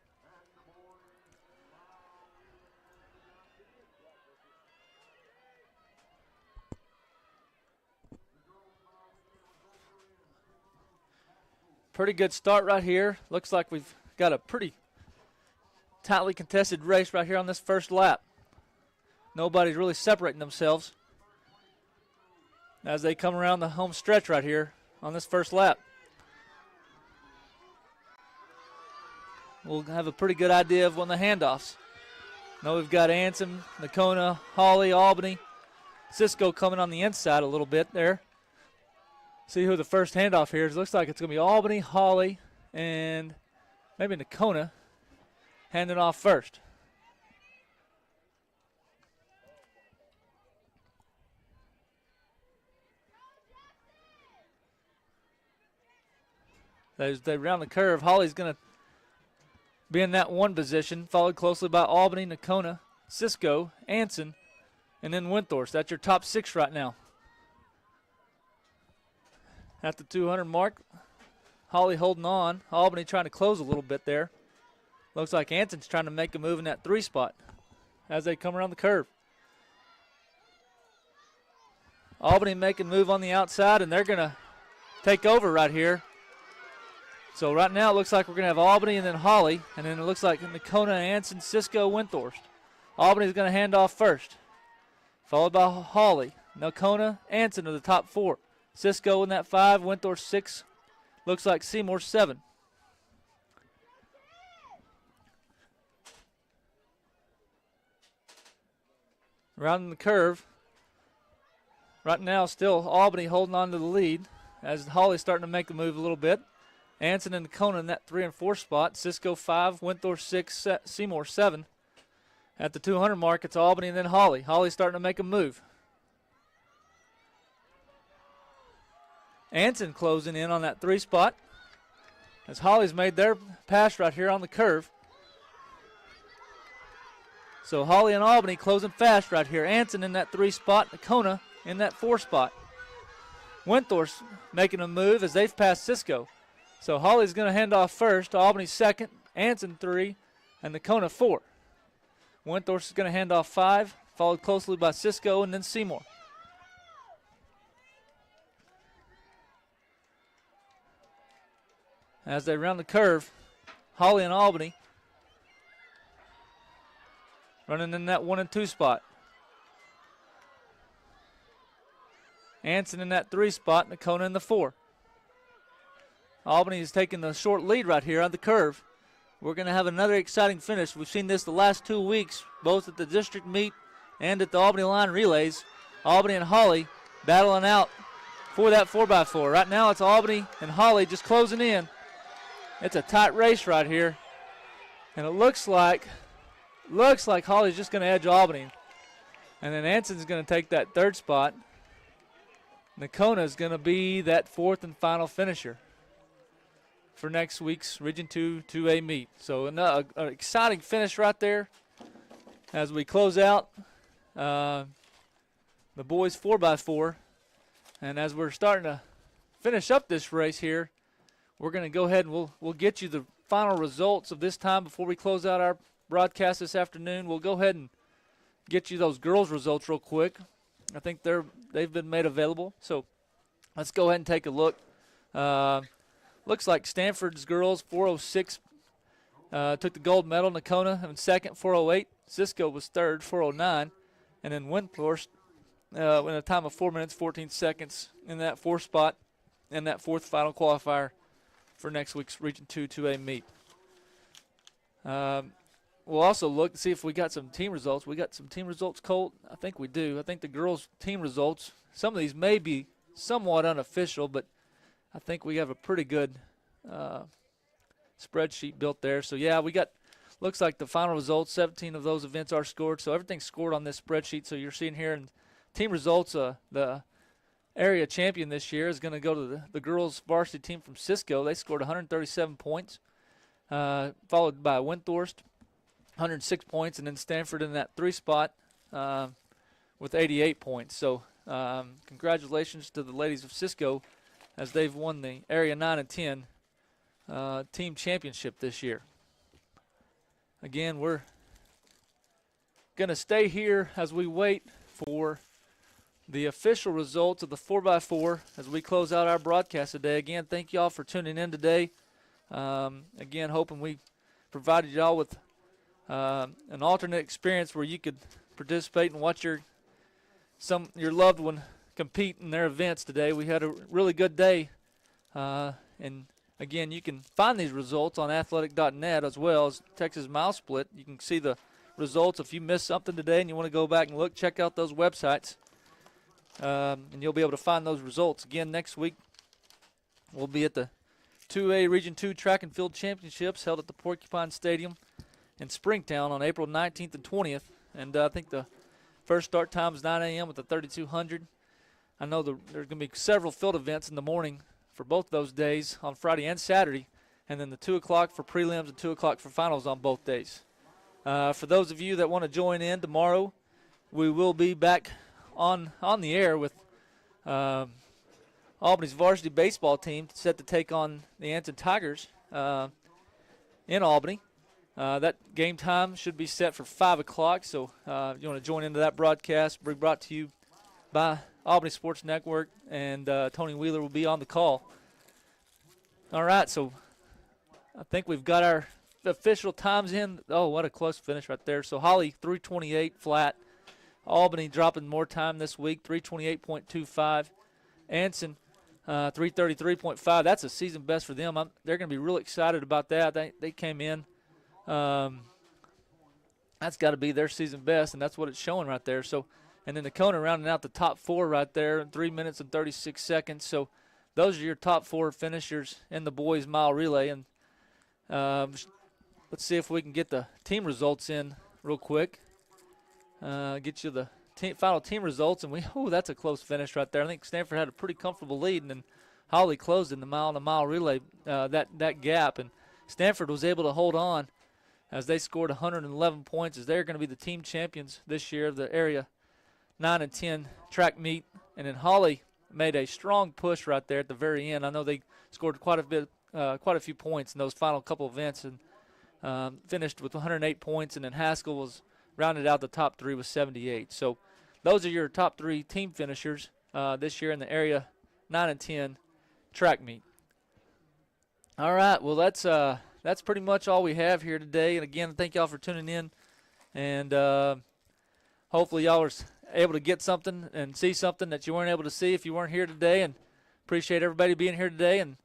Pretty good start right here. Looks like we've got a pretty tightly contested race right here on this first lap. Nobody's really separating themselves as they come around the home stretch right here on this first lap. We'll have a pretty good idea of when the handoffs. Now we've got Anson, Nakona, Holly, Albany, Cisco coming on the inside a little bit there. See who the first handoff here is. Looks like it's going to be Albany, Holly, and maybe Nakona handing off first. As they round the curve, Holly's going to be in that one position, followed closely by Albany, Nakona, Cisco, Anson, and then Winthorst. That's your top 6 right now. At the 200 mark, Holly holding on. Albany trying to close a little bit there. Looks like Anson's trying to make a move in that 3 spot as they come around the curve. Albany making a move on the outside, and they're going to take over right here. So right now it looks like we're going to have Albany and then Holly, and then it looks like Nakona, Anson, Cisco, Winthorst. Albany's going to hand off first, followed by Holly. Nakona, Anson are the top 4. Cisco in that 5, Winthorst 6, looks like Seymour 7. Rounding the curve. Right now still Albany holding on to the lead as Holly's starting to make a move a little bit. Anson and Nakona in that 3 and 4 spot. Cisco 5, Winthorst 6, Seymour 7. At the 200 mark, it's Albany and then Holly. Holly's starting to make a move. Anson closing in on that 3 spot as Holly's made their pass right here on the curve. So Holly and Albany closing fast right here. Anson in that 3 spot, Nakona in that 4 spot. Winthorst making a move as they've passed Cisco. So Holly's going to hand off first, Albany 2nd, Anson 3, and Nakona 4. Winthorst is going to hand off 5, followed closely by Cisco and then Seymour. As they round the curve, Holly and Albany running in that 1 and 2 spot. Anson in that 3 spot, Nakona in the 4. Albany is taking the short lead right here on the curve. We're going to have another exciting finish. We've seen this the last 2 weeks, both at the district meet and at the Albany line relays. Albany and Holly battling out for that 4x4. Right now it's Albany and Holly just closing in. It's a tight race right here. And it looks like Holly's just going to edge Albany. And then Anson's going to take that third spot. Nakona is going to be that fourth and final finisher for next week's Region 2 2A meet. So an exciting finish right there as we close out the boys 4x4. And as we're starting to finish up this race here, we're going to go ahead and we'll get you the final results of this time before we close out our broadcast this afternoon. We'll go ahead and get you those girls' results real quick. I think they've been made available. So let's go ahead and take a look. Looks like Stanford's girls 406 took the gold medal. Nakona in second, 408. Cisco was third, 409, and then Windthorst in a time of 4 minutes 14 seconds in that fourth spot and that fourth final qualifier for next week's Region 2 2A meet. We'll also look to see if we got some team results. We got some team results, Colt? I think we do. I think the girls' team results, some of these may be somewhat unofficial, but I think we have a pretty good spreadsheet built there. So, yeah, we got, looks like the final results, 17 of those events are scored. So everything's scored on this spreadsheet. So you're seeing here in team results, the area champion this year is going to go to the girls' varsity team from Cisco. They scored 137 points, followed by Windthorst, 106 points, and then Stanford in that 3 spot with 88 points. So congratulations to the ladies of Cisco as they've won the Area 9 and 10 team championship this year. Again, we're going to stay here as we wait for the official results of the 4x4 as we close out our broadcast today. Again, thank you all for tuning in today. Again, hoping we provided you all with an alternate experience where you could participate and watch your loved one compete in their events today. We had a really good day. And again, you can find these results on athletic.net as well as Texas Mile Split. You can see the results. If you missed something today and you want to go back and look, check out those websites. And you'll be able to find those results. Again, next week we'll be at the 2A Region 2 Track and Field Championships held at the Porcupine Stadium in Springtown on April 19th and 20th. And I think the first start time is 9 a.m. with the 3200. I know there's going to be several field events in the morning for both those days on Friday and Saturday, and then the 2 o'clock for prelims and 2 o'clock for finals on both days. For those of you that want to join in tomorrow, we will be back on the air with Albany's varsity baseball team set to take on the Anson Tigers in Albany. That game time should be set for 5 o'clock, so if you want to join into that broadcast, be brought to you by Albany Sports Network, and Tony Wheeler will be on the call. All right, so I think we've got our official times in. Oh, what a close finish right there. So Holly, 3:28 flat. Albany dropping more time this week, 3:28.25. Anson, 3:33.5. That's a season best for them. They're going to be real excited about that. They came in. That's got to be their season best, and that's what it's showing right there. So, and then Nakona rounding out the top 4 right there in 3 minutes and 36 seconds. So those are your top 4 finishers in the boys' mile relay. And let's see if we can get the team results in real quick. Get you the final team results, and that's a close finish right there. I think Stanford had a pretty comfortable lead, and then Holly closed in the mile relay that gap, and Stanford was able to hold on as they scored 111 points, as they're going to be the team champions this year of the area 9 and 10 track meet. And then Holly made a strong push right there at the very end. I know they scored quite a few points in those final couple events, and finished with 108 points, and then Haskell was rounded out the top 3 with 78. So those are your top 3 team finishers this year in the area 9 and 10 track meet. All right, well, that's pretty much all we have here today. And again, thank y'all for tuning in, and hopefully y'all are able to get something and see something that you weren't able to see if you weren't here today. And appreciate everybody being here today, and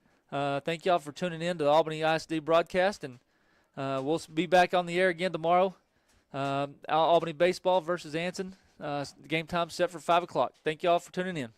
thank y'all for tuning in to the Albany ISD broadcast. And we'll be back on the air again tomorrow. Albany baseball versus Anson. Game time set for 5 o'clock. Thank you all for tuning in.